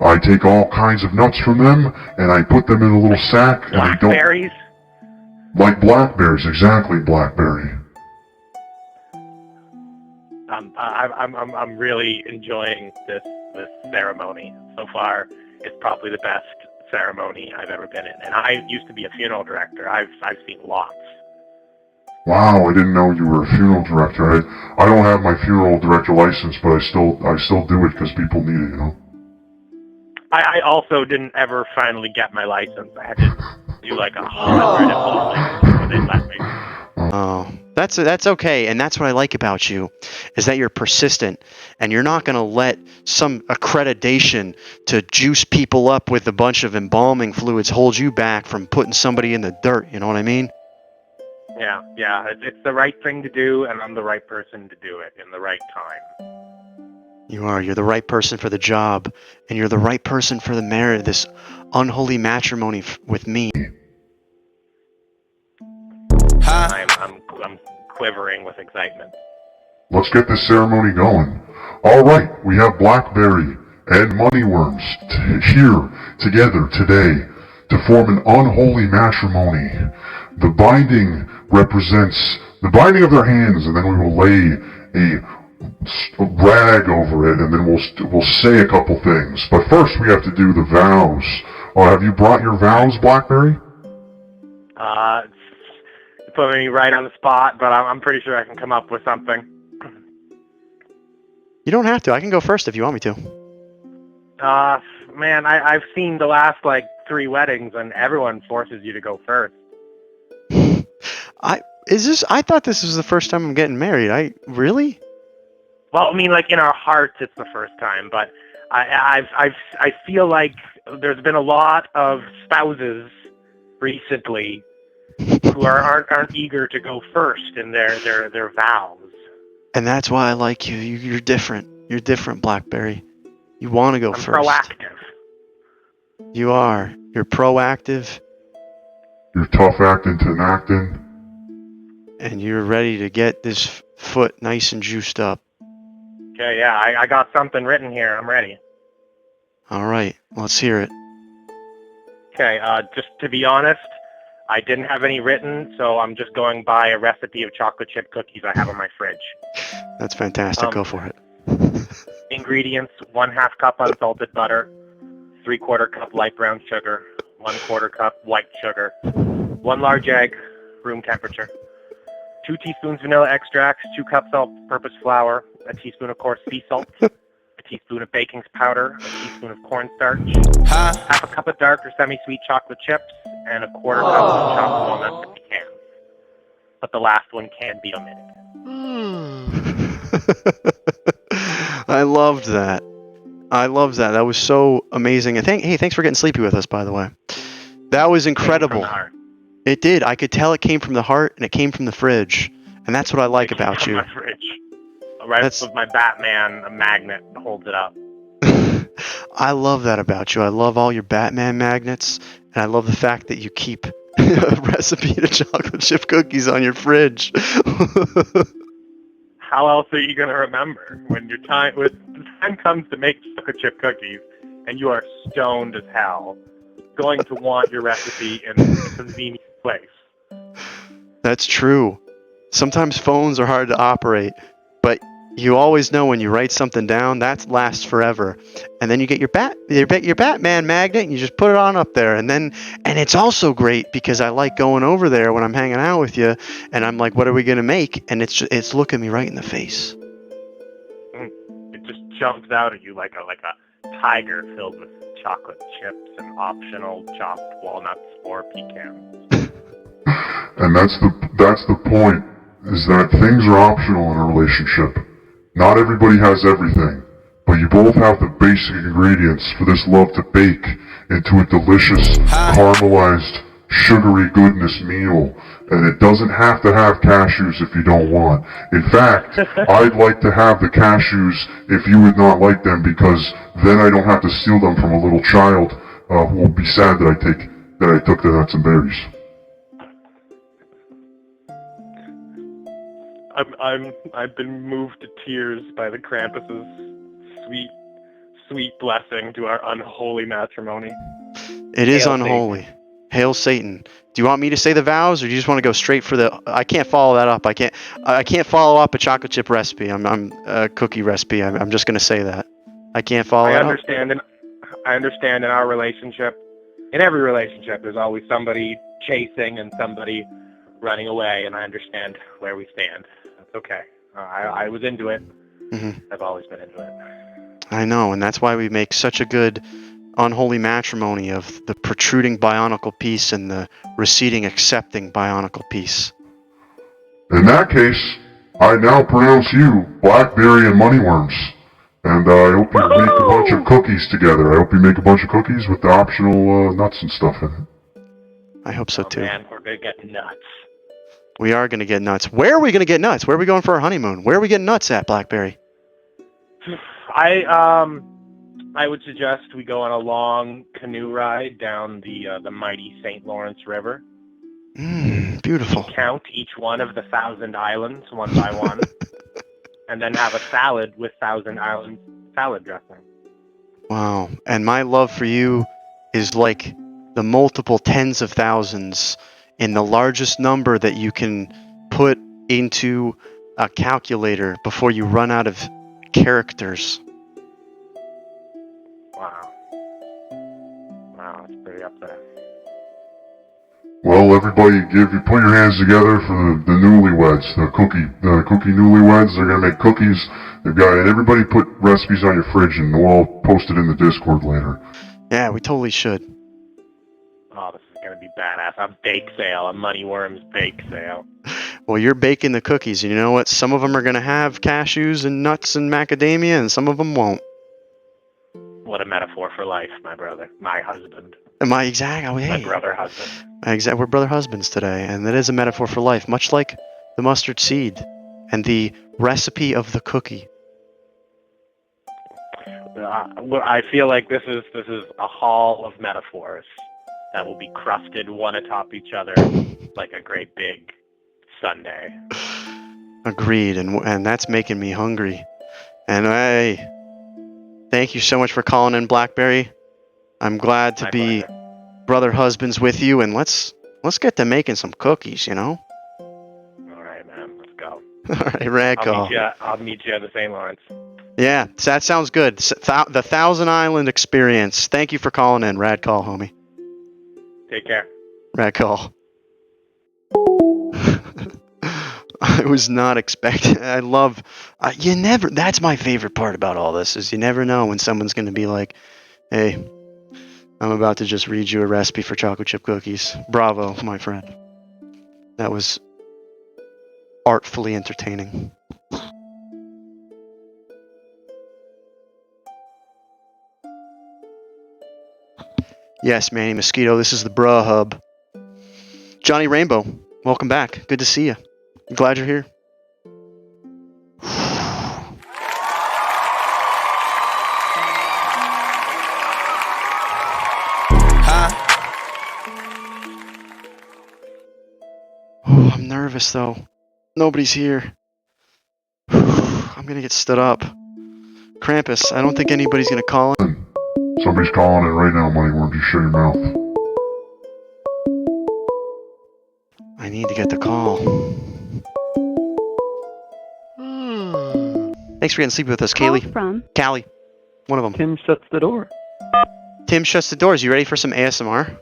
I take all kinds of nuts from them, and I put them in a little sack, and I don't... Blackberries? Like blackberries, exactly, blackberry. I'm really enjoying this ceremony. So far, it's probably the best ceremony I've ever been in. And I used to be a funeral director. I've seen lots. Wow, I didn't know you were a funeral director. I don't have my funeral director license, but I still do it because people need it, you know? I also didn't ever finally get my license. I had to do like 100 appointments before they let me. Oh, that's okay, and that's what I like about you, is that you're persistent, and you're not going to let some accreditation to juice people up with a bunch of embalming fluids hold you back from putting somebody in the dirt, you know what I mean? Yeah, it's the right thing to do, and I'm the right person to do it in the right time. You're the right person for the job, and you're the right person for the marriage, this unholy matrimony with me. I'm quivering with excitement. Let's get this ceremony going. Alright, we have Blackberry and Moneyworms here together today to form an unholy matrimony. The binding represents the binding of their hands, and then we will lay a rag over it, and then we'll say a couple things. But first we have to do the vows. Oh, have you brought your vows, Blackberry? Put me right on the spot, but I'm pretty sure I can come up with something. You don't have to. I can go first if you want me to. Man, I've seen the last, 3 weddings, and everyone forces you to go first. I thought this was the first time I'm getting married. Really? Well, I mean, in our hearts, it's the first time, but I feel like there's been a lot of spouses recently who aren't eager to go first in their vows. And that's why I like you. You're different. You're different, Blackberry. You want to go first. I'm proactive. You are. You're proactive. You're tough acting to acting. And you're ready to get this foot nice and juiced up. Okay, yeah, I got something written here. I'm ready. All right, let's hear it. Okay, just to be honest, I didn't have any written, so I'm just going by a recipe of chocolate chip cookies I have in my fridge. That's fantastic. Go for it. Ingredients: 1/2 cup unsalted butter, 3/4 cup light brown sugar, 1/4 cup white sugar, 1 large egg, room temperature, 2 teaspoons vanilla extract, 2 cups all-purpose flour, a teaspoon of coarse sea salt, a teaspoon of baking powder, a teaspoon of cornstarch, 1/2 cup of dark or semi-sweet chocolate chips, and 1/4 cup of chopped walnuts and pecans. But the last one can be omitted. I loved that. That was so amazing. And thanks for getting sleepy with us, by the way. That was incredible. It did. I could tell it came from the heart, and it came from the fridge. And that's what I like about you. My fridge. Right with my Batman magnet holds it up. I love that about you. I love all your Batman magnets, and I love the fact that you keep a recipe to chocolate chip cookies on your fridge. How else are you going to remember when the time comes to make chocolate chip cookies and you are stoned as hell, going to want your recipe in a convenient place? That's true. Sometimes phones are hard to operate, but you always know when you write something down, that lasts forever. And then you get your Batman magnet and you just put it on up there. And it's also great because I like going over there when I'm hanging out with you and I'm like, what are we going to make? And it's looking me right in the face. It just jumps out at you like a tiger filled with chocolate chips and optional chopped walnuts or pecans. And that's the point, is that things are optional in a relationship. Not everybody has everything, but you both have the basic ingredients for this love to bake into a delicious, caramelized, sugary goodness meal And it doesn't have to have cashews if you don't want. In fact, I'd like to have the cashews if you would not like them, because then I don't have to steal them from a little child who will be sad that I took the nuts and berries. I've been moved to tears by the Krampus's sweet blessing to our unholy matrimony. It is Hail unholy. Satan. Hail Satan. Do you want me to say the vows, or do you just want to go straight for the? I can't follow that up. I can't follow up a chocolate chip recipe. I'm a cookie recipe. I'm just gonna say that. I can't follow I that up. I understand in our relationship, in every relationship, there's always somebody chasing and somebody running away, and I understand where we stand. That's okay. I was into it. Mm-hmm. I've always been into it. I know, and that's why we make such a good unholy matrimony of the protruding bionicle piece and the receding accepting bionicle piece. In that case, I now pronounce you Blackberry and Moneyworms. And I hope you make a bunch of cookies together. I hope you make a bunch of cookies with the optional nuts and stuff in it. I hope so too. Man, we're gonna get nuts. We are going to get nuts. Where are we going to get nuts? Where are we going for our honeymoon? Where are we getting nuts at, Blackberry? I would suggest we go on a long canoe ride down the mighty St. Lawrence River. Beautiful. Count each one of the 1,000 islands one by one, and then have a salad with 1,000 Islands salad dressing. Wow. And my love for you is like the multiple tens of thousands in the largest number that you can put into a calculator before you run out of characters. Wow, it's pretty up there. Well, everybody, put your hands together for the newlyweds, the cookie newlyweds. They're gonna make cookies. And everybody put recipes on your fridge, and we'll all post it in the Discord later. Yeah, we totally should. Oh, this is gonna be badass. A bake sale, a Moneyworms bake sale. Well, you're baking the cookies, and you know what? Some of them are going to have cashews and nuts and macadamia, and some of them won't. What a metaphor for life, my brother, my husband. My brother husband. We're brother husbands today, and that is a metaphor for life, much like the mustard seed and the recipe of the cookie. I feel like this is a hall of metaphors that will be crusted one atop each other like a great big sundae. Agreed, and that's making me hungry. And hey, thank you so much for calling in, Blackberry. I'm glad to be brother husbands with you, and let's get to making some cookies, you know? All right, man, let's go. All right, rad call. I'll meet you at the St. Lawrence. Yeah, that sounds good. The Thousand Island Experience. Thank you for calling in. Rad call, homie. Take care. Rad call. I was not expecting. I love. You never. That's my favorite part about all this is you never know when someone's going to be like, "Hey, I'm about to just read you a recipe for chocolate chip cookies." Bravo, my friend. That was artfully entertaining. Yes, Manny Mosquito, this is the Bruh Hub. Johnny Rainbow, welcome back. Good to see you. Glad you're here. Oh, I'm nervous though. Nobody's here. I'm gonna get stood up. Krampus, I don't think anybody's gonna call in. Somebody's calling in right now, Moneyworms. You shut your mouth. I need to get the call. Thanks for getting sleepy with us, Kaylee. From Callie. One of them. Tim shuts the door. Tim shuts the doors. You ready for some ASMR?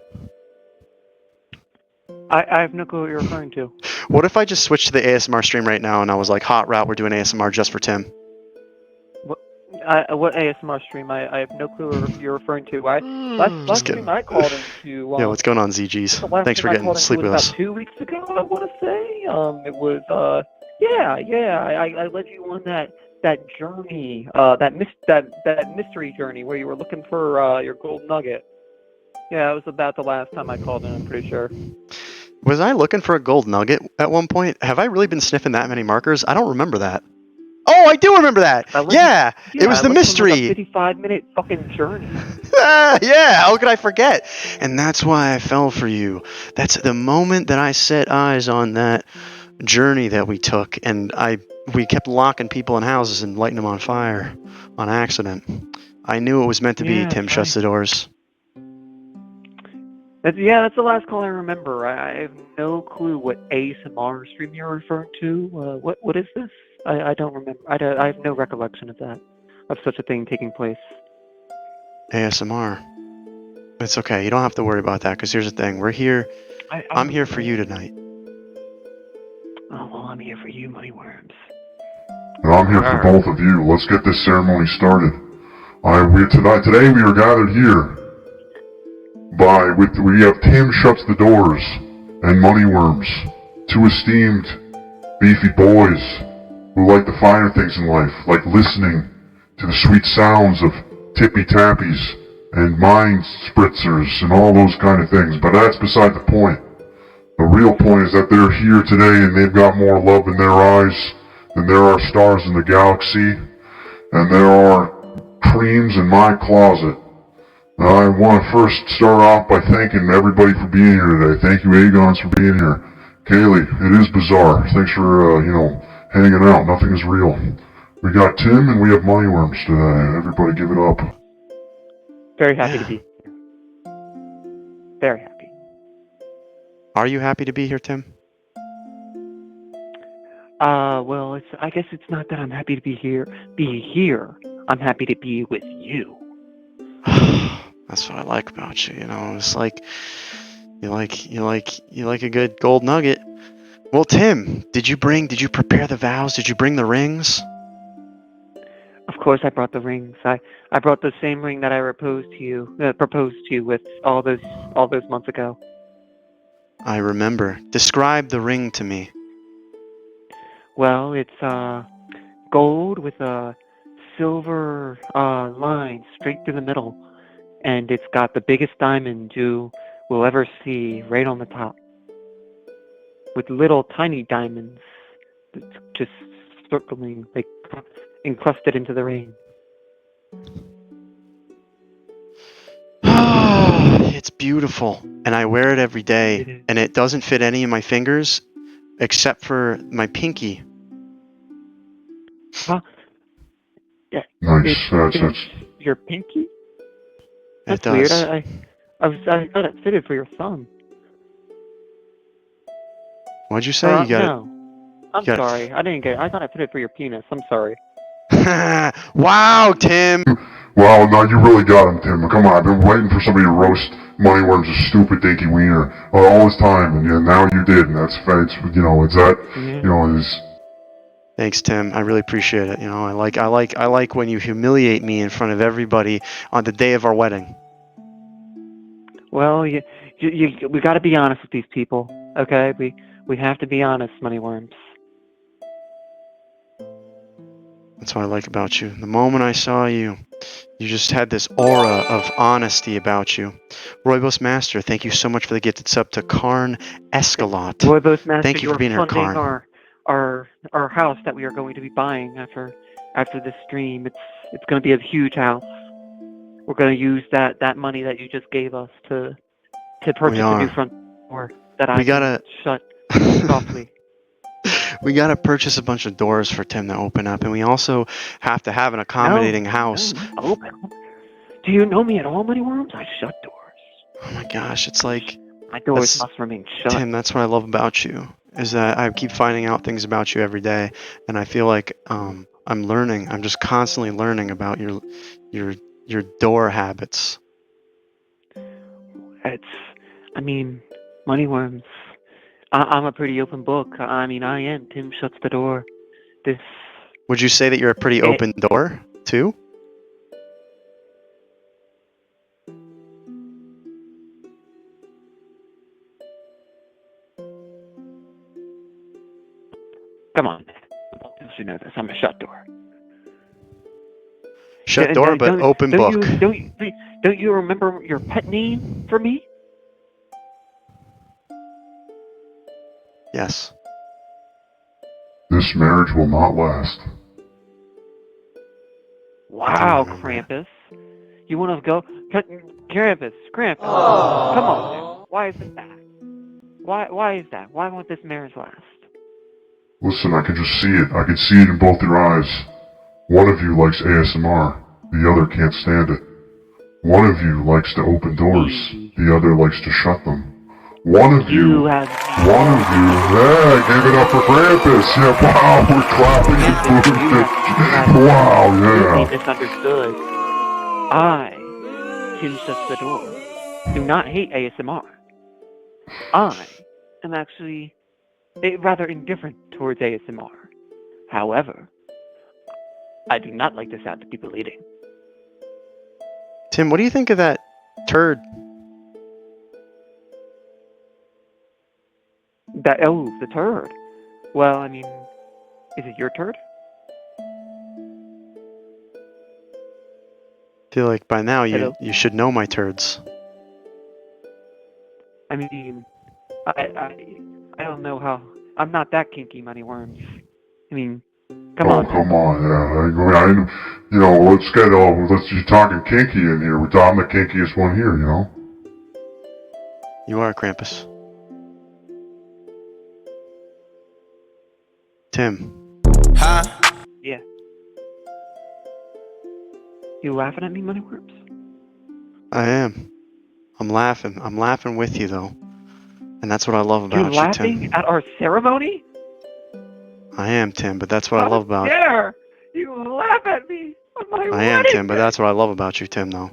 I have no clue what you're referring to. What if I just switched to the ASMR stream right now and I was like, hot route, we're doing ASMR just for Tim? What ASMR stream? I have no clue what you're referring to. Last stream I called into. Yeah, what's going on, ZGs? Thanks for getting sleepy with us. About 2 weeks ago, I want to say. It was I led you on that journey, that mystery journey where you were looking for your gold nugget. Yeah, it was about the last time I called in. I'm pretty sure. Was I looking for a gold nugget at one point? Have I really been sniffing that many markers? I don't remember that. Oh, I do remember that. Yeah, it was the mystery. Like a 55-minute fucking journey. Yeah, how could I forget? And that's why I fell for you. That's the moment that I set eyes on that journey that we took, and we kept locking people in houses and lighting them on fire on accident. I knew it was meant to be. Yeah, Tim that's shuts the doors. That's the last call I remember. I have no clue what ASMR stream you're referring to. What is this? I don't remember. I have no recollection of such a thing taking place. ASMR. It's okay. You don't have to worry about that, because here's the thing. We're here. I'm here for you tonight. Oh, well, I'm here for you, Moneyworms. And I'm here for both of you. Let's get this ceremony started. Today we are gathered here we have Tim Shuts the Doors and Moneyworms, two esteemed, beefy boys who like the finer things in life, like listening to the sweet sounds of tippy-tappies and mind spritzers and all those kind of things, but that's beside the point. The real point is that they're here today and they've got more love in their eyes than there are stars in the galaxy, and there are creams in my closet. I want to first start off by thanking everybody for being here today. Thank you, Agons, for being here. Kaylee, it is bizarre. Thanks for, hanging out. Nothing is real. We got Tim and we have Moneyworms today. Everybody give it up. Very happy to be here. Very happy. Are you happy to be here, Tim? Well, I guess it's not that I'm happy to be here. I'm happy to be with you. That's what I like about you. It's like you like a good gold nugget. Well, Tim, did you prepare the vows? Did you bring the rings? Of course, I brought the rings. I brought the same ring that I proposed to you with all those months ago. I remember. Describe the ring to me. Well, it's gold with a silver line straight through the middle, and it's got the biggest diamond you will ever see right on the top, with little tiny diamonds just circling, like encrusted into the ring. It's beautiful, and I wear it every day, and it doesn't fit any of my fingers except for my pinky. Huh? Yeah. Nice. It's your pinky? That's weird. I thought it fitted for your thumb. What'd you say? No. I'm sorry. I thought it fitted for your penis. I'm sorry. Wow, Tim! Wow, no, you really got him, Tim. Come on, I've been waiting for somebody to roast Moneyworms' stupid dinky wiener all this time, and now you did, and that's Thanks, Tim. I really appreciate it. I like when you humiliate me in front of everybody on the day of our wedding. Well, we got to be honest with these people, okay? We have to be honest, Moneyworms. That's what I like about you. The moment I saw you, you just had this aura of honesty about you. Roybos Master, thank you so much for the gifted sub to Karn Escalot. Roybos Master, thank you for being here, Karn. Our house that we are going to be buying after this stream. It's going to be a huge house. We're going to use that money that you just gave us to purchase a new front door that I can shut softly. We gotta purchase a bunch of doors for Tim to open up, and we also have to have an accommodating house. Open? Do you know me at all, Moneyworms? I shut doors. Oh my gosh, it's like my doors must remain shut. Tim, that's what I love about you, is that I keep finding out things about you every day, and I feel like I'm learning. I'm just constantly learning about your door habits. Moneyworms. I'm a pretty open book. I am. Tim Shuts the Door. Would you say that you're a pretty open door, too? Come on. You know this. I'm a shut door. Shut door, but open book. Don't you remember your pet name for me? Yes. This marriage will not last. Wow, Krampus. You want to go? Krampus, come on, dude. Why is it that? Why is that? Why won't this marriage last? Listen, I can just see it. I can see it in both your eyes. One of you likes ASMR. The other can't stand it. One of you likes to open doors. The other likes to shut them. One of you, yeah, gave it up for Krampus. Yeah, wow, we're clapping and booing. Wow, yeah. You misunderstood. I, Tim Shuts the Door, do not hate ASMR. I am actually rather indifferent towards ASMR. However, I do not like the sound of people eating. Tim, what do you think of that turd? The turd. Well, I mean, is it your turd? I feel like by now Hello? you should know my turds. I mean, I don't know how. I'm not that kinky, Moneyworms. I mean, come on. Come on, yeah. You're talking kinky in here. I'm the kinkiest one here, you know? You are, Krampus. Tim. Huh? Yeah. You laughing at me, Moneyworms? I am. I'm laughing. I'm laughing with you, though. And that's what I love about you, Tim. You laughing at our ceremony? I am, Tim, but that's what I love about you. How dare you laugh at me on my wedding I am, Tim, but that's what I love about you, Tim, though.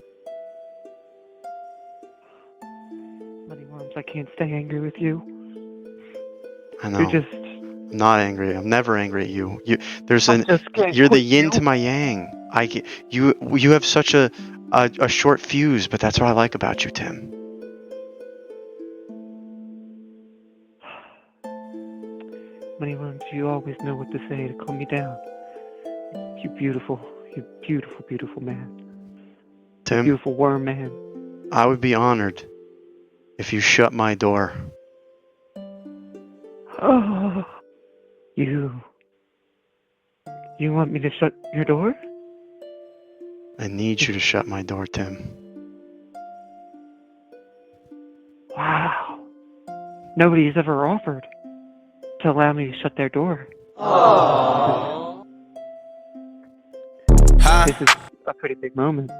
Moneyworms, I can't stay angry with you. I know. You're just... I'm not angry. I'm never angry at you. You're the yin to my yang. You have such a short fuse, but that's what I like about you, Tim. Moneyworms, you always know what to say to calm me down. You beautiful, beautiful man. Tim, beautiful worm man. I would be honored if you shut my door. Oh, you want me to shut your door? I need you to shut my door, Tim. Wow. Nobody's ever offered to allow me to shut their door. Aww. This is a pretty big moment.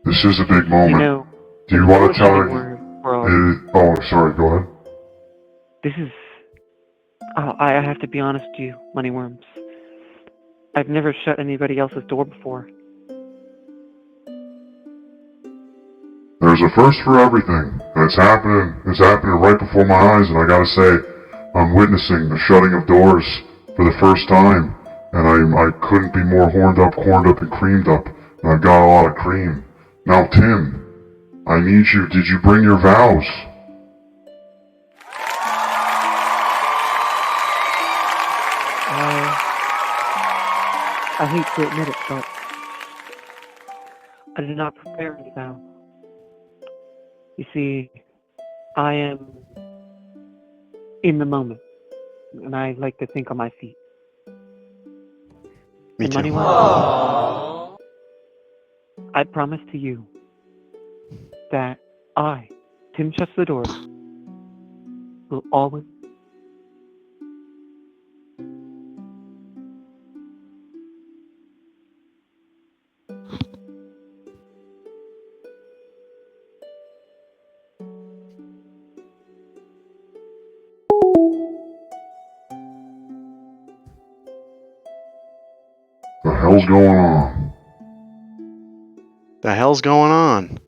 This is a big moment. You know, do you want to tell me? Oh, sorry, go ahead. This is... I have to be honest with you, Moneyworms. I've never shut anybody else's door before. There's a first for everything, and it's happening right before my eyes, and I gotta say, I'm witnessing the shutting of doors for the first time, and I couldn't be more corned up, and creamed up, and I've got a lot of cream. Now, Tim, I need you, did you bring your vows? I hate to admit it, but I did not prepare any vow. You see, I am in the moment, and I like to think on my feet. Me too. Moneyworms, I promise to you that I, Tim Shuts the Door, will always The hell's going on? The hell's going on?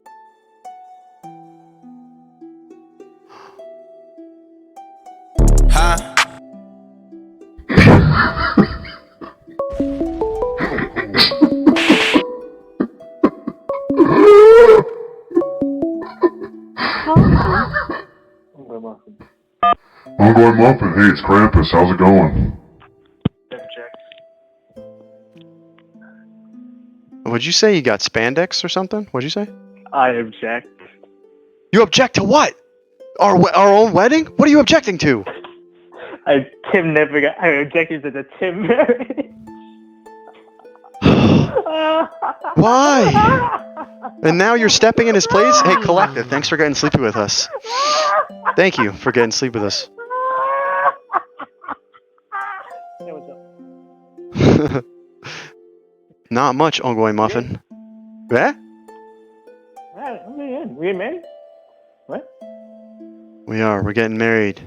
Huh? Ongoing Muffin, hey, it's Krampus, how's it going? What'd you say? You got spandex or something? What'd you say? I object. You object to what? Our own wedding? What are you objecting to? Tim never got. I objected to the Tim marriage. Why? And now you're stepping in his place? Hey, Collective, thanks for getting sleepy with us. Thank you for getting sleepy with us. Hey, what's up? Not much, Ongoing Muffin. Yeah? We get married? What? We are. We're getting married.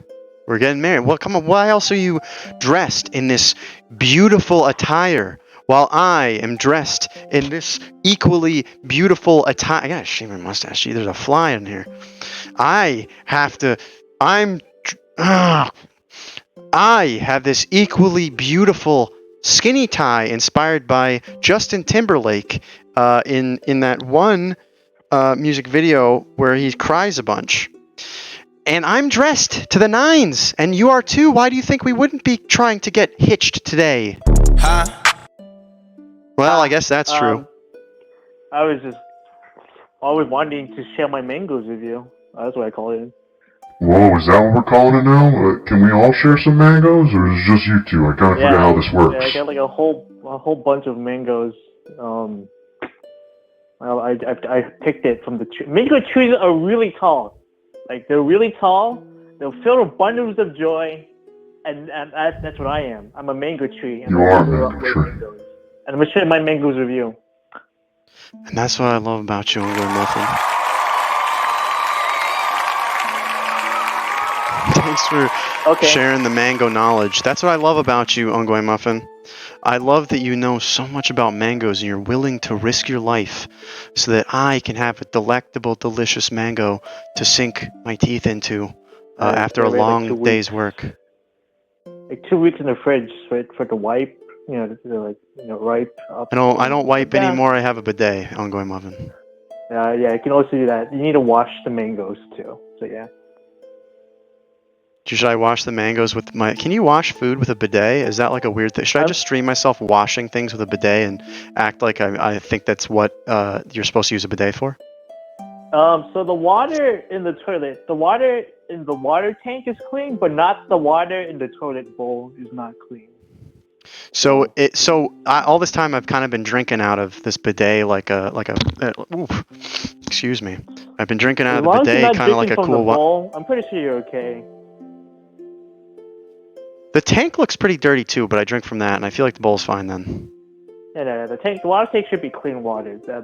We're getting married. Well, come on. Why else are you dressed in this beautiful attire while I am dressed in this equally beautiful attire? I gotta shave my mustache. Gee, there's a fly in here. I have to. I have this equally beautiful skinny tie inspired by Justin Timberlake in that one music video where he cries a bunch. And I'm dressed to the nines, and you are too. Why do you think we wouldn't be trying to get hitched today? Huh? Well, I guess that's true. I was just always wanting to share my mangoes with you. That's what I call it. Whoa, is that what we're calling it now? Can we all share some mangoes, or is it just you two? I kind of forget how this works. Yeah, I got like a whole bunch of mangoes. I picked it from the tree. Mango trees are really tall. Like, they're really tall. They're filled with bundles of joy, and that's what I am. I'm a mango tree. You are a mango tree. And I'm gonna share my mangoes with you. And that's what I love about you, Ongoing Muffin. Thanks for sharing the mango knowledge. That's what I love about you, Ongoing Muffin. I love that you know so much about mangoes and you're willing to risk your life so that I can have a delectable, delicious mango to sink my teeth into after a long day's work. Like 2 weeks in the fridge for it to wipe, ripe up. I don't wipe anymore. I have a bidet, Ongoing Muffin. Yeah, you can also do that. You need to wash the mangoes too. So yeah. Should I wash the mangoes with my... Can you wash food with a bidet? Is that like a weird thing? Should I just stream myself washing things with a bidet and act like I think that's what you're supposed to use a bidet for? So the water in the toilet, the water in the water tank is clean, but not the water in the toilet bowl is not clean. So all this time I've kind of been drinking out of this bidet excuse me. I've been drinking out of the bidet kind of like a cool bowl. I'm pretty sure you're okay. The tank looks pretty dirty too, but I drink from that, and I feel like the bowl's fine then. Yeah, the water tank should be clean water. Yeah.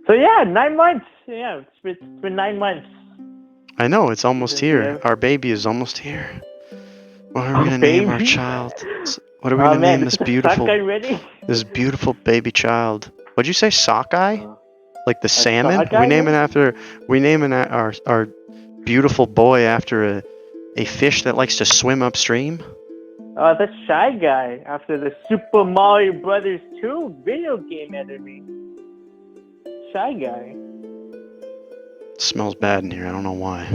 So yeah, 9 months. Yeah, it's been 9 months. I know, it's almost here. Our baby is almost here. What are we gonna name our child? What are we gonna name this beautiful, this beautiful baby child? What'd you say, sockeye? Like the salmon? We naming our beautiful boy after a fish that likes to swim upstream? Oh, that's Shy Guy after the Super Mario Brothers 2 video game enemy. Shy Guy. It smells bad in here. I don't know why.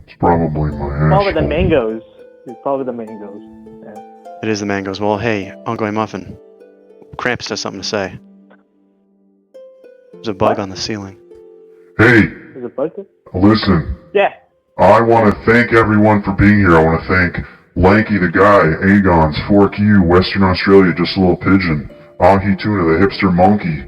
It's probably my ass. Probably the mangoes. It's probably the mangoes. Yeah. It is the mangoes. Well, hey, Ongoing Muffin. Krampus has something to say. There's a bug on the ceiling. Hey! There's a bug there? Listen. Yeah. I want to thank everyone for being here. I want to thank Lanky the Guy, Aegon's, Fork U, Western Australia, Just a Little Pigeon, Ahi Tuna, the Hipster Monkey.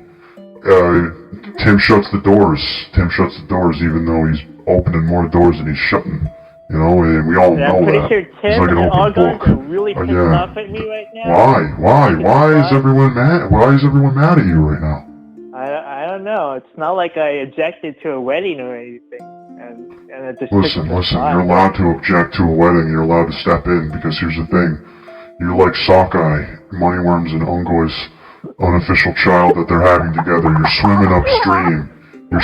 Tim shuts the doors. Tim shuts the doors even though he's opening more doors than he's shutting. You know, and we all know that. I'm pretty sure Tim like and Argon are really pissed off at me right now. Why is everyone mad? Why is everyone mad at you right now? I don't know. It's not like I objected to a wedding or anything. Listen, you're allowed to object to a wedding, you're allowed to step in, because here's the thing. You're like Sockeye, Moneyworms and Ungoy's unofficial child that they're having together. You're swimming upstream. You're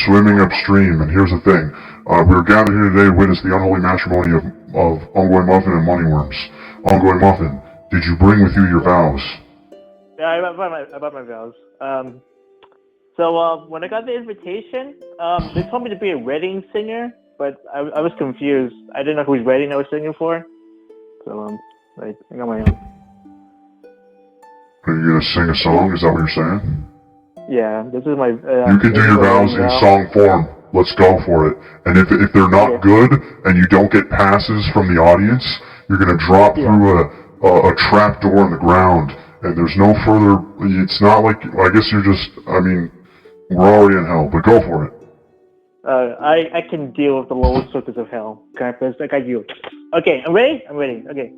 swimming upstream, and here's the thing. We're gathered here today to witness the unholy matrimony of Ongoing Muffin and Moneyworms. Ongoing Muffin, did you bring with you your vows? Yeah, I bought my vows. So when I got the invitation, they told me to be a wedding singer, but I was confused. I didn't know whose wedding I was singing for. So I got my own. Are you gonna sing a song? Is that what you're saying? Yeah, this is my. You can do your vows in song form. Let's go for it. And if they're not good and you don't get passes from the audience, you're gonna drop through a trap door in the ground. And there's no further. It's not like I guess you're just. I mean, we're already in hell, but go for it. I can deal with the lower circuits of hell. Can I press? I got you. Okay, I'm ready. Okay.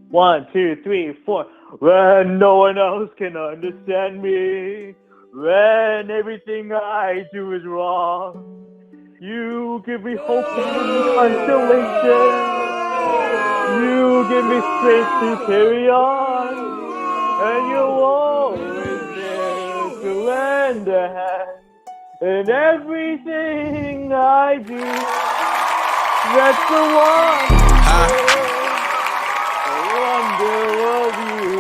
1, 2, 3, 4. When no one else can understand me, when everything I do is wrong, you give me hope and consolation. You give me strength to carry on, and you're always there to lend a hand in everything I do. That's the wonder of you.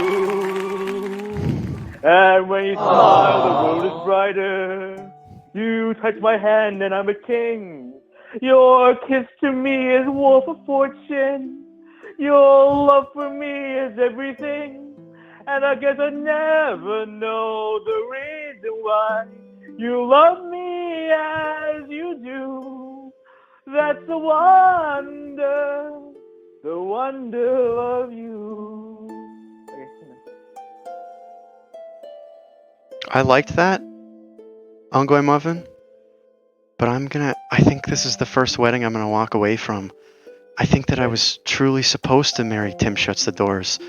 And when you smile, the world is brighter. You touch my hand and I'm a king. Your kiss to me is worth a fortune. Your love for me is everything. And I guess I never know the reason why you love me as you do. That's the wonder of you. I liked that, Ongoy Muffin, but I think this is the first wedding I'm gonna walk away from. I think that I was truly supposed to marry Tim Shuts the Doors.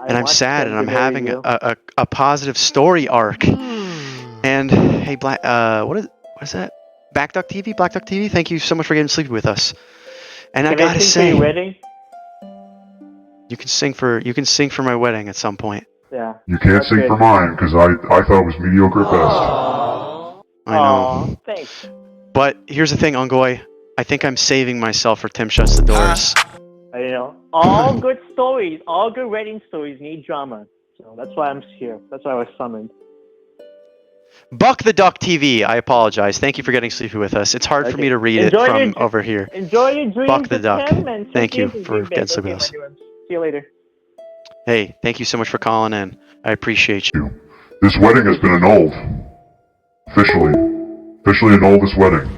And I'm sad, and I'm having a positive story arc. And hey, what is that? Black Duck TV, thank you so much for getting sleepy with us. And I gotta say, for your wedding? you can sing for my wedding at some point. Yeah. You can't sing for mine because I thought it was mediocre at best. I know. Thanks. But here's the thing, Ongoy. I think I'm saving myself for Tim Shuts the Doors. You know, all good stories, all good wedding stories need drama. So that's why I'm here. That's why I was summoned. Buck the Duck TV, I apologize. Thank you for getting sleepy with us. It's hard for me to read it from over here. Enjoy your dreams. Buck the Duck. Tim, and Thank you for getting sleepy with us. See you later. Hey, thank you so much for calling in. I appreciate you. This wedding has been annulled. Officially annul this wedding.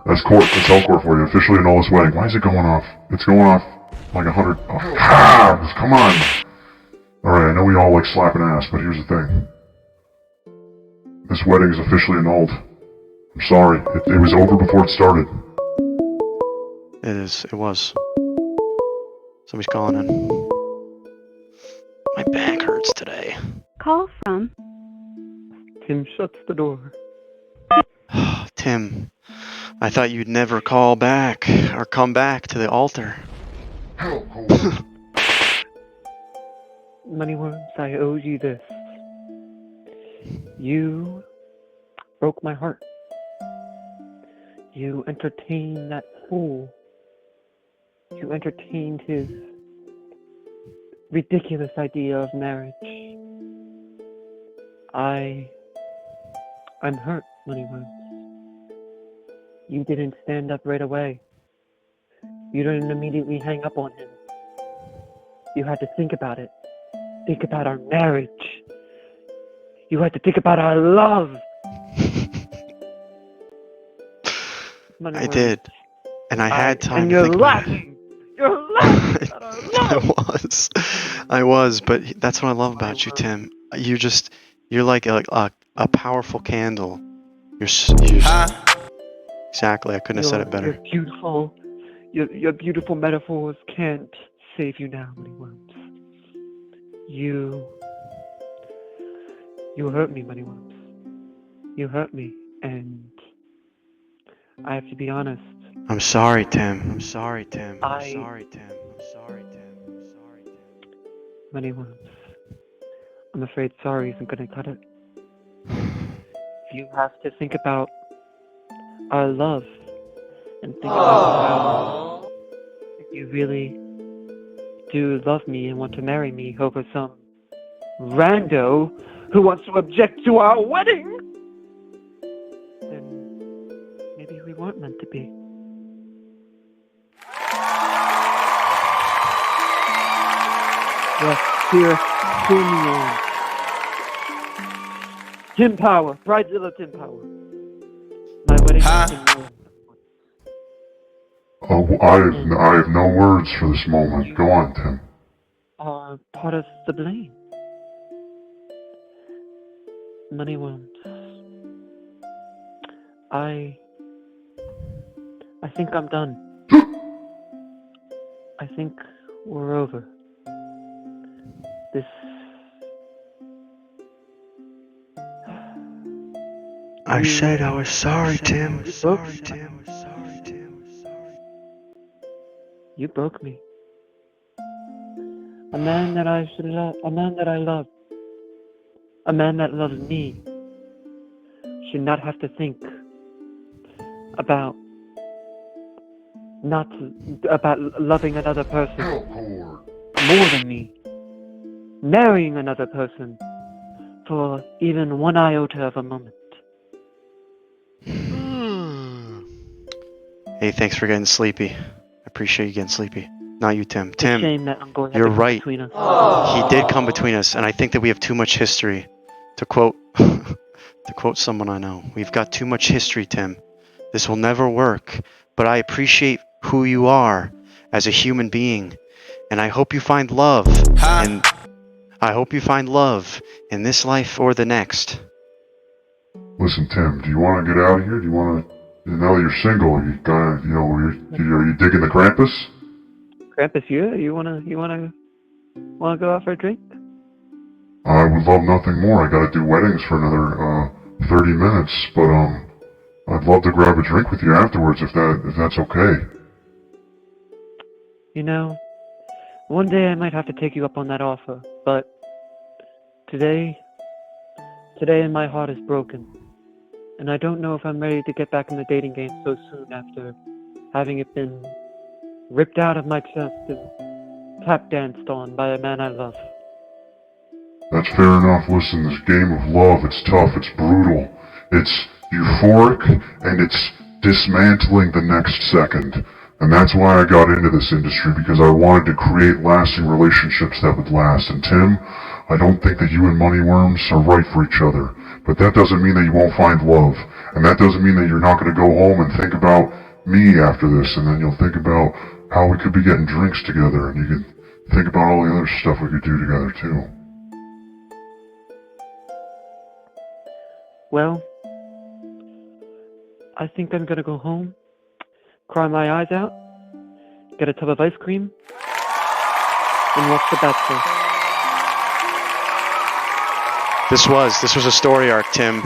That's hell court for you. Officially annul this wedding. Why is it going off? It's going off like 100. Oh, come on. Alright, I know we all like slapping ass, but here's the thing. This wedding is officially annulled. I'm sorry. It was over before it started. It was. Somebody's calling in. My back hurts today. Call from Tim Shuts the Door. Tim, I thought you'd never call back or come back to the altar. Moneyworms, I owe you this. You broke my heart. You entertained that fool. You entertained his ridiculous idea of marriage. I'm hurt, Moneyworms. You didn't stand up right away. You didn't immediately hang up on him. You had to think about it. Think about our marriage. You had to think about our love. I did. And I had time and to you're think laughing. You're laughing about our love. I was, but that's what I love about you, Tim. You're like a powerful candle. Exactly, I couldn't have said it better. Your beautiful metaphors can't save you now, Moneyworms. You hurt me, Moneyworms. You hurt me, and I have to be honest. I'm sorry, Tim. Moneyworms, I'm afraid sorry isn't gonna cut it. You have to think about our love and think about how if you really do love me and want to marry me over some rando who wants to object to our wedding, then maybe we weren't meant to be. Well, hear me on. Tim Power, Bridezilla Tim Power. My wedding is in Rome. Oh, I have no words for this moment. Go on, Tim. Are part of the blame. Moneyworms. I think I'm done. I think we're over. This. I said I was sorry, Tim. You broke me. A man that I should love, a man that I love, a man that loves me, should not have to think about loving another person more than me, marrying another person for even one iota of a moment. Hey, thanks for getting sleepy. I appreciate you getting sleepy. Not you, Tim. It's a shame that Uncle had you're to come right. between us. He did come between us, and I think that we have too much history. To quote, to quote someone I know, we've got too much history, Tim. This will never work. But I appreciate who you are as a human being, and I hope you find love. And I hope you find love in this life or the next. Listen, Tim, do you want to get out of here? Do you want to... Now that you're single, you kind of, are you digging the Krampus? Krampus, you wanna go out for a drink? I would love nothing more. I gotta do weddings for another 30 minutes, but I'd love to grab a drink with you afterwards if that's okay. You know, one day I might have to take you up on that offer, but today my heart is broken, and I don't know if I'm ready to get back in the dating game so soon after having it been ripped out of my chest and tap danced on by a man I love. That's fair enough. Listen, this game of love, it's tough, it's brutal, it's euphoric, and it's dismantling the next second. And that's why I got into this industry, because I wanted to create lasting relationships that would last. And Tim, I don't think that you and Moneyworms are right for each other. But that doesn't mean that you won't find love. And that doesn't mean that you're not going to go home and think about me after this. And then you'll think about how we could be getting drinks together. And you can think about all the other stuff we could do together, too. Well, I think I'm gonna go home, cry my eyes out, get a tub of ice cream, and watch The Bachelor. This was a story arc, Tim.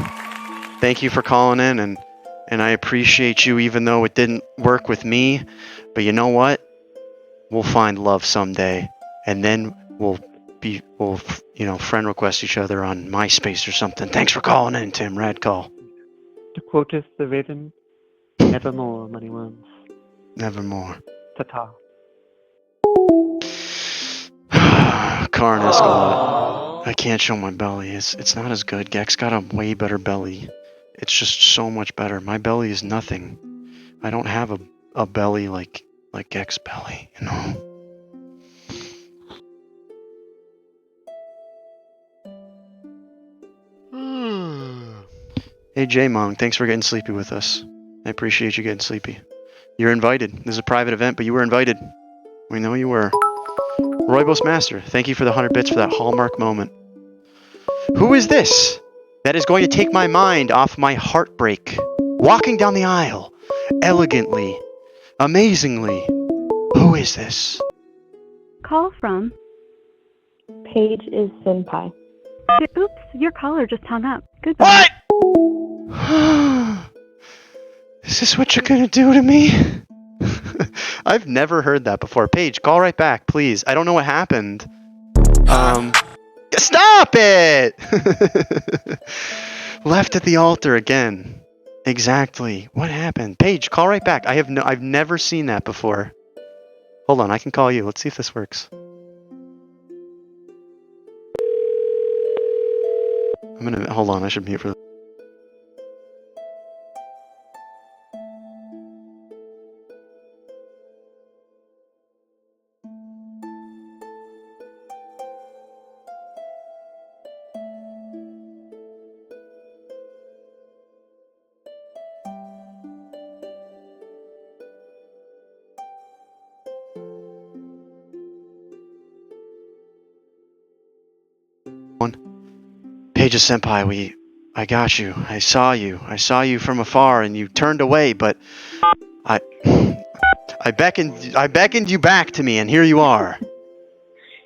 Thank you for calling in, and I appreciate you even though it didn't work with me. But you know what? We'll find love someday, and then we'll friend request each other on MySpace or something. Thanks for calling in, Tim. Rad call. To quote us, the Raven, nevermore, Moneyworms. Nevermore. Ta-ta. Karn Escalade. I can't show my belly. It's not as good. Gex got a way better belly. It's just so much better. My belly is nothing. I don't have a belly like Gex belly, you know. Hey J-Mong, thanks for getting sleepy with us. I appreciate you getting sleepy. You're invited. This is a private event, but you were invited. We know you were. Roybos Master, thank you for the 100 bits for that hallmark moment. Who is this that is going to take my mind off my heartbreak? Walking down the aisle, elegantly, amazingly. Who is this? Call from Paige is Senpai. Oops, your caller just hung up. Goodbye. What? Is this what you're gonna do to me? I've never heard that before. Paige, call right back, please. I don't know what happened. Stop it! Left at the altar again. Exactly. What happened? Paige, call right back. I've never seen that before. Hold on, I can call you. Let's see if this works. Hold on, I should mute for this. Pages Senpai, I got you. I saw you from afar, and you turned away, but I beckoned you back to me, and here you are.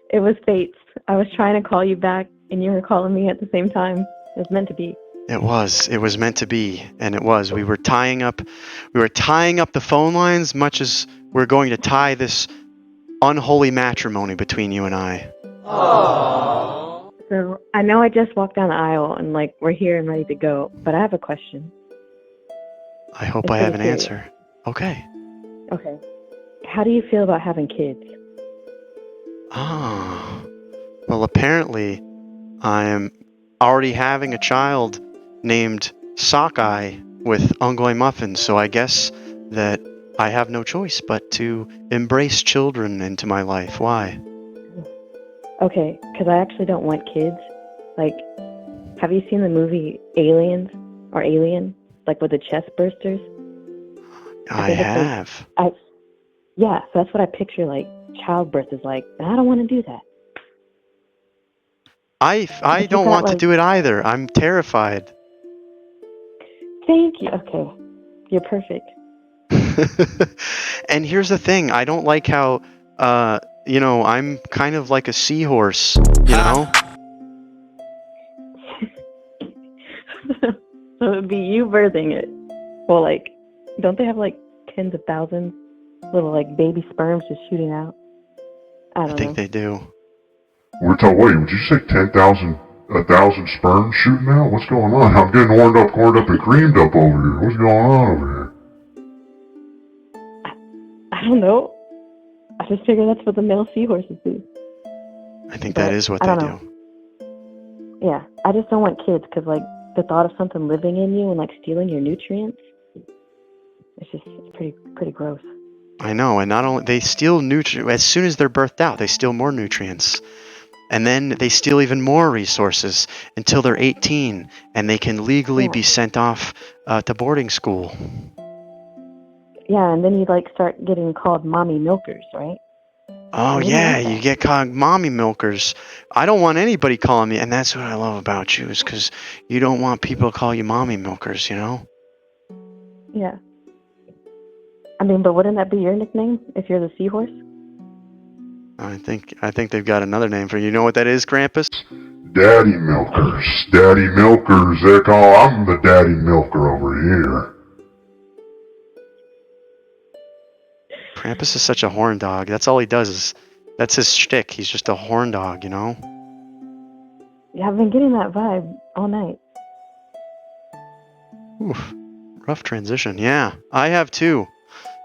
It was fate. I was trying to call you back, and you were calling me at the same time. It was meant to be. It was meant to be, and it was. We were tying up the phone lines, much as we're going to tie this unholy matrimony between you and I. So I know I just walked down the aisle, and like we're here and ready to go. But I have a question. I hope It's I have an pretty serious. answer. Okay. Okay. How do you feel about having kids? Well, apparently, I'm already having a child named Sockeye with Ungoi Muffins, so I guess that I have no choice but to embrace children into my life. Why? Okay, because I actually don't want kids. Like, have you seen the movie Aliens or Alien? Like with the chest bursters? I think it's like- have. Yeah, so that's what I picture like childbirth is like. And I don't want to do that. I But you don't got, want to like- do it either. I'm terrified. Thank you. Okay, you're perfect. And here's the thing. I don't like how, I'm kind of like a seahorse, you know? So it'd be you birthing it. Well, like, don't they have like tens of thousands little like baby sperms just shooting out? I I don't think know. they do. Wait, would you say 1,000 sperms shooting out? What's going on? I'm getting horned up, and creamed up over here. What's going on over here? I don't know. I just figure that's what the male seahorses do. I think But that is what I they don't do. know. Yeah, I just don't want kids because like the thought of something living in you and like stealing your nutrients, it's pretty gross. I know, and not only they steal nutrients as soon as they're birthed out, they steal more nutrients, and then they steal even more resources until they're 18, and they can legally be sent off to boarding school. Yeah, and then you like start getting called mommy milkers, right? Oh I didn't yeah, know that. you get called mommy milkers. I don't want anybody calling me, and that's what I love about you, is because you don't want people to call you mommy milkers, you know? Yeah. I mean, but wouldn't that be your nickname if you're the seahorse? I think they've got another name for you. You know what that is, Krampus? Daddy milkers. Daddy milkers. I'm the daddy milker over here. Krampus is such a horn dog. That's all he does that's his shtick. He's just a horn dog, you know? Yeah, I've been getting that vibe all night. Oof. Rough transition. Yeah, I have too.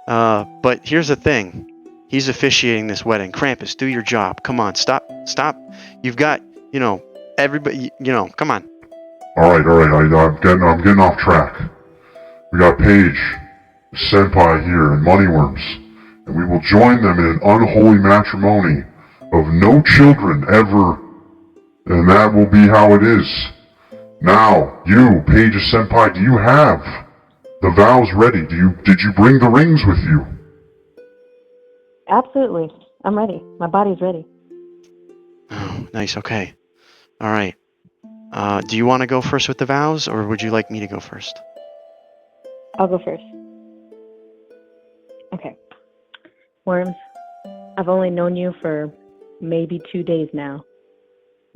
But here's the thing. He's officiating this wedding. Krampus, do your job. Come on, stop. You've got, everybody, come on. All right. I'm getting off track. We got Paige, Senpai here, and Moneyworms, and we will join them in an unholy matrimony of no children ever, and that will be how it is. Now, you, Paige Senpai, do you have the vows ready? Did you bring the rings with you? Absolutely. I'm ready. My body's ready. Oh, nice. Okay. All right. Do you want to go first with the vows, or would you like me to go first? I'll go first. Okay. Worms, I've only known you for maybe 2 days now,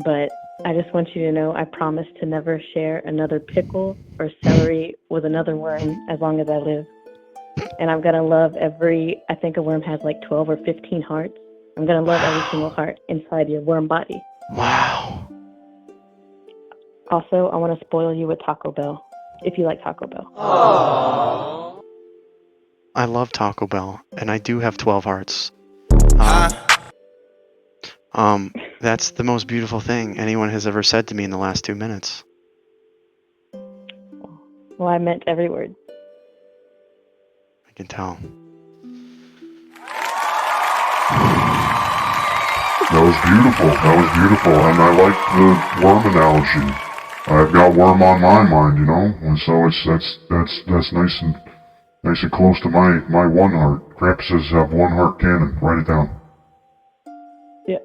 but I just want you to know I promise to never share another pickle or celery with another worm as long as I live. And I'm going to love I think a worm has like 12 or 15 hearts. I'm going to love every single heart inside your worm body. Wow. Also, I want to spoil you with Taco Bell, if you like Taco Bell. Aww. I love Taco Bell, and I do have 12 hearts. That's the most beautiful thing anyone has ever said to me in the last 2 minutes. Well, I meant every word. I can tell. That was beautiful, and I like the worm analogy. I've got worm on my mind, and so that's nice and close to my one heart. Krampus says have one heart cannon. Write it down. Yeah.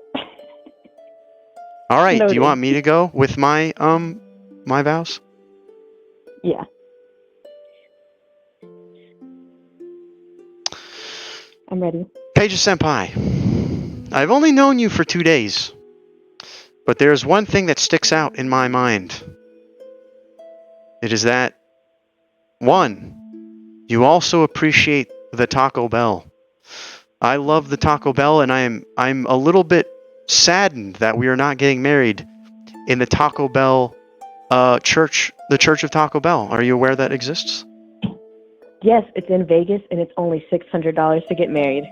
All right. Do Noted. you want me to go with my my vows? Yeah. I'm ready. Paige Senpai, I've only known you for 2 days, but there's one thing that sticks out in my mind. It is that, one, you also appreciate the Taco Bell. I love the Taco Bell, and I'm a little bit saddened that we are not getting married in the Taco Bell church, the Church of Taco Bell. Are you aware that exists? Yes, it's in Vegas, and it's only $600 to get married.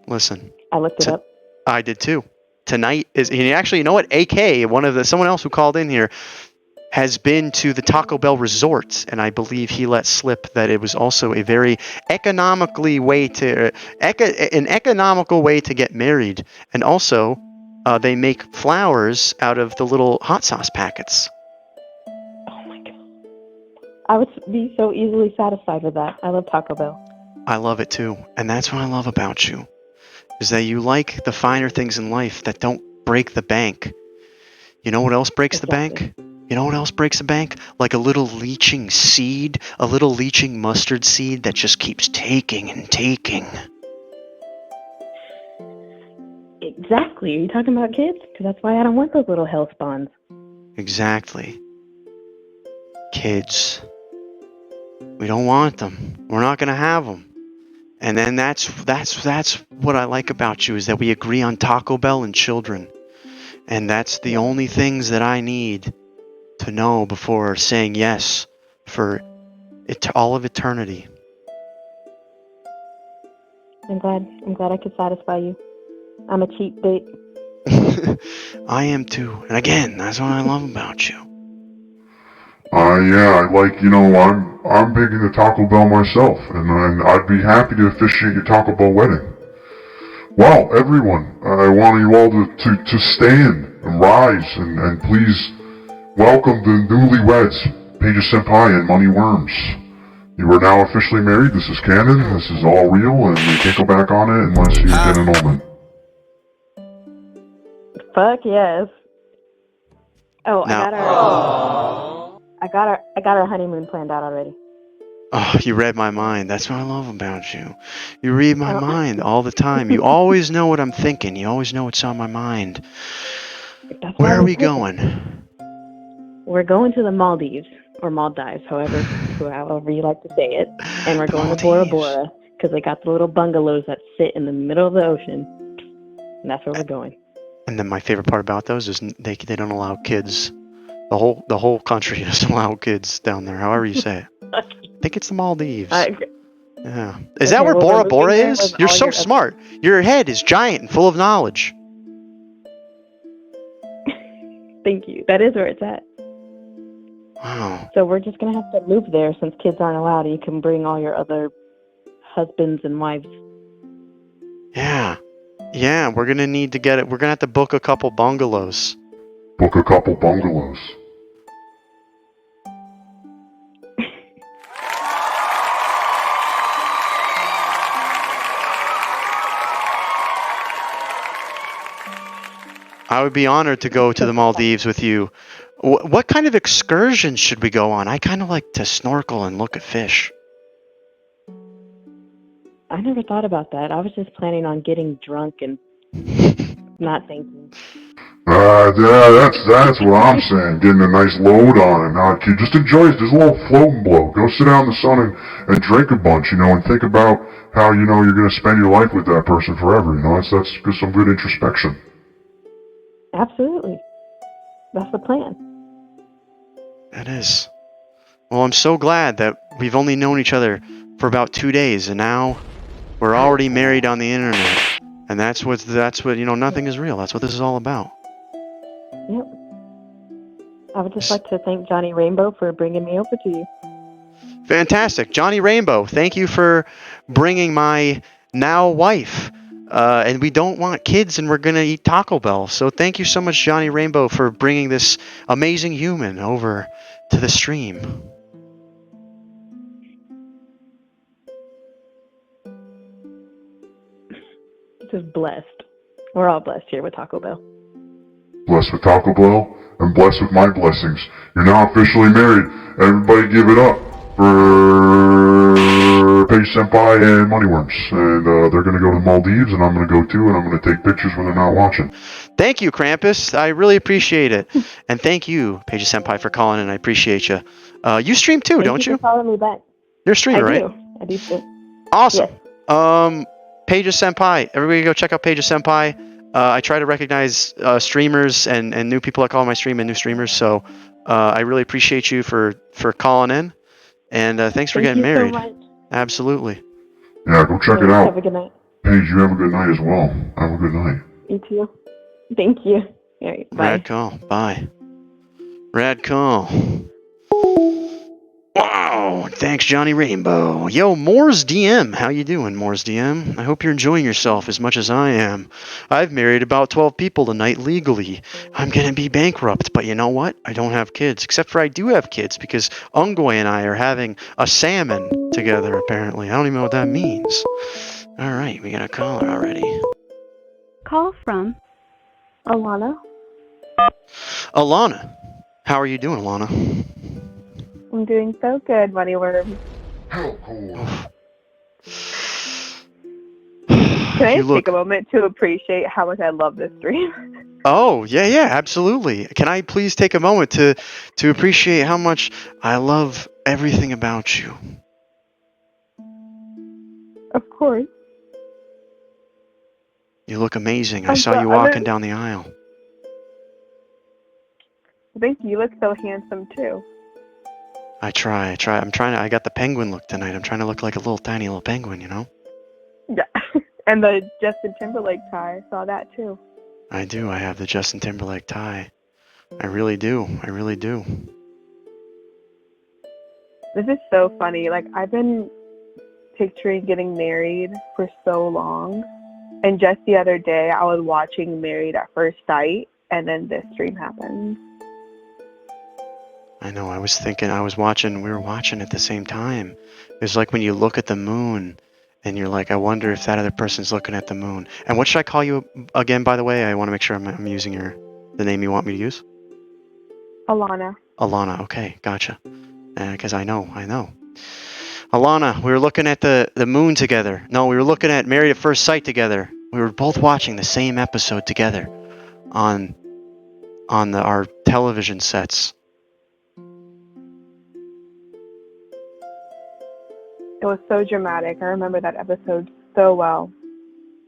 Listen, I looked it up. I did too. Tonight is, and actually, you know what? AK, someone else who called in here, has been to the Taco Bell resort, and I believe he let slip that it was also a very an economical way to get married, and also they make flowers out of the little hot sauce packets. Oh my god. I would be so easily satisfied with that. I love Taco Bell. I love it too, and that's what I love about you, is that you like the finer things in life that don't break the bank. You know what else breaks the bank? You know what else breaks the bank? Like a little leaching seed, a little leaching mustard seed that just keeps taking and taking. Exactly. Are you talking about kids? Because that's why I don't want those little health bonds. Exactly. Kids. We don't want them. We're not going to have them. And then that's what I like about you, is that we agree on Taco Bell and children. And that's the only things that I need to know before saying yes for all of eternity. I'm glad I could satisfy you. I'm a cheap date. I am too. And again, that's what I love about you. Yeah, I'm big into Taco Bell myself, and I'd be happy to officiate your Taco Bell wedding. Wow, everyone, I want you all to stand and rise and please welcome the newlyweds, Paige Senpai and Moneyworms. You are now officially married. This is canon. This is all real, and you can't go back on it unless you get an omen. Fuck yes. Oh, Now, I got our honeymoon planned out already. oh, you read my mind. That's what I love about you. You read my mind all the time. You always know what I'm thinking. You always know what's on my mind. Where are we going? We're going to the Maldives, or Maldives, however you like to say it. And we're going to Bora Bora, because they got the little bungalows that sit in the middle of the ocean. And that's where we're going. And then my favorite part about those is they don't allow kids. The whole country doesn't allow kids down there, however you say it. I think it's the Maldives. Yeah. Is that where Bora Bora is? You're so smart. Your head is giant and full of knowledge. Thank you. That is where it's at. Wow. So we're just going to have to move there since kids aren't allowed. You can bring all your other husbands and wives. Yeah. Yeah, we're going to need to get it. We're going to have to book a couple bungalows. Book a couple bungalows. I would be honored to go to the Maldives with you. What kind of excursions should we go on? I kind of like to snorkel and look at fish. I never thought about that. I was just planning on getting drunk and not thinking. Yeah, that's what I'm saying. Getting a nice load on it. Just enjoy it. Just a little float and blow. Go sit out in the sun and drink a bunch, and think about how, you're going to spend your life with that person forever. That's just some good introspection. Absolutely. That's the plan. It is. Well, I'm so glad that we've only known each other for about 2 days, and now we're already married on the internet. And that's what nothing is real. That's what this is all about. Yep. I would just like to thank Johnny Rainbow for bringing me over to you. Fantastic. Johnny Rainbow, thank you for bringing my now wife. And we don't want kids, and we're going to eat Taco Bell. So thank you so much, Johnny Rainbow, for bringing this amazing human over to the stream. Just blessed. We're all blessed here with Taco Bell. blessed with Taco Bell, and blessed with my blessings. You're now officially married. Everybody give it up for Paige Senpai and Moneyworms. And they're going to go to the Maldives, and I'm going to go too, and I'm going to take pictures when they're not watching. Thank you, Krampus. I really appreciate it. And thank you, Paige Senpai, for calling in. I appreciate you. You stream too, don't you? Thank you for calling me back. You're a streamer, right? I do too. Awesome. Yes. Paige Senpai. Everybody go check out Paige Senpai. I try to recognize streamers and new people that call my stream and new streamers. So I really appreciate you for calling in. And thanks for getting married. So much. Absolutely. Yeah, go check it out. Have a good night. Paige, you have a good night as well. Have a good night. You too. Thank you. All right, bye. Rad call. Bye. Rad call. Wow. Thanks, Johnny Rainbow. Yo, Moore's DM. How you doing, Moore's DM? I hope you're enjoying yourself as much as I am. I've married about 12 people tonight legally. I'm going to be bankrupt, but you know what? I don't have kids. Except for I do have kids because Ungoy and I are having a salmon together, apparently. I don't even know what that means. All right, we got a caller already. Call from Alana. Alana. How are you doing, Alana? I'm doing so good, Moneyworms. Hell cool. Can I just take a moment to appreciate how much I love this stream? Oh, yeah, absolutely. Can I please take a moment to appreciate how much I love everything about you? Of course. You look amazing. I saw you walking down the aisle. Thank you. You look so handsome, too. I try. I got the penguin look tonight. I'm trying to look like a tiny little penguin, you know? Yeah. And the Justin Timberlake tie. I saw that, too. I do. I have the Justin Timberlake tie. I really do. This is so funny. Like, I've been picturing getting married for so long. And just the other day, I was watching Married at First Sight, and then this stream happened. I know. We were watching at the same time. It's like when you look at the moon and you're like, I wonder if that other person's looking at the moon. And what should I call you again, by the way? I want to make sure I'm using the name you want me to use. Alana. Alana. Okay. Gotcha. Because I know. Alana, we were looking at the moon together. No, we were looking at Married at First Sight together. We were both watching the same episode together on our television sets. It was so dramatic. I remember that episode so well.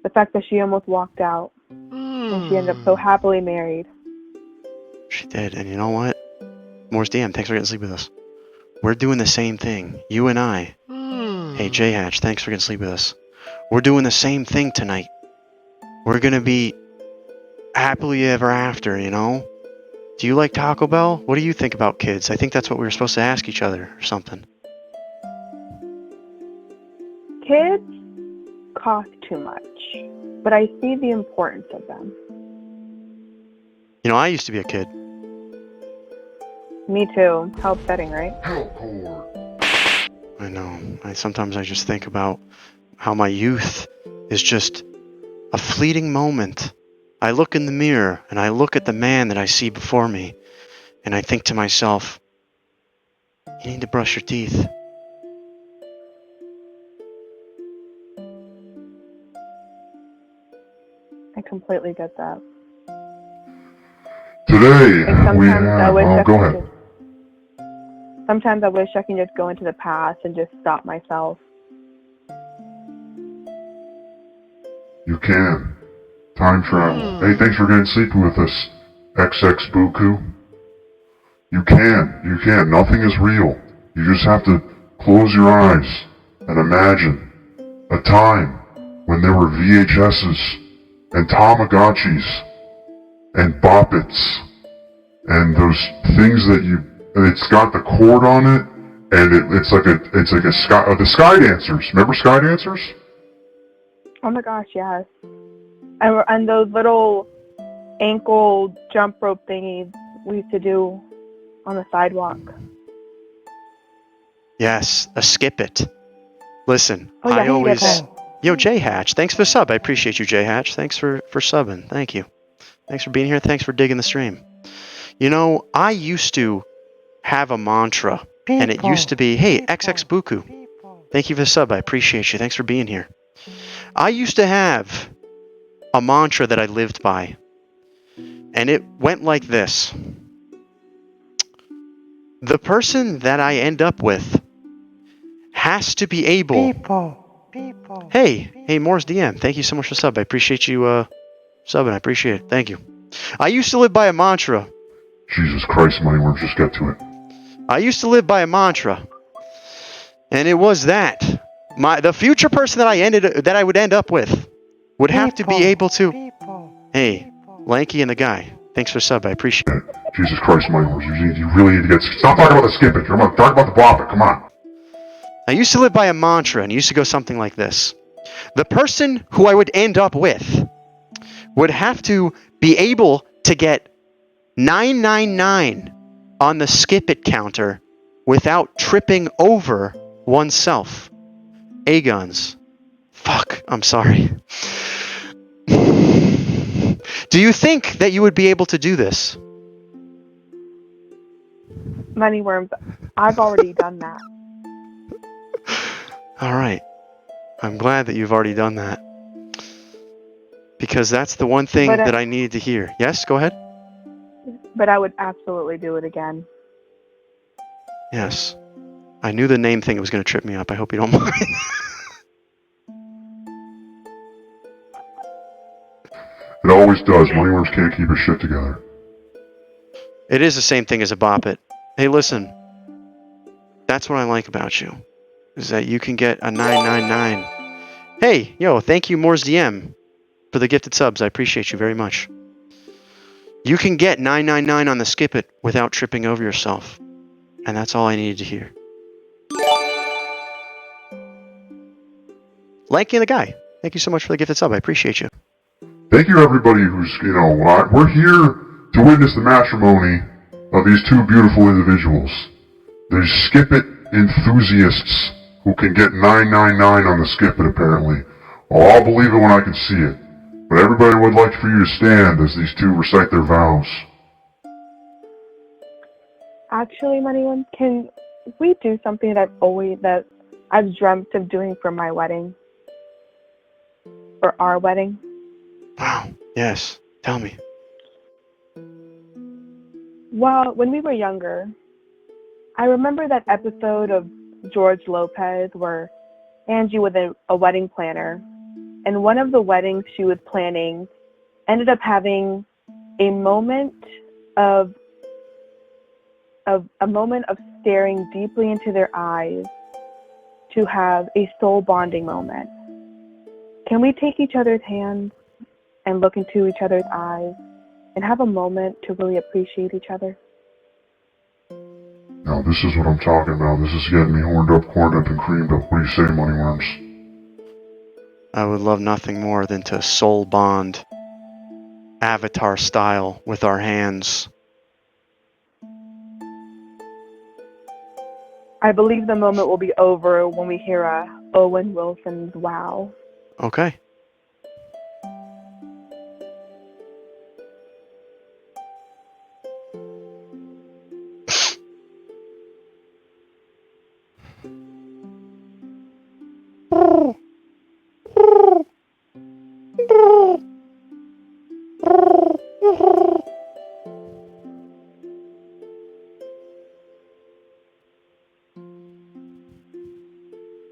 The fact that she almost walked out and she ended up so happily married. She did. And you know what? Moore's DM, thanks for getting to sleep with us. We're doing the same thing. You and I. Hey, J Hatch, thanks for getting to sleep with us. We're doing the same thing tonight. We're going to be happily ever after, you know? Do you like Taco Bell? What do you think about kids? I think that's what we were supposed to ask each other or something. Kids cost too much, but I see the importance of them. You know, I used to be a kid. Me too. How upsetting, right? I know. Sometimes I just think about how my youth is just a fleeting moment. I look in the mirror and I look at the man that I see before me and I think to myself, you need to brush your teeth. I completely get that. Today, we I have... wish go ahead. Sometimes I wish I can just go into the past and just stop myself. You can. Time travel. Hey, thanks for getting sleepy with us, XX Buku. You can. Nothing is real. You just have to close your eyes and imagine a time when there were VHSs and Tamagotchis and Bop-Its and those things that it's got the cord on it and it's like a sky, the Sky Dancers. Remember Sky Dancers? Oh my gosh, yes. And those little ankle jump rope thingies we used to do on the sidewalk. Yes, a skip it. Listen, Oh, yeah, I always... get that. Yo, J Hatch, thanks for the sub. I appreciate you, J Hatch. Thanks for subbing. Thank you. Thanks for being here. Thanks for digging the stream. You know, I used to have a mantra, and it used to be, hey, XX Buku. Thank you for the sub. I appreciate you. Thanks for being here. I used to have a mantra that I lived by, and it went like this. The person that I end up with has to be able... Hey, Moore's DM. Thank you so much for the sub. I appreciate you subbing. I appreciate it. Thank you. I used to live by a mantra. Jesus Christ, Moneyworms, just get to it. I used to live by a mantra, and it was that the future person that I would end up with would have to be able to. Hey, Lanky and the guy. Thanks for sub. I appreciate it. Jesus Christ, Moneyworms, you really need to get... Stop talking about the skip it. Come on, talk about the bop it. Come on. I used to live by a mantra, and it used to go something like this. The person who I would end up with would have to be able to get 999 on the skip it counter without tripping over oneself. A-guns. Fuck, I'm sorry. Do you think that you would be able to do this? Moneyworms, I've already done that. Alright. I'm glad that you've already done that. Because that's the one thing that I needed to hear. Yes, go ahead. But I would absolutely do it again. Yes. I knew the name thing was going to trip me up. I hope you don't mind. It always does. Moneyworms can't keep his shit together. It is the same thing as a bop it. Hey, listen. That's what I like about you. Is that you can get a 999. Hey, yo, thank you, Moore's DM, for the gifted subs. I appreciate you very much. You can get 999 on the skip it without tripping over yourself. And that's all I needed to hear. Lanky and the guy. Thank you so much for the gifted sub. I appreciate you. Thank you, everybody who's, we're here to witness the matrimony of these two beautiful individuals. There's skip it enthusiasts who can get 999 on the skip it, apparently. Well, I'll believe it when I can see it. But everybody would like for you to stand as these two recite their vows. Actually, Moneyworms, can we do something that I've dreamt of doing for my wedding? For our wedding? Wow. Yes. Tell me. Well, when we were younger, I remember that episode of George Lopez where Angie was a wedding planner, and one of the weddings she was planning ended up having a moment of staring deeply into their eyes to have a soul bonding moment. Can we take each other's hands and look into each other's eyes and have a moment to really appreciate each other? Now, this is what I'm talking about. This is getting me horned up, corned up, and creamed up. What do you say, Moneyworms? I would love nothing more than to soul bond Avatar style with our hands. I believe the moment will be over when we hear Owen Wilson's wow. Okay.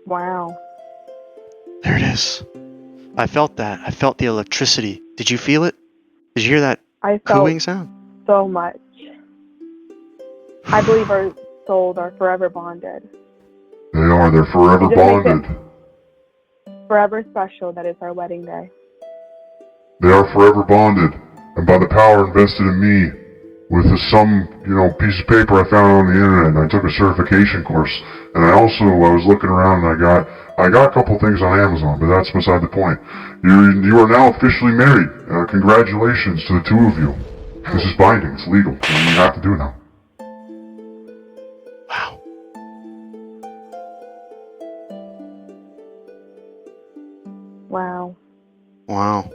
Wow. There it is. I felt that. I felt the electricity. Did you feel it? Did you hear that cooing sound? So much. I believe our souls are forever bonded. They are. They're forever bonded. Forever special. That is our wedding day. They are forever bonded. And by the power invested in me, with some, piece of paper I found on the internet, and I took a certification course. And I was looking around, and I got a couple things on Amazon, but that's beside the point. You are now officially married. Congratulations to the two of you. This is binding. It's legal. And you have to do it now. Wow. Wow.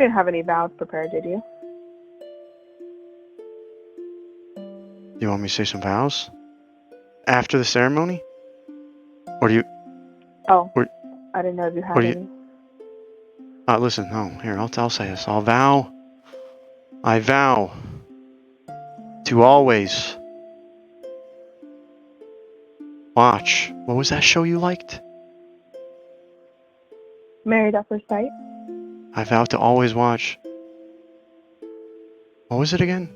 didn't have any vows prepared, did you? Do you want me to say some vows? After the ceremony? Or do you... Oh, Or, I didn't know if you had or do any. you... listen, no, here, I'll say this. I vow to always watch. What was that show you liked? Married at First Sight? I vow to always watch. What was it again?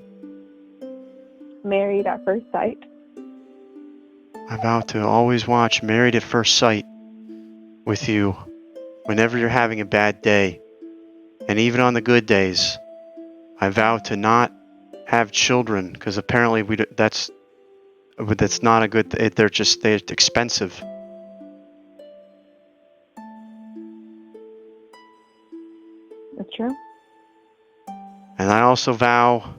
Married at First Sight. I vow to always watch Married at First Sight with you whenever you're having a bad day. And even on the good days, I vow to not have children because apparently that's not a good. They're expensive. That's true. And I also vow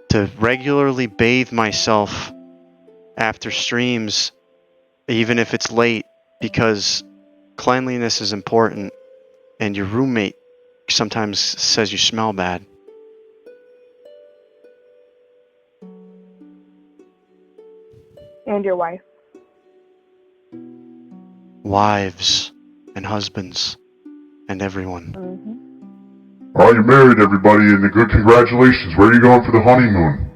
to regularly bathe myself after streams, even if it's late, because cleanliness is important, and your roommate sometimes says you smell bad. And your wife. Wives and husbands and everyone. Oh, you're married, everybody, and good congratulations. Where are you going for the honeymoon?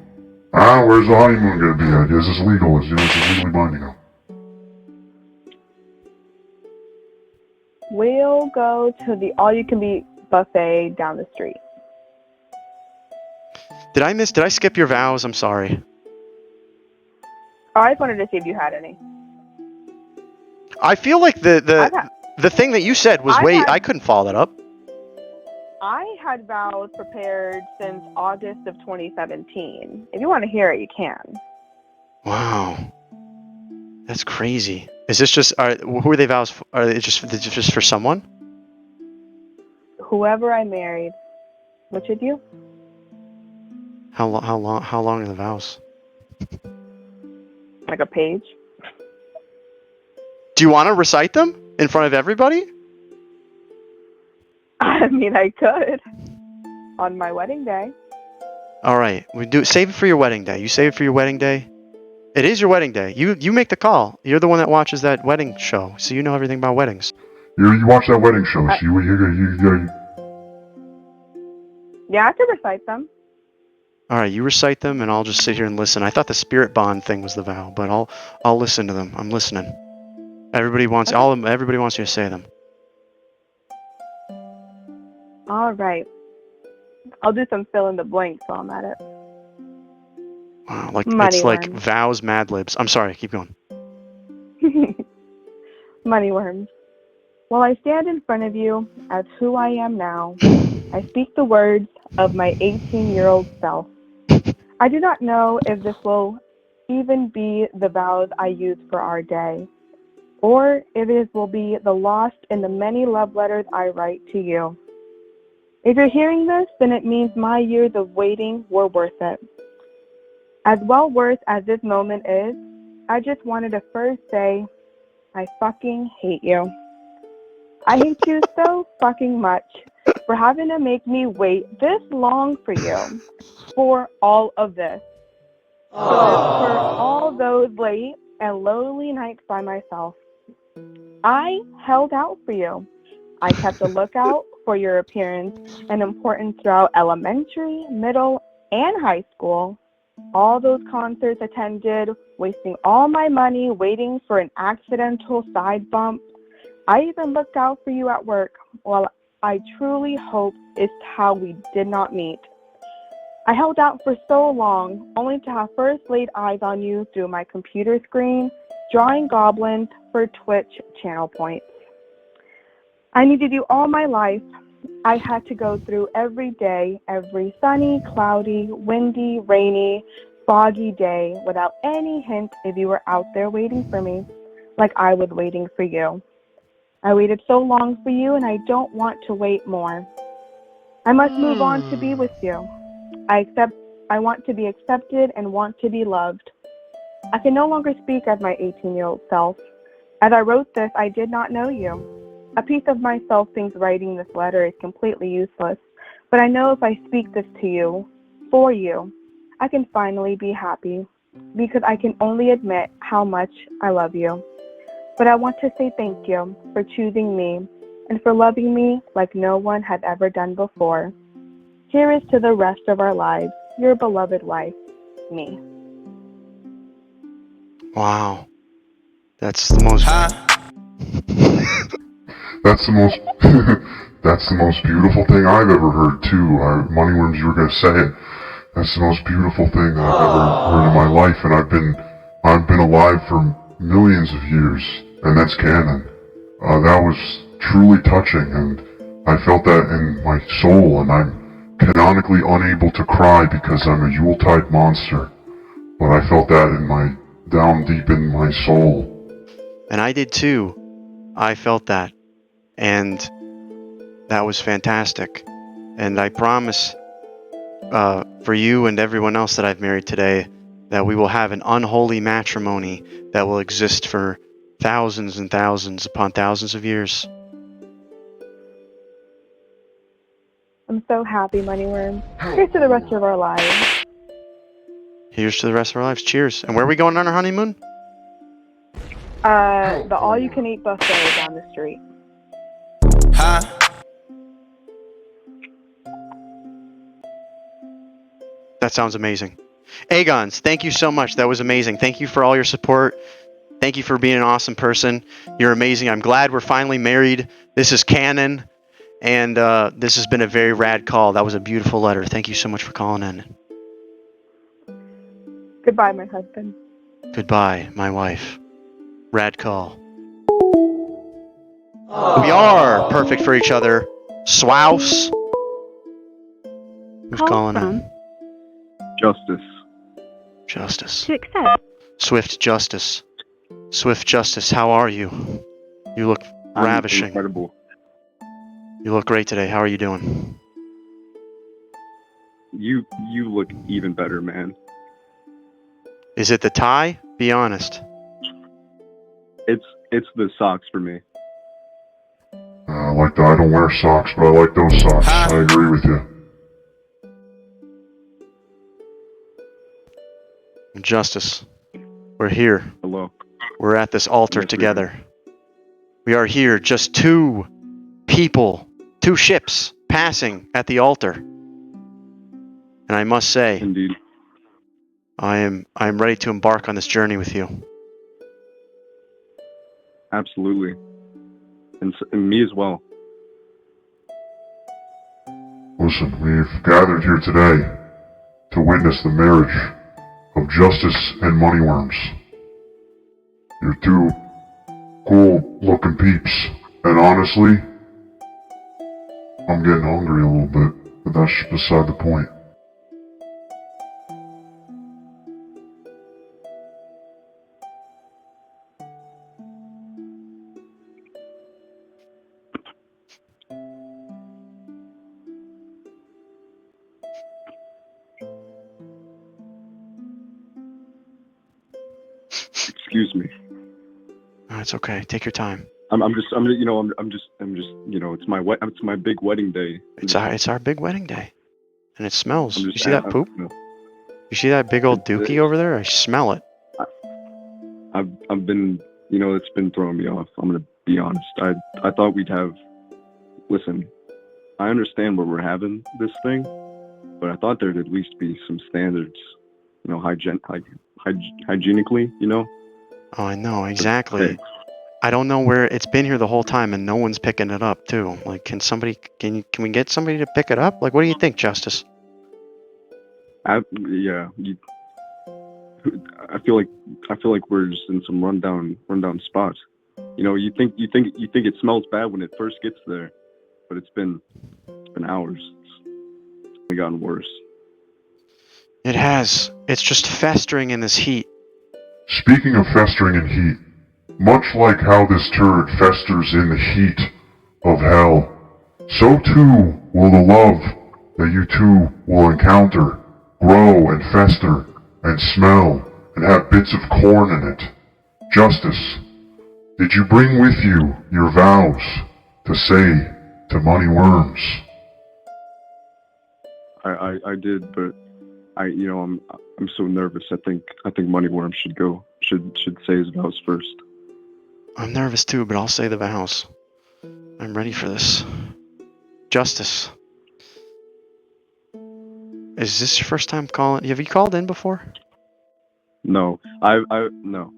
Where's the honeymoon going to be at? Is this legal? Is this legally binding now? We'll go to the all-you-can-eat buffet down the street. Did I skip your vows? I'm sorry. Oh, I just wanted to see if you had any. I feel like the thing that you said was I couldn't follow that up. I had vows prepared since August of 2017. If you want to hear it, you can. Wow. That's crazy. Is this just who are they vows for? Are they just for someone? Whoever I married. Which of you? How long are the vows? Like a page. Do you want to recite them in front of everybody? I mean, I could. On my wedding day. All right, save it for your wedding day. You save it for your wedding day. It is your wedding day. You make the call. You're the one that watches that wedding show, so you know everything about weddings. You watch that wedding show, so you Yeah, I could recite them. All right, you recite them, and I'll just sit here and listen. I thought the spirit bond thing was the vow, but I'll listen to them. I'm listening. Everybody wants you to say them. All right. I'll do some fill in the blanks while I'm at it. Wow, it's Moneyworms. like vows, Mad Libs. I'm sorry, keep going. Moneyworms. While I stand in front of you as who I am now, I speak the words of my 18-year-old self. I do not know if this will even be the vows I use for our day, or if it will be the lost in the many love letters I write to you. If you're hearing this, then it means my years of waiting were worth it. As well worth as this moment is, I just wanted to first say, I fucking hate you. I hate you so fucking much for having to make me wait this long for you, for all of this. For all those late and lonely nights by myself. I held out for you. I kept a lookout for your appearance and importance throughout elementary, middle, and high school. All those concerts attended, wasting all my money waiting for an accidental side bump. I even looked out for you at work, while I truly hope it's how we did not meet. I held out for so long, only to have first laid eyes on you through my computer screen, drawing goblins for Twitch channel points. I needed you all my life. I had to go through every day, every sunny, cloudy, windy, rainy, foggy day without any hint if you were out there waiting for me, like I was waiting for you. I waited so long for you, and I don't want to wait more. I must move on to be with you. I want to be accepted and want to be loved. I can no longer speak as my 18-year-old self. As I wrote this, I did not know you. A piece of myself thinks writing this letter is completely useless, but I know if I speak this to you, for you, I can finally be happy, because I can only admit how much I love you. But I want to say thank you for choosing me and for loving me like no one had ever done before. Here is to the rest of our lives, your beloved wife, me. Wow. That's the most... That's the most... That's the most beautiful thing I've ever heard, too. Moneyworms, you were going to say it. That's the most beautiful thing I've ever heard in my life, and I've been alive for millions of years, and that's canon. That was truly touching, and I felt that in my soul, and I'm canonically unable to cry because I'm a Yuletide monster. But I felt that down deep in my soul. And I did too. I felt that. And that was fantastic. And I promise for you and everyone else that I've married today that we will have an unholy matrimony that will exist for thousands and thousands upon thousands of years. I'm so happy, Moneyworms. Here's to the rest of our lives. Here's to the rest of our lives. Cheers. And where are we going on our honeymoon? The all-you-can-eat buffet down the street. That sounds amazing. Agons, thank you so much. That was amazing. Thank you for all your support. Thank you for being an awesome person. You're amazing. I'm glad we're finally married. This is canon. And this has been a very rad call. That was a beautiful letter. Thank you so much for calling in. Goodbye, my husband. Goodbye, my wife. Rad call. We are perfect for each other. Swouse. Who's calling in? Justice. Justice. To accept. Swift Justice. Swift Justice, how are you? You look ravishing. Incredible. You look great today. How are you doing? You look even better, man. Is it the tie? Be honest. It's the socks for me. I like that. I don't wear socks, but I like those socks. I agree with you. Justice. We're here. Hello. We're at this altar together. We are here, just two people, two ships passing at the altar. And I must say, indeed, I am ready to embark on this journey with you. Absolutely. And me as well. Listen, we've gathered here today to witness the marriage of Justice and Moneyworms. You're two cool-looking peeps, and honestly, I'm getting hungry a little bit, but that's beside the point. Excuse me. Oh, it's okay. Take your time. I'm just, it's my big wedding day. It's our big wedding day, and it smells. You just- see that poop? No. You see that big old dookie over there? I smell it. I've been, it's been throwing me off. I'm gonna be honest. I thought we'd have. Listen, I understand where we're having this thing, but I thought there'd at least be some standards, hygienically, Oh, I know exactly. I don't know where it's been here the whole time, and no one's picking it up too. Like, can we get somebody to pick it up? Like, what do you think, Justice? I feel like we're just in some rundown spots. You think it smells bad when it first gets there, but it's been hours. It's only gotten worse. It has. It's just festering in this heat. Speaking of festering in heat, much like how this turd festers in the heat of hell, so too will the love that you two will encounter grow and fester and smell and have bits of corn in it. Justice, did you bring with you your vows to say to Moneyworms? I did, but I'm so nervous. I think Moneyworms should go. Should say his vows first. I'm nervous too, but I'll say the vows. I'm ready for this. Justice. Is this your first time calling? Have you called in before? No, no.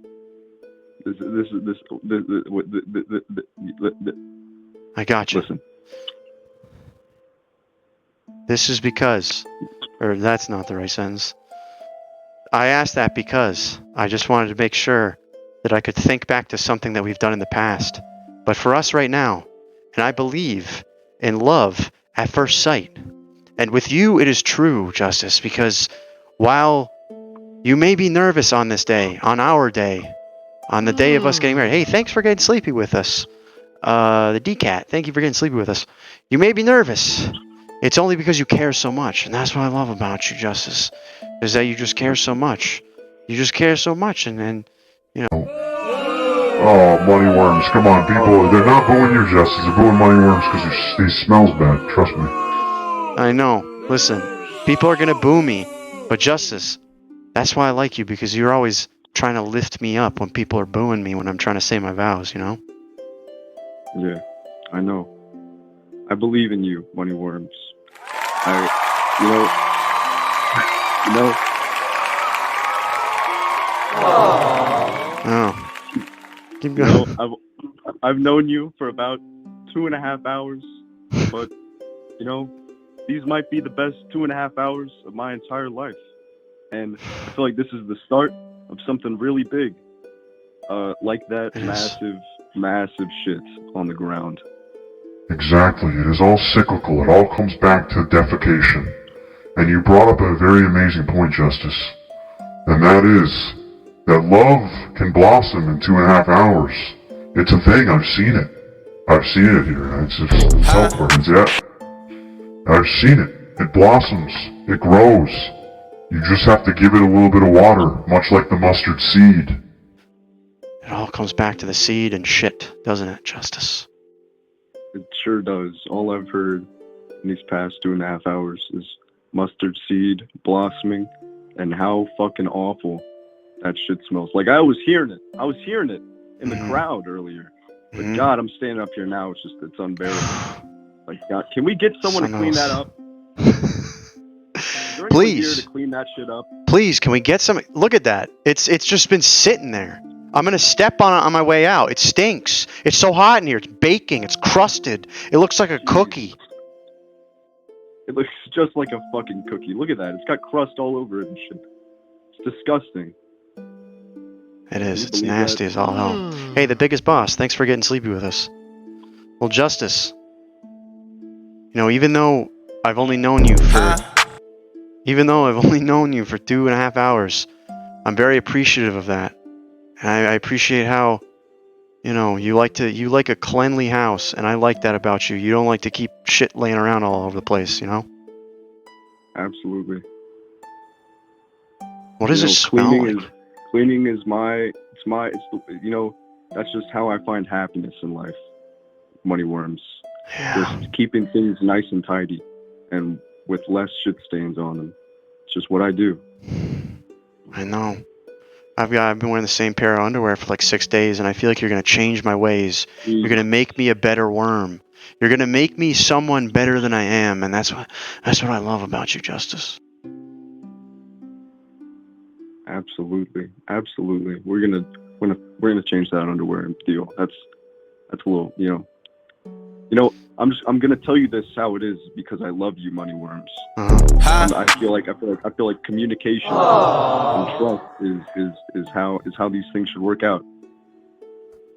I got you. Listen. This is because, or that's not the right sentence. I asked that because I just wanted to make sure that I could think back to something that we've done in the past. But for us right now, and I believe in love at first sight. And with you, it is true, Justice, because while you may be nervous on this day, on our day, on the day of us getting married, hey, thanks for getting sleepy with us. The DCAT, thank you for getting sleepy with us. You may be nervous. It's only because you care so much, and that's what I love about you, Justice, is that you just care so much. You just care so much, and you know. Oh, Moneyworms, come on, people. They're not booing you, Justice. They're booing Moneyworms because he smells bad. Trust me. I know. Listen, people are going to boo me, but Justice, that's why I like you, because you're always trying to lift me up when people are booing me when I'm trying to say my vows, you know? Yeah, I know. I believe in you, Moneyworms. Oh. Keep going. I've known you for about 2.5 hours, but, these might be the best 2.5 hours of my entire life. And I feel like this is the start of something really big. Like that massive shit on the ground. Exactly. It is all cyclical. It all comes back to defecation. And you brought up a very amazing point, Justice. And that is that love can blossom in 2.5 hours. It's a thing. I've seen it. I've seen it here. It's self-burns. Yeah. I've seen it. It blossoms. It grows. You just have to give it a little bit of water, much like the mustard seed. It all comes back to the seed and shit, doesn't it, Justice? It sure does. All I've heard in these past 2.5 hours is mustard seed blossoming and how fucking awful that shit smells. Like, I was hearing it in the crowd earlier. But God, I'm standing up here now. It's unbearable. Like, God, can we get someone to clean that up? Is there anyone here to clean that shit up? Please, can we get some? Look at that. It's just been sitting there. I'm going to step on it on my way out. It stinks. It's so hot in here. It's baking. It's crusted. It looks like a cookie. It looks just like a fucking cookie. Look at that. It's got crust all over it and shit. It's disgusting. It is. It's nasty as all hell. Hey, the biggest boss, thanks for getting sleepy with us. Well, Justice, even though I've only known you for 2.5 hours, I'm very appreciative of that. And I appreciate how, you like a cleanly house, and I like that about you. You don't like to keep shit laying around all over the place, Absolutely. What does it smell like? Cleaning is that's just how I find happiness in life. Moneyworms. Yeah. Just keeping things nice and tidy and with less shit stains on them. It's just what I do. I know. I've been wearing the same pair of underwear for like 6 days, and I feel like you're going to change my ways. You're going to make me a better worm. You're going to make me someone better than I am, and that's what I love about you, Justice. Absolutely. We're gonna change that underwear deal. That's a little, I'm gonna tell you this how it is because I love you, Moneyworms. I feel like communication and trust is how these things should work out.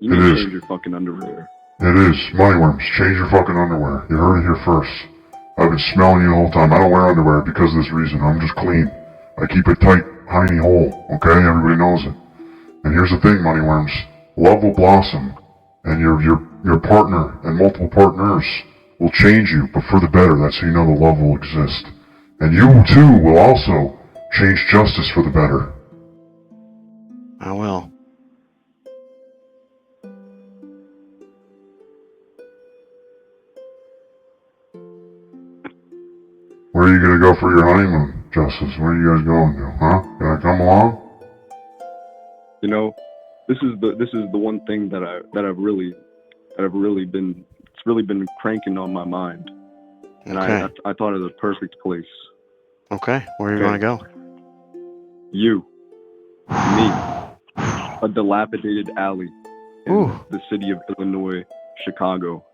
You need to change your fucking underwear. It is. Moneyworms, change your fucking underwear. You heard it here first. I've been smelling you the whole time. I don't wear underwear because of this reason. I'm just clean. I keep it tight, hiney hole, okay? Everybody knows it. And here's the thing, Moneyworms. Love will blossom, and your partner and multiple partners will change you, but for the better. That's how you know the love will exist. And you, too, will also change Justice for the better. I will. Where are you gonna go for your honeymoon, Justice? Where are you guys going to? Huh? Can I come along? You know, this is the one thing that I've really been cranking on my mind, and Okay. I thought of the perfect place. Okay. Where are you going to go? You, me, a dilapidated alley in the city of Illinois, Chicago.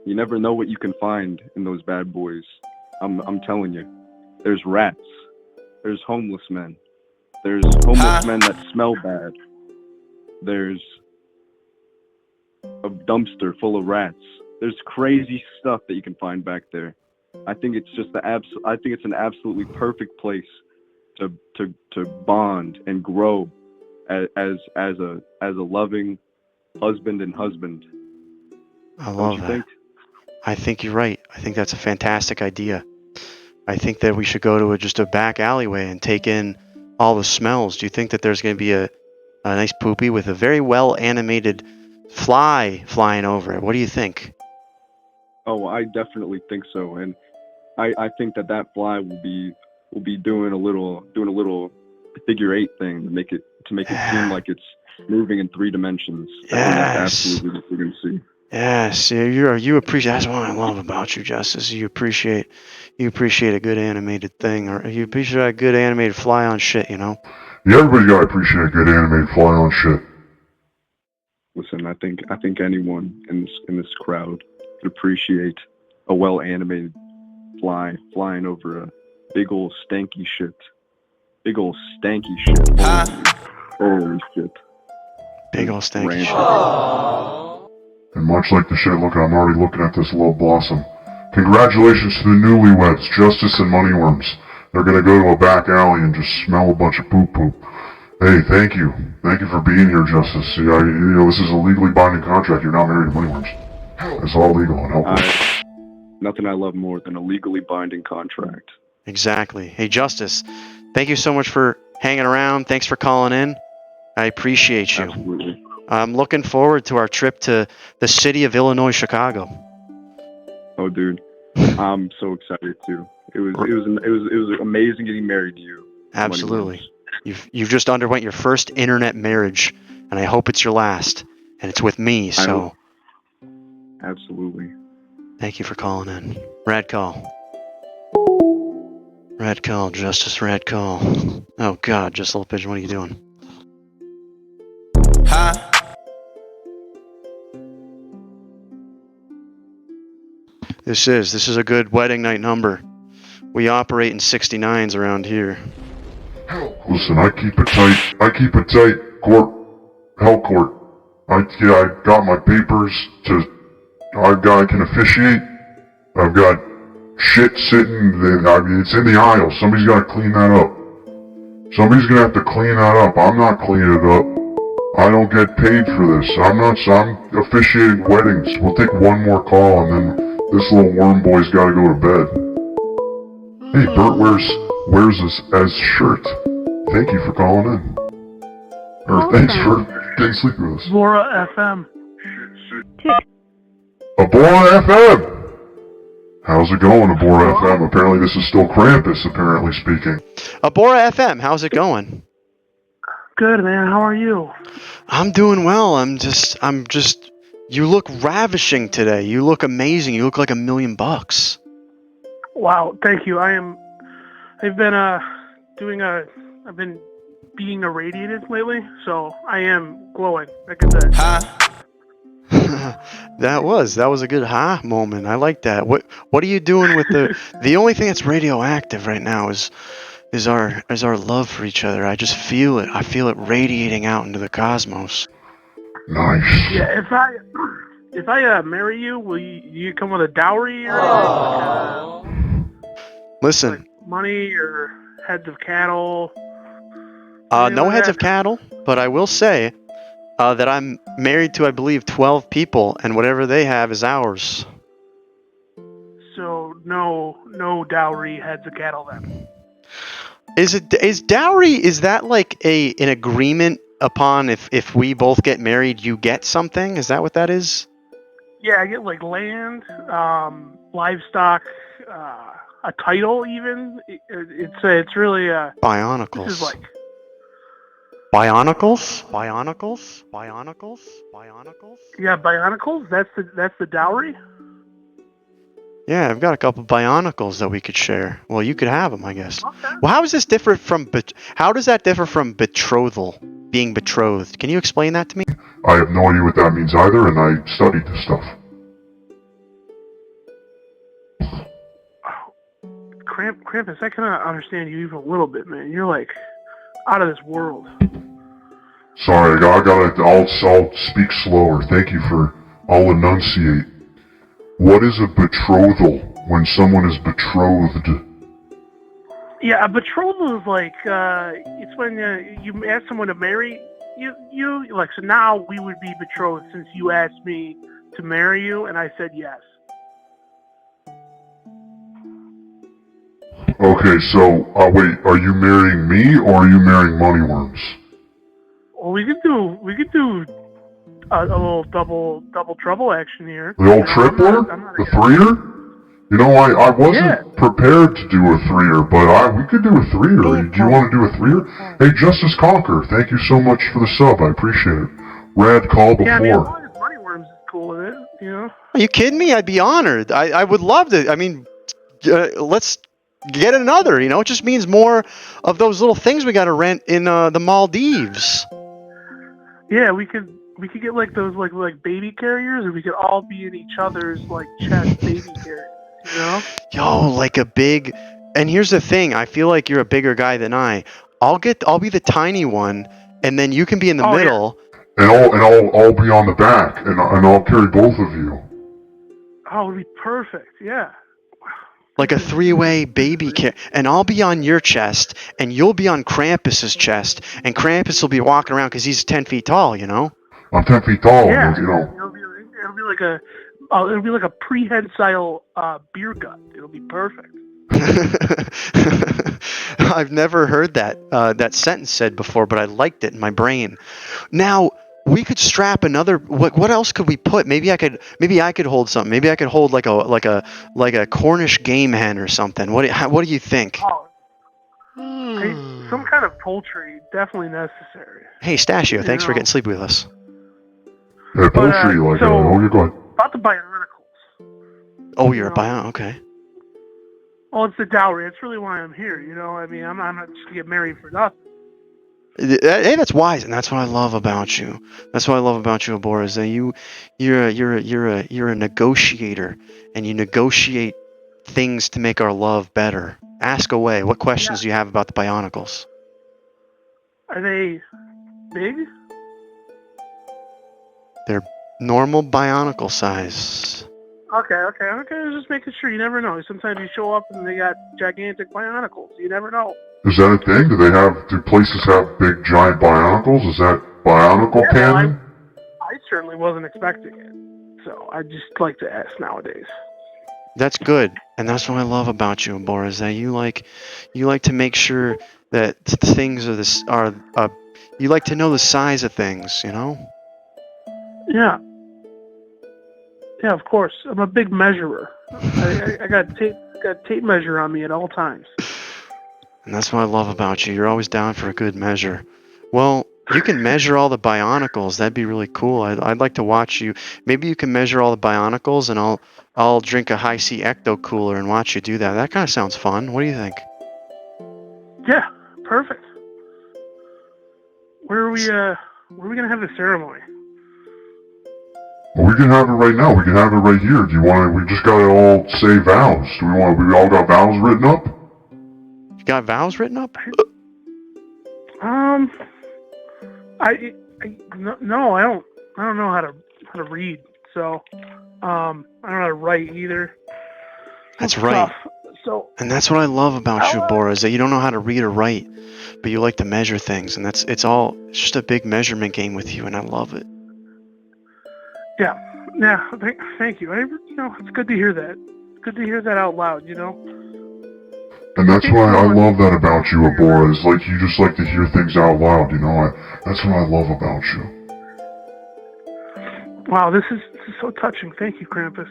You never know what you can find in those bad boys. I'm telling you. There's rats. There's homeless men. There's homeless men that smell bad. There's a dumpster full of rats. There's crazy stuff that you can find back there. I think it's just I think it's an absolutely perfect place to bond and grow as a loving husband and husband. I love that. I think you're right. I think that's a fantastic idea. I think that we should go to just a back alleyway and take in all the smells. Do you think that there's going to be a nice poopy with a very well animated fly flying over it? What do you think? Oh, I definitely think so, and I think that fly will be doing a little figure 8 thing to make it seem like it's moving in 3 dimensions. I think that's absolutely what we're gonna see. Yes, you appreciate. That's what I love about you, Justice. You appreciate a good animated thing, or you appreciate a good animated fly on shit. You know. Yeah, everybody gotta appreciate a good animated fly on shit. Listen, I think anyone in this crowd could appreciate a well animated fly flying over a big old stanky shit. Big old stanky shit. Holy shit. Big old stanky shit. And much like the shit, look, I'm already looking at this little blossom. Congratulations to the newlyweds, Justice and Moneyworms. They're gonna go to a back alley and just smell a bunch of poop. Hey, thank you. Thank you for being here, Justice. This is a legally binding contract. You're not married to Moneyworms. It's all legal and helpful. Nothing I love more than a legally binding contract. Exactly. Hey, Justice, thank you so much for hanging around. Thanks for calling in. I appreciate you. Absolutely. I'm looking forward to our trip to the city of Illinois, Chicago. Oh, dude, I'm so excited too. It was amazing getting married to you. Absolutely. You've just underwent your first internet marriage, and I hope it's your last. And it's with me, so. Absolutely. Thank you for calling in. Rad call. Rad call, Justice, rad call. Oh God, just little pigeon, what are you doing? This is a good wedding night number. We operate in 69s around here. Listen, I keep it tight, court, hell court. I got my papers I can officiate. I've got shit sitting, it's in the aisle. Somebody's gotta clean that up. Somebody's gonna have to clean that up. I'm not cleaning it up. I don't get paid for this. I'm officiating weddings. We'll take one more call and then this little worm boy's gotta go to bed. Hey, Bert wears his shirt. Thank you for calling in. Or thanks for getting sleepy with us. Bora FM. Abora FM! How's it going, Abora FM? Apparently this is still Krampus, apparently speaking. Abora FM, how's it going? Good, man. How are you? I'm doing well. I'm just. You look ravishing today. You look amazing. You look like $1 million. Wow, thank you. I've been being irradiated lately, so I am glowing. Like I said. That was a good moment. I like that. What are you doing with the only thing that's radioactive right now is our love for each other. I just feel it. I feel it radiating out into the cosmos. Nice. Yeah, if I marry you, will you come with a dowry or Listen. Money or heads of cattle? No heads of cattle, but I will say that I'm married to, I believe, 12 people, and whatever they have is ours. So no dowry, heads of cattle then. Is dowry? Is that like an agreement upon if we both get married, you get something? Is that what that is? Yeah, I get like land, livestock, a title even. It's really Bionicles. This is like Bionicles? Bionicles? Bionicles? Bionicles? yeah, bionicles. That's the dowry. Yeah, I've got a couple bionicles that we could share. Well, you could have them, I guess. Well, how is this different from how does that differ from betrothal, being betrothed? Can you explain that to me? I have no idea what that means either, and I studied this stuff. Krampus, I cannot understand you even a little bit, man. You're like out of this world. Sorry, I'll speak slower. Thank you I'll enunciate. What is a betrothal when someone is betrothed? Yeah, a betrothal is like it's when you ask someone to marry you. Like, so now we would be betrothed since you asked me to marry you, and I said yes. Okay, so wait, are you marrying me or are you marrying Moneyworms? Well, we could do a little double trouble action here. The old tripler? The threer? You know, I wasn't prepared to do a threer, but we could do a threer. Do you want to do a threer? Hey, Justice Conquer, thank you so much for the sub. I appreciate it. Rad call before. Yeah, I mean, as long as Moneyworms is cool with it, you know. Are you kidding me? I'd be honored. I would love to. I mean, let's get another. You know, it just means more of those little things we got to rent in the Maldives. Yeah, we could get like those like baby carriers, or we could all be in each other's like chest baby carriers. You know? Yo, like a big. And here's the thing. I feel like you're a bigger guy than I. I'll be the tiny one, and then you can be in the middle. Yeah. And I'll be on the back, and I'll carry both of you. Oh, it'd be perfect. Yeah. Like a three-way baby and I'll be on your chest, and you'll be on Krampus's chest, and Krampus will be walking around because he's 10 feet tall, you know? I'm 10 feet tall, yeah. You know. It'll be like a prehensile beer gut. It'll be perfect. I've never heard that sentence said before, but I liked it in my brain. Now, we could strap another. What else could we put? Maybe I could hold something. Maybe I could hold like a Cornish game hen or something. What do you think? Oh, hey, some kind of poultry definitely necessary. Hey, Stachio, thanks for getting sleepy with us. Yeah, poultry, you're going. About the bionicles. Oh, you're a bio. Okay. Oh, it's the dowry. That's really why I'm here. You know, I mean, I'm not just gonna get married for nothing. Hey, that's wise, and that's what I love about you. That's what I love about you, Abor, is that you're a negotiator, and you negotiate things to make our love better. Ask away. What questions do you have about the bionicles? Are they big? They're normal bionicle size. Okay. Just making sure. You never know. Sometimes you show up and they got gigantic bionicles. You never know. Is that a thing? Do places have big giant bionicles? Is that bionicle canon? I certainly wasn't expecting it. So I just like to ask nowadays. That's good, and that's what I love about you, Abor, is that you like to make sure that things you like to know the size of things, you know? Yeah. Yeah, of course. I'm a big measurer. I got tape measure on me at all times. And that's what I love about you. You're always down for a good measure. Well, you can measure all the bionicles. That'd be really cool. I'd like to watch you. Maybe you can measure all the bionicles, and I'll drink a high C ecto cooler and watch you do that. That kind of sounds fun. What do you think? Yeah, perfect. Where are we gonna have the ceremony? Well, we can have it right now. We can have it right here. Do you want to? We just gotta all say vows. We all got vows written up? You got vows written up? No, I don't know how to read. So, I don't know how to write either. That's right. So, and that's what I love about you, Bora, is that you don't know how to read or write, but you like to measure things, and it's just a big measurement game with you, and I love it. Yeah. Thank you. It's good to hear that. It's good to hear that out loud. You know. And that's why I love that about you, Abora, is like you just like to hear things out loud, you know? That's what I love about you. Wow, this is is so touching. Thank you, Krampus.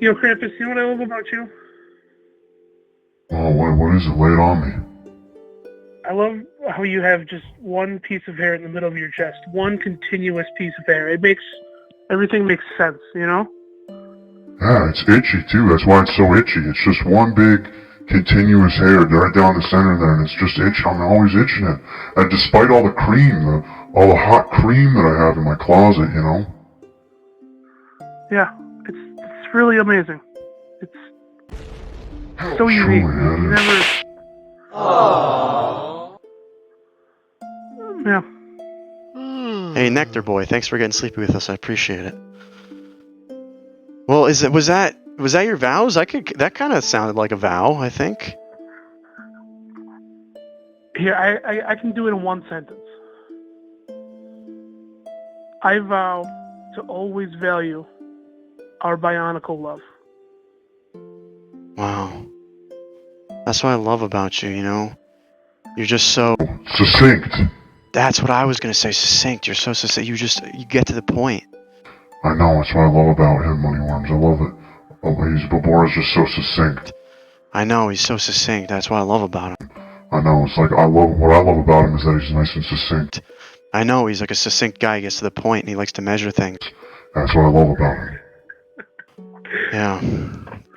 You know, Krampus, you know what I love about you? Oh, what is it? Lay it on me. I love how you have just one piece of hair in the middle of your chest. One continuous piece of hair. Everything makes sense, you know? Yeah, it's itchy too. That's why it's so itchy. It's just one big continuous hair right down the center there, and it's just itchy. I'm always itching it. And despite all the cream, all the hot cream that I have in my closet, you know? Yeah, it's really amazing. It's so unique. You never... Yeah. Hey, Nectar Boy, thanks for getting sleepy with us. I appreciate it. Well, was that your vows? That kind of sounded like a vow, I think. Here, I can do it in one sentence. I vow to always value our bionicle love. Wow. That's what I love about you, you know? You're just so... Succinct. That's what I was going to say, succinct. You're so succinct. You get to the point. I know, that's what I love about him, Moneyworms. I love it. Babora's just so succinct. I know, he's so succinct. That's what I love about him. I know, it's like, what I love about him is that he's nice and succinct. I know, he's like a succinct guy. He gets to the point and he likes to measure things. That's what I love about him. Yeah.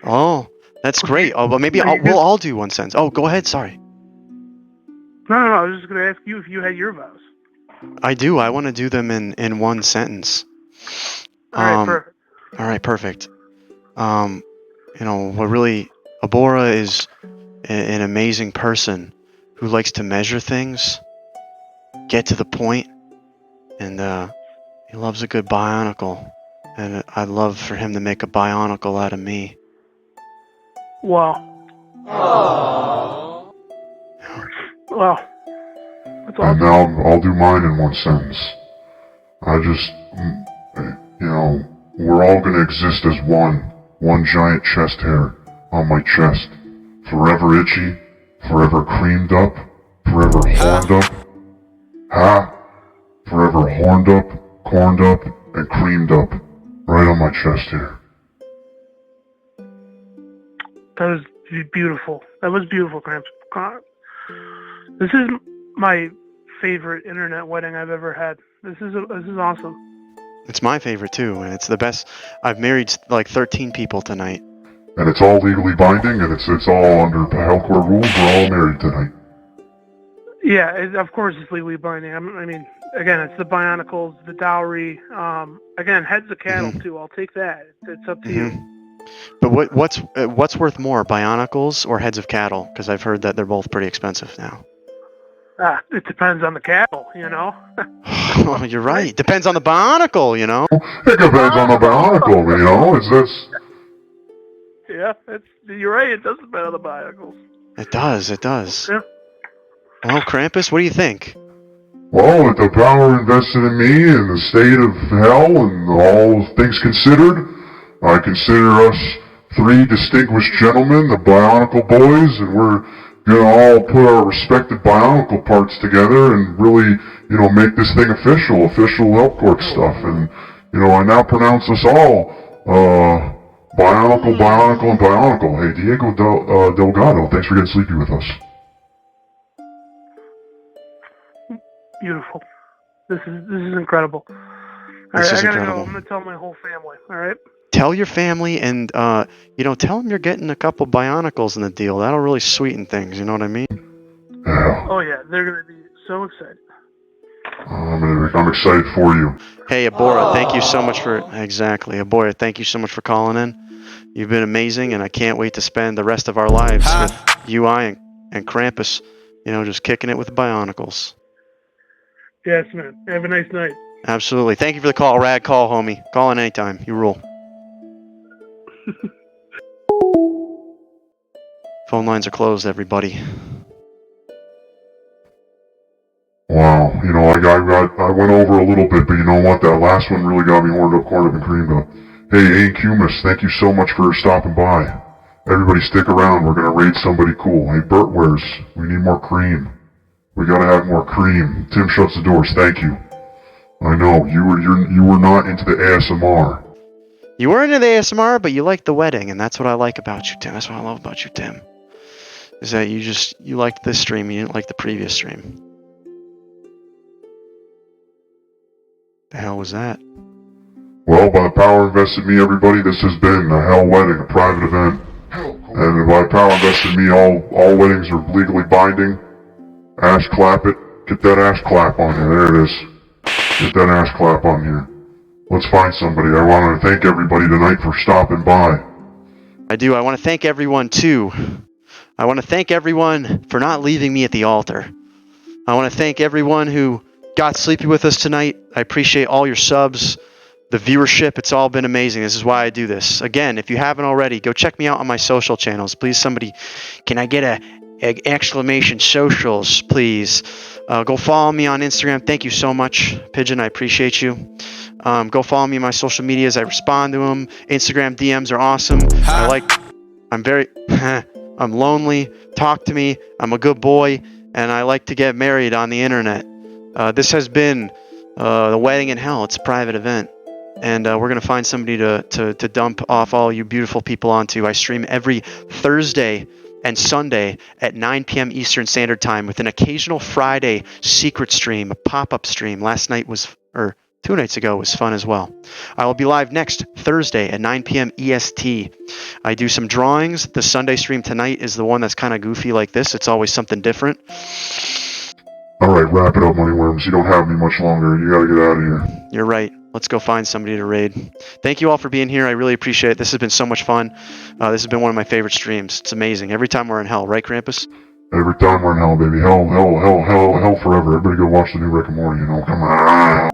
Oh, that's great. Oh, but maybe we'll all do one sentence. Oh, go ahead, sorry. No, I was just going to ask you if you had your vows. I do. I want to do them in one sentence. Alright, perfect. Alright, perfect. You know, what really... Abora is an amazing person who likes to measure things, get to the point, and he loves a good bionicle. And I'd love for him to make a bionicle out of me. Wow. Well, that's all. And now I'll do mine in one sentence. You know, we're all gonna exist as one giant chest hair on my chest. Forever itchy, forever creamed up, forever horned up. Forever horned up, corned up, and creamed up. Right on my chest here. That was beautiful. That was beautiful, Gramps. This is my favorite internet wedding I've ever had. This is awesome. It's my favorite too, and it's the best. I've married like 13 people tonight. And it's all legally binding, and it's all under Hellcore rules. We're all married tonight. Yeah, of course it's legally binding. I mean, again, it's the bionicles, the dowry. Again, heads of cattle too. I'll take that. It's up to you. But what's worth more, bionicles or heads of cattle? Because I've heard that they're both pretty expensive now. It depends on the cattle, you know. Oh, you're right. Depends on the bionicle, you know. It depends on the bionicle, you know. It's this. Yeah, you're right. It does depend on the bionicles. It does. It does. Yeah. Well, Krampus, what do you think? Well, with the power invested in me and the state of hell and all things considered, I consider us three distinguished gentlemen, the Bionicle Boys, and we're gonna all put our respective Bionicle parts together and really, you know, make this thing official help court stuff. And, you know, I now pronounce us all, Bionicle, and Bionicle. Hey, Diego Delgado, thanks for getting sleepy with us. Beautiful. This is incredible. All right, I gotta go. I'm gonna tell my whole family. All right. Tell your family and you know, tell them you're getting a couple bionicles in the deal. That'll really sweeten things. You know what I mean? Yeah. Oh yeah, they're gonna be so excited. I'm excited for you. Hey, Abora, thank you so much for Abora, thank you so much for calling in. You've been amazing, and I can't wait to spend the rest of our lives with you, and Krampus. You know, just kicking it with the bionicles. Yes, man. Have a nice night. Absolutely. Thank you for the call, Rad. Call, homie. Call in anytime. You rule. Phone lines are closed, everybody. Wow, you know, I went over a little bit, but you know what? That last one really got me horned up, corned up, and creamed up. Hey, Cumus, thank you so much for stopping by. Everybody stick around. We're gonna raid somebody cool. Hey, Bertwares, we need more cream. We gotta have more cream. Tim shuts the doors. Thank you. I know, you were not into the ASMR. You were into the ASMR, but you liked the wedding, and that's what I like about you, Tim. That's what I love about you, Tim. Is that you liked this stream, you didn't like the previous stream. The hell was that? Well, by the power invested in me, everybody, this has been a Hell Wedding, a private event. And by the power invested in me, all weddings are legally binding. Ass clap it. Get that ass clap on here. There it is. Get that ass clap on here. Let's find somebody. I want to thank everybody tonight for stopping by. I do. I want to thank everyone, too. I want to thank everyone for not leaving me at the altar. I want to thank everyone who got sleepy with us tonight. I appreciate all your subs, the viewership. It's all been amazing. This is why I do this. Again, if you haven't already, go check me out on my social channels. Please, somebody, can I get a exclamation socials, please? Go follow me on Instagram. Thank you so much, Pigeon. I appreciate you. Go follow me on my social medias. I respond to them. Instagram DMs are awesome. I'm lonely. Talk to me. I'm a good boy, and I like to get married on the internet. This has been the Wedding in Hell. It's a private event, and we're gonna find somebody to dump off all you beautiful people onto. I stream every Thursday and Sunday at 9 p.m. Eastern Standard Time, with an occasional Friday secret stream, a pop-up stream. Last night was, or 2 nights ago, was fun as well. I will be live next Thursday at 9 p.m. EST. I do some drawings. The Sunday stream tonight is the one that's kind of goofy like this. It's always something different. Alright, wrap it up, Moneyworms. You don't have me much longer. You gotta get out of here. You're right. Let's go find somebody to raid. Thank you all for being here. I really appreciate it. This has been so much fun. This has been one of my favorite streams. It's amazing. Every time we're in hell, right, Krampus? Every time we're in hell, baby. Hell forever. Everybody go watch the new Rick and Morty, you know? Come on.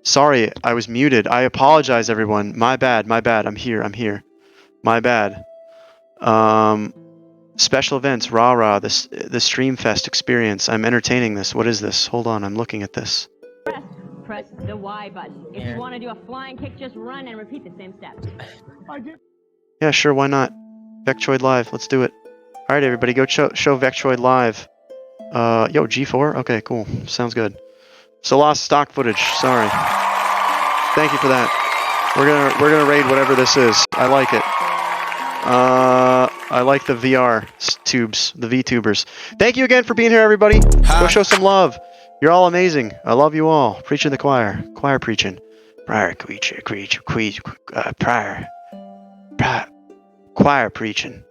Sorry, I was muted. I apologize, everyone. My bad. I'm here. My bad. Special events, rah-rah, the Streamfest experience. I'm entertaining this. What is this? Hold on, I'm looking at this. Press the Y button. If you want to do a flying kick, just run and repeat the same steps. Yeah, sure, why not? Vectroid Live, let's do it. Alright, everybody, go show Vectroid Live. Yo, G4? Okay, cool. Sounds good. So lost stock footage, sorry. Thank you for that. We're gonna raid whatever this is. I like it. I like the VR tubes, the VTubers. Thank you again for being here, everybody. Go show some love. You're all amazing. I love you all. Preaching the choir. Choir preaching. Choir preaching.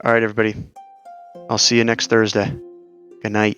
All right, everybody. I'll see you next Thursday. Good night.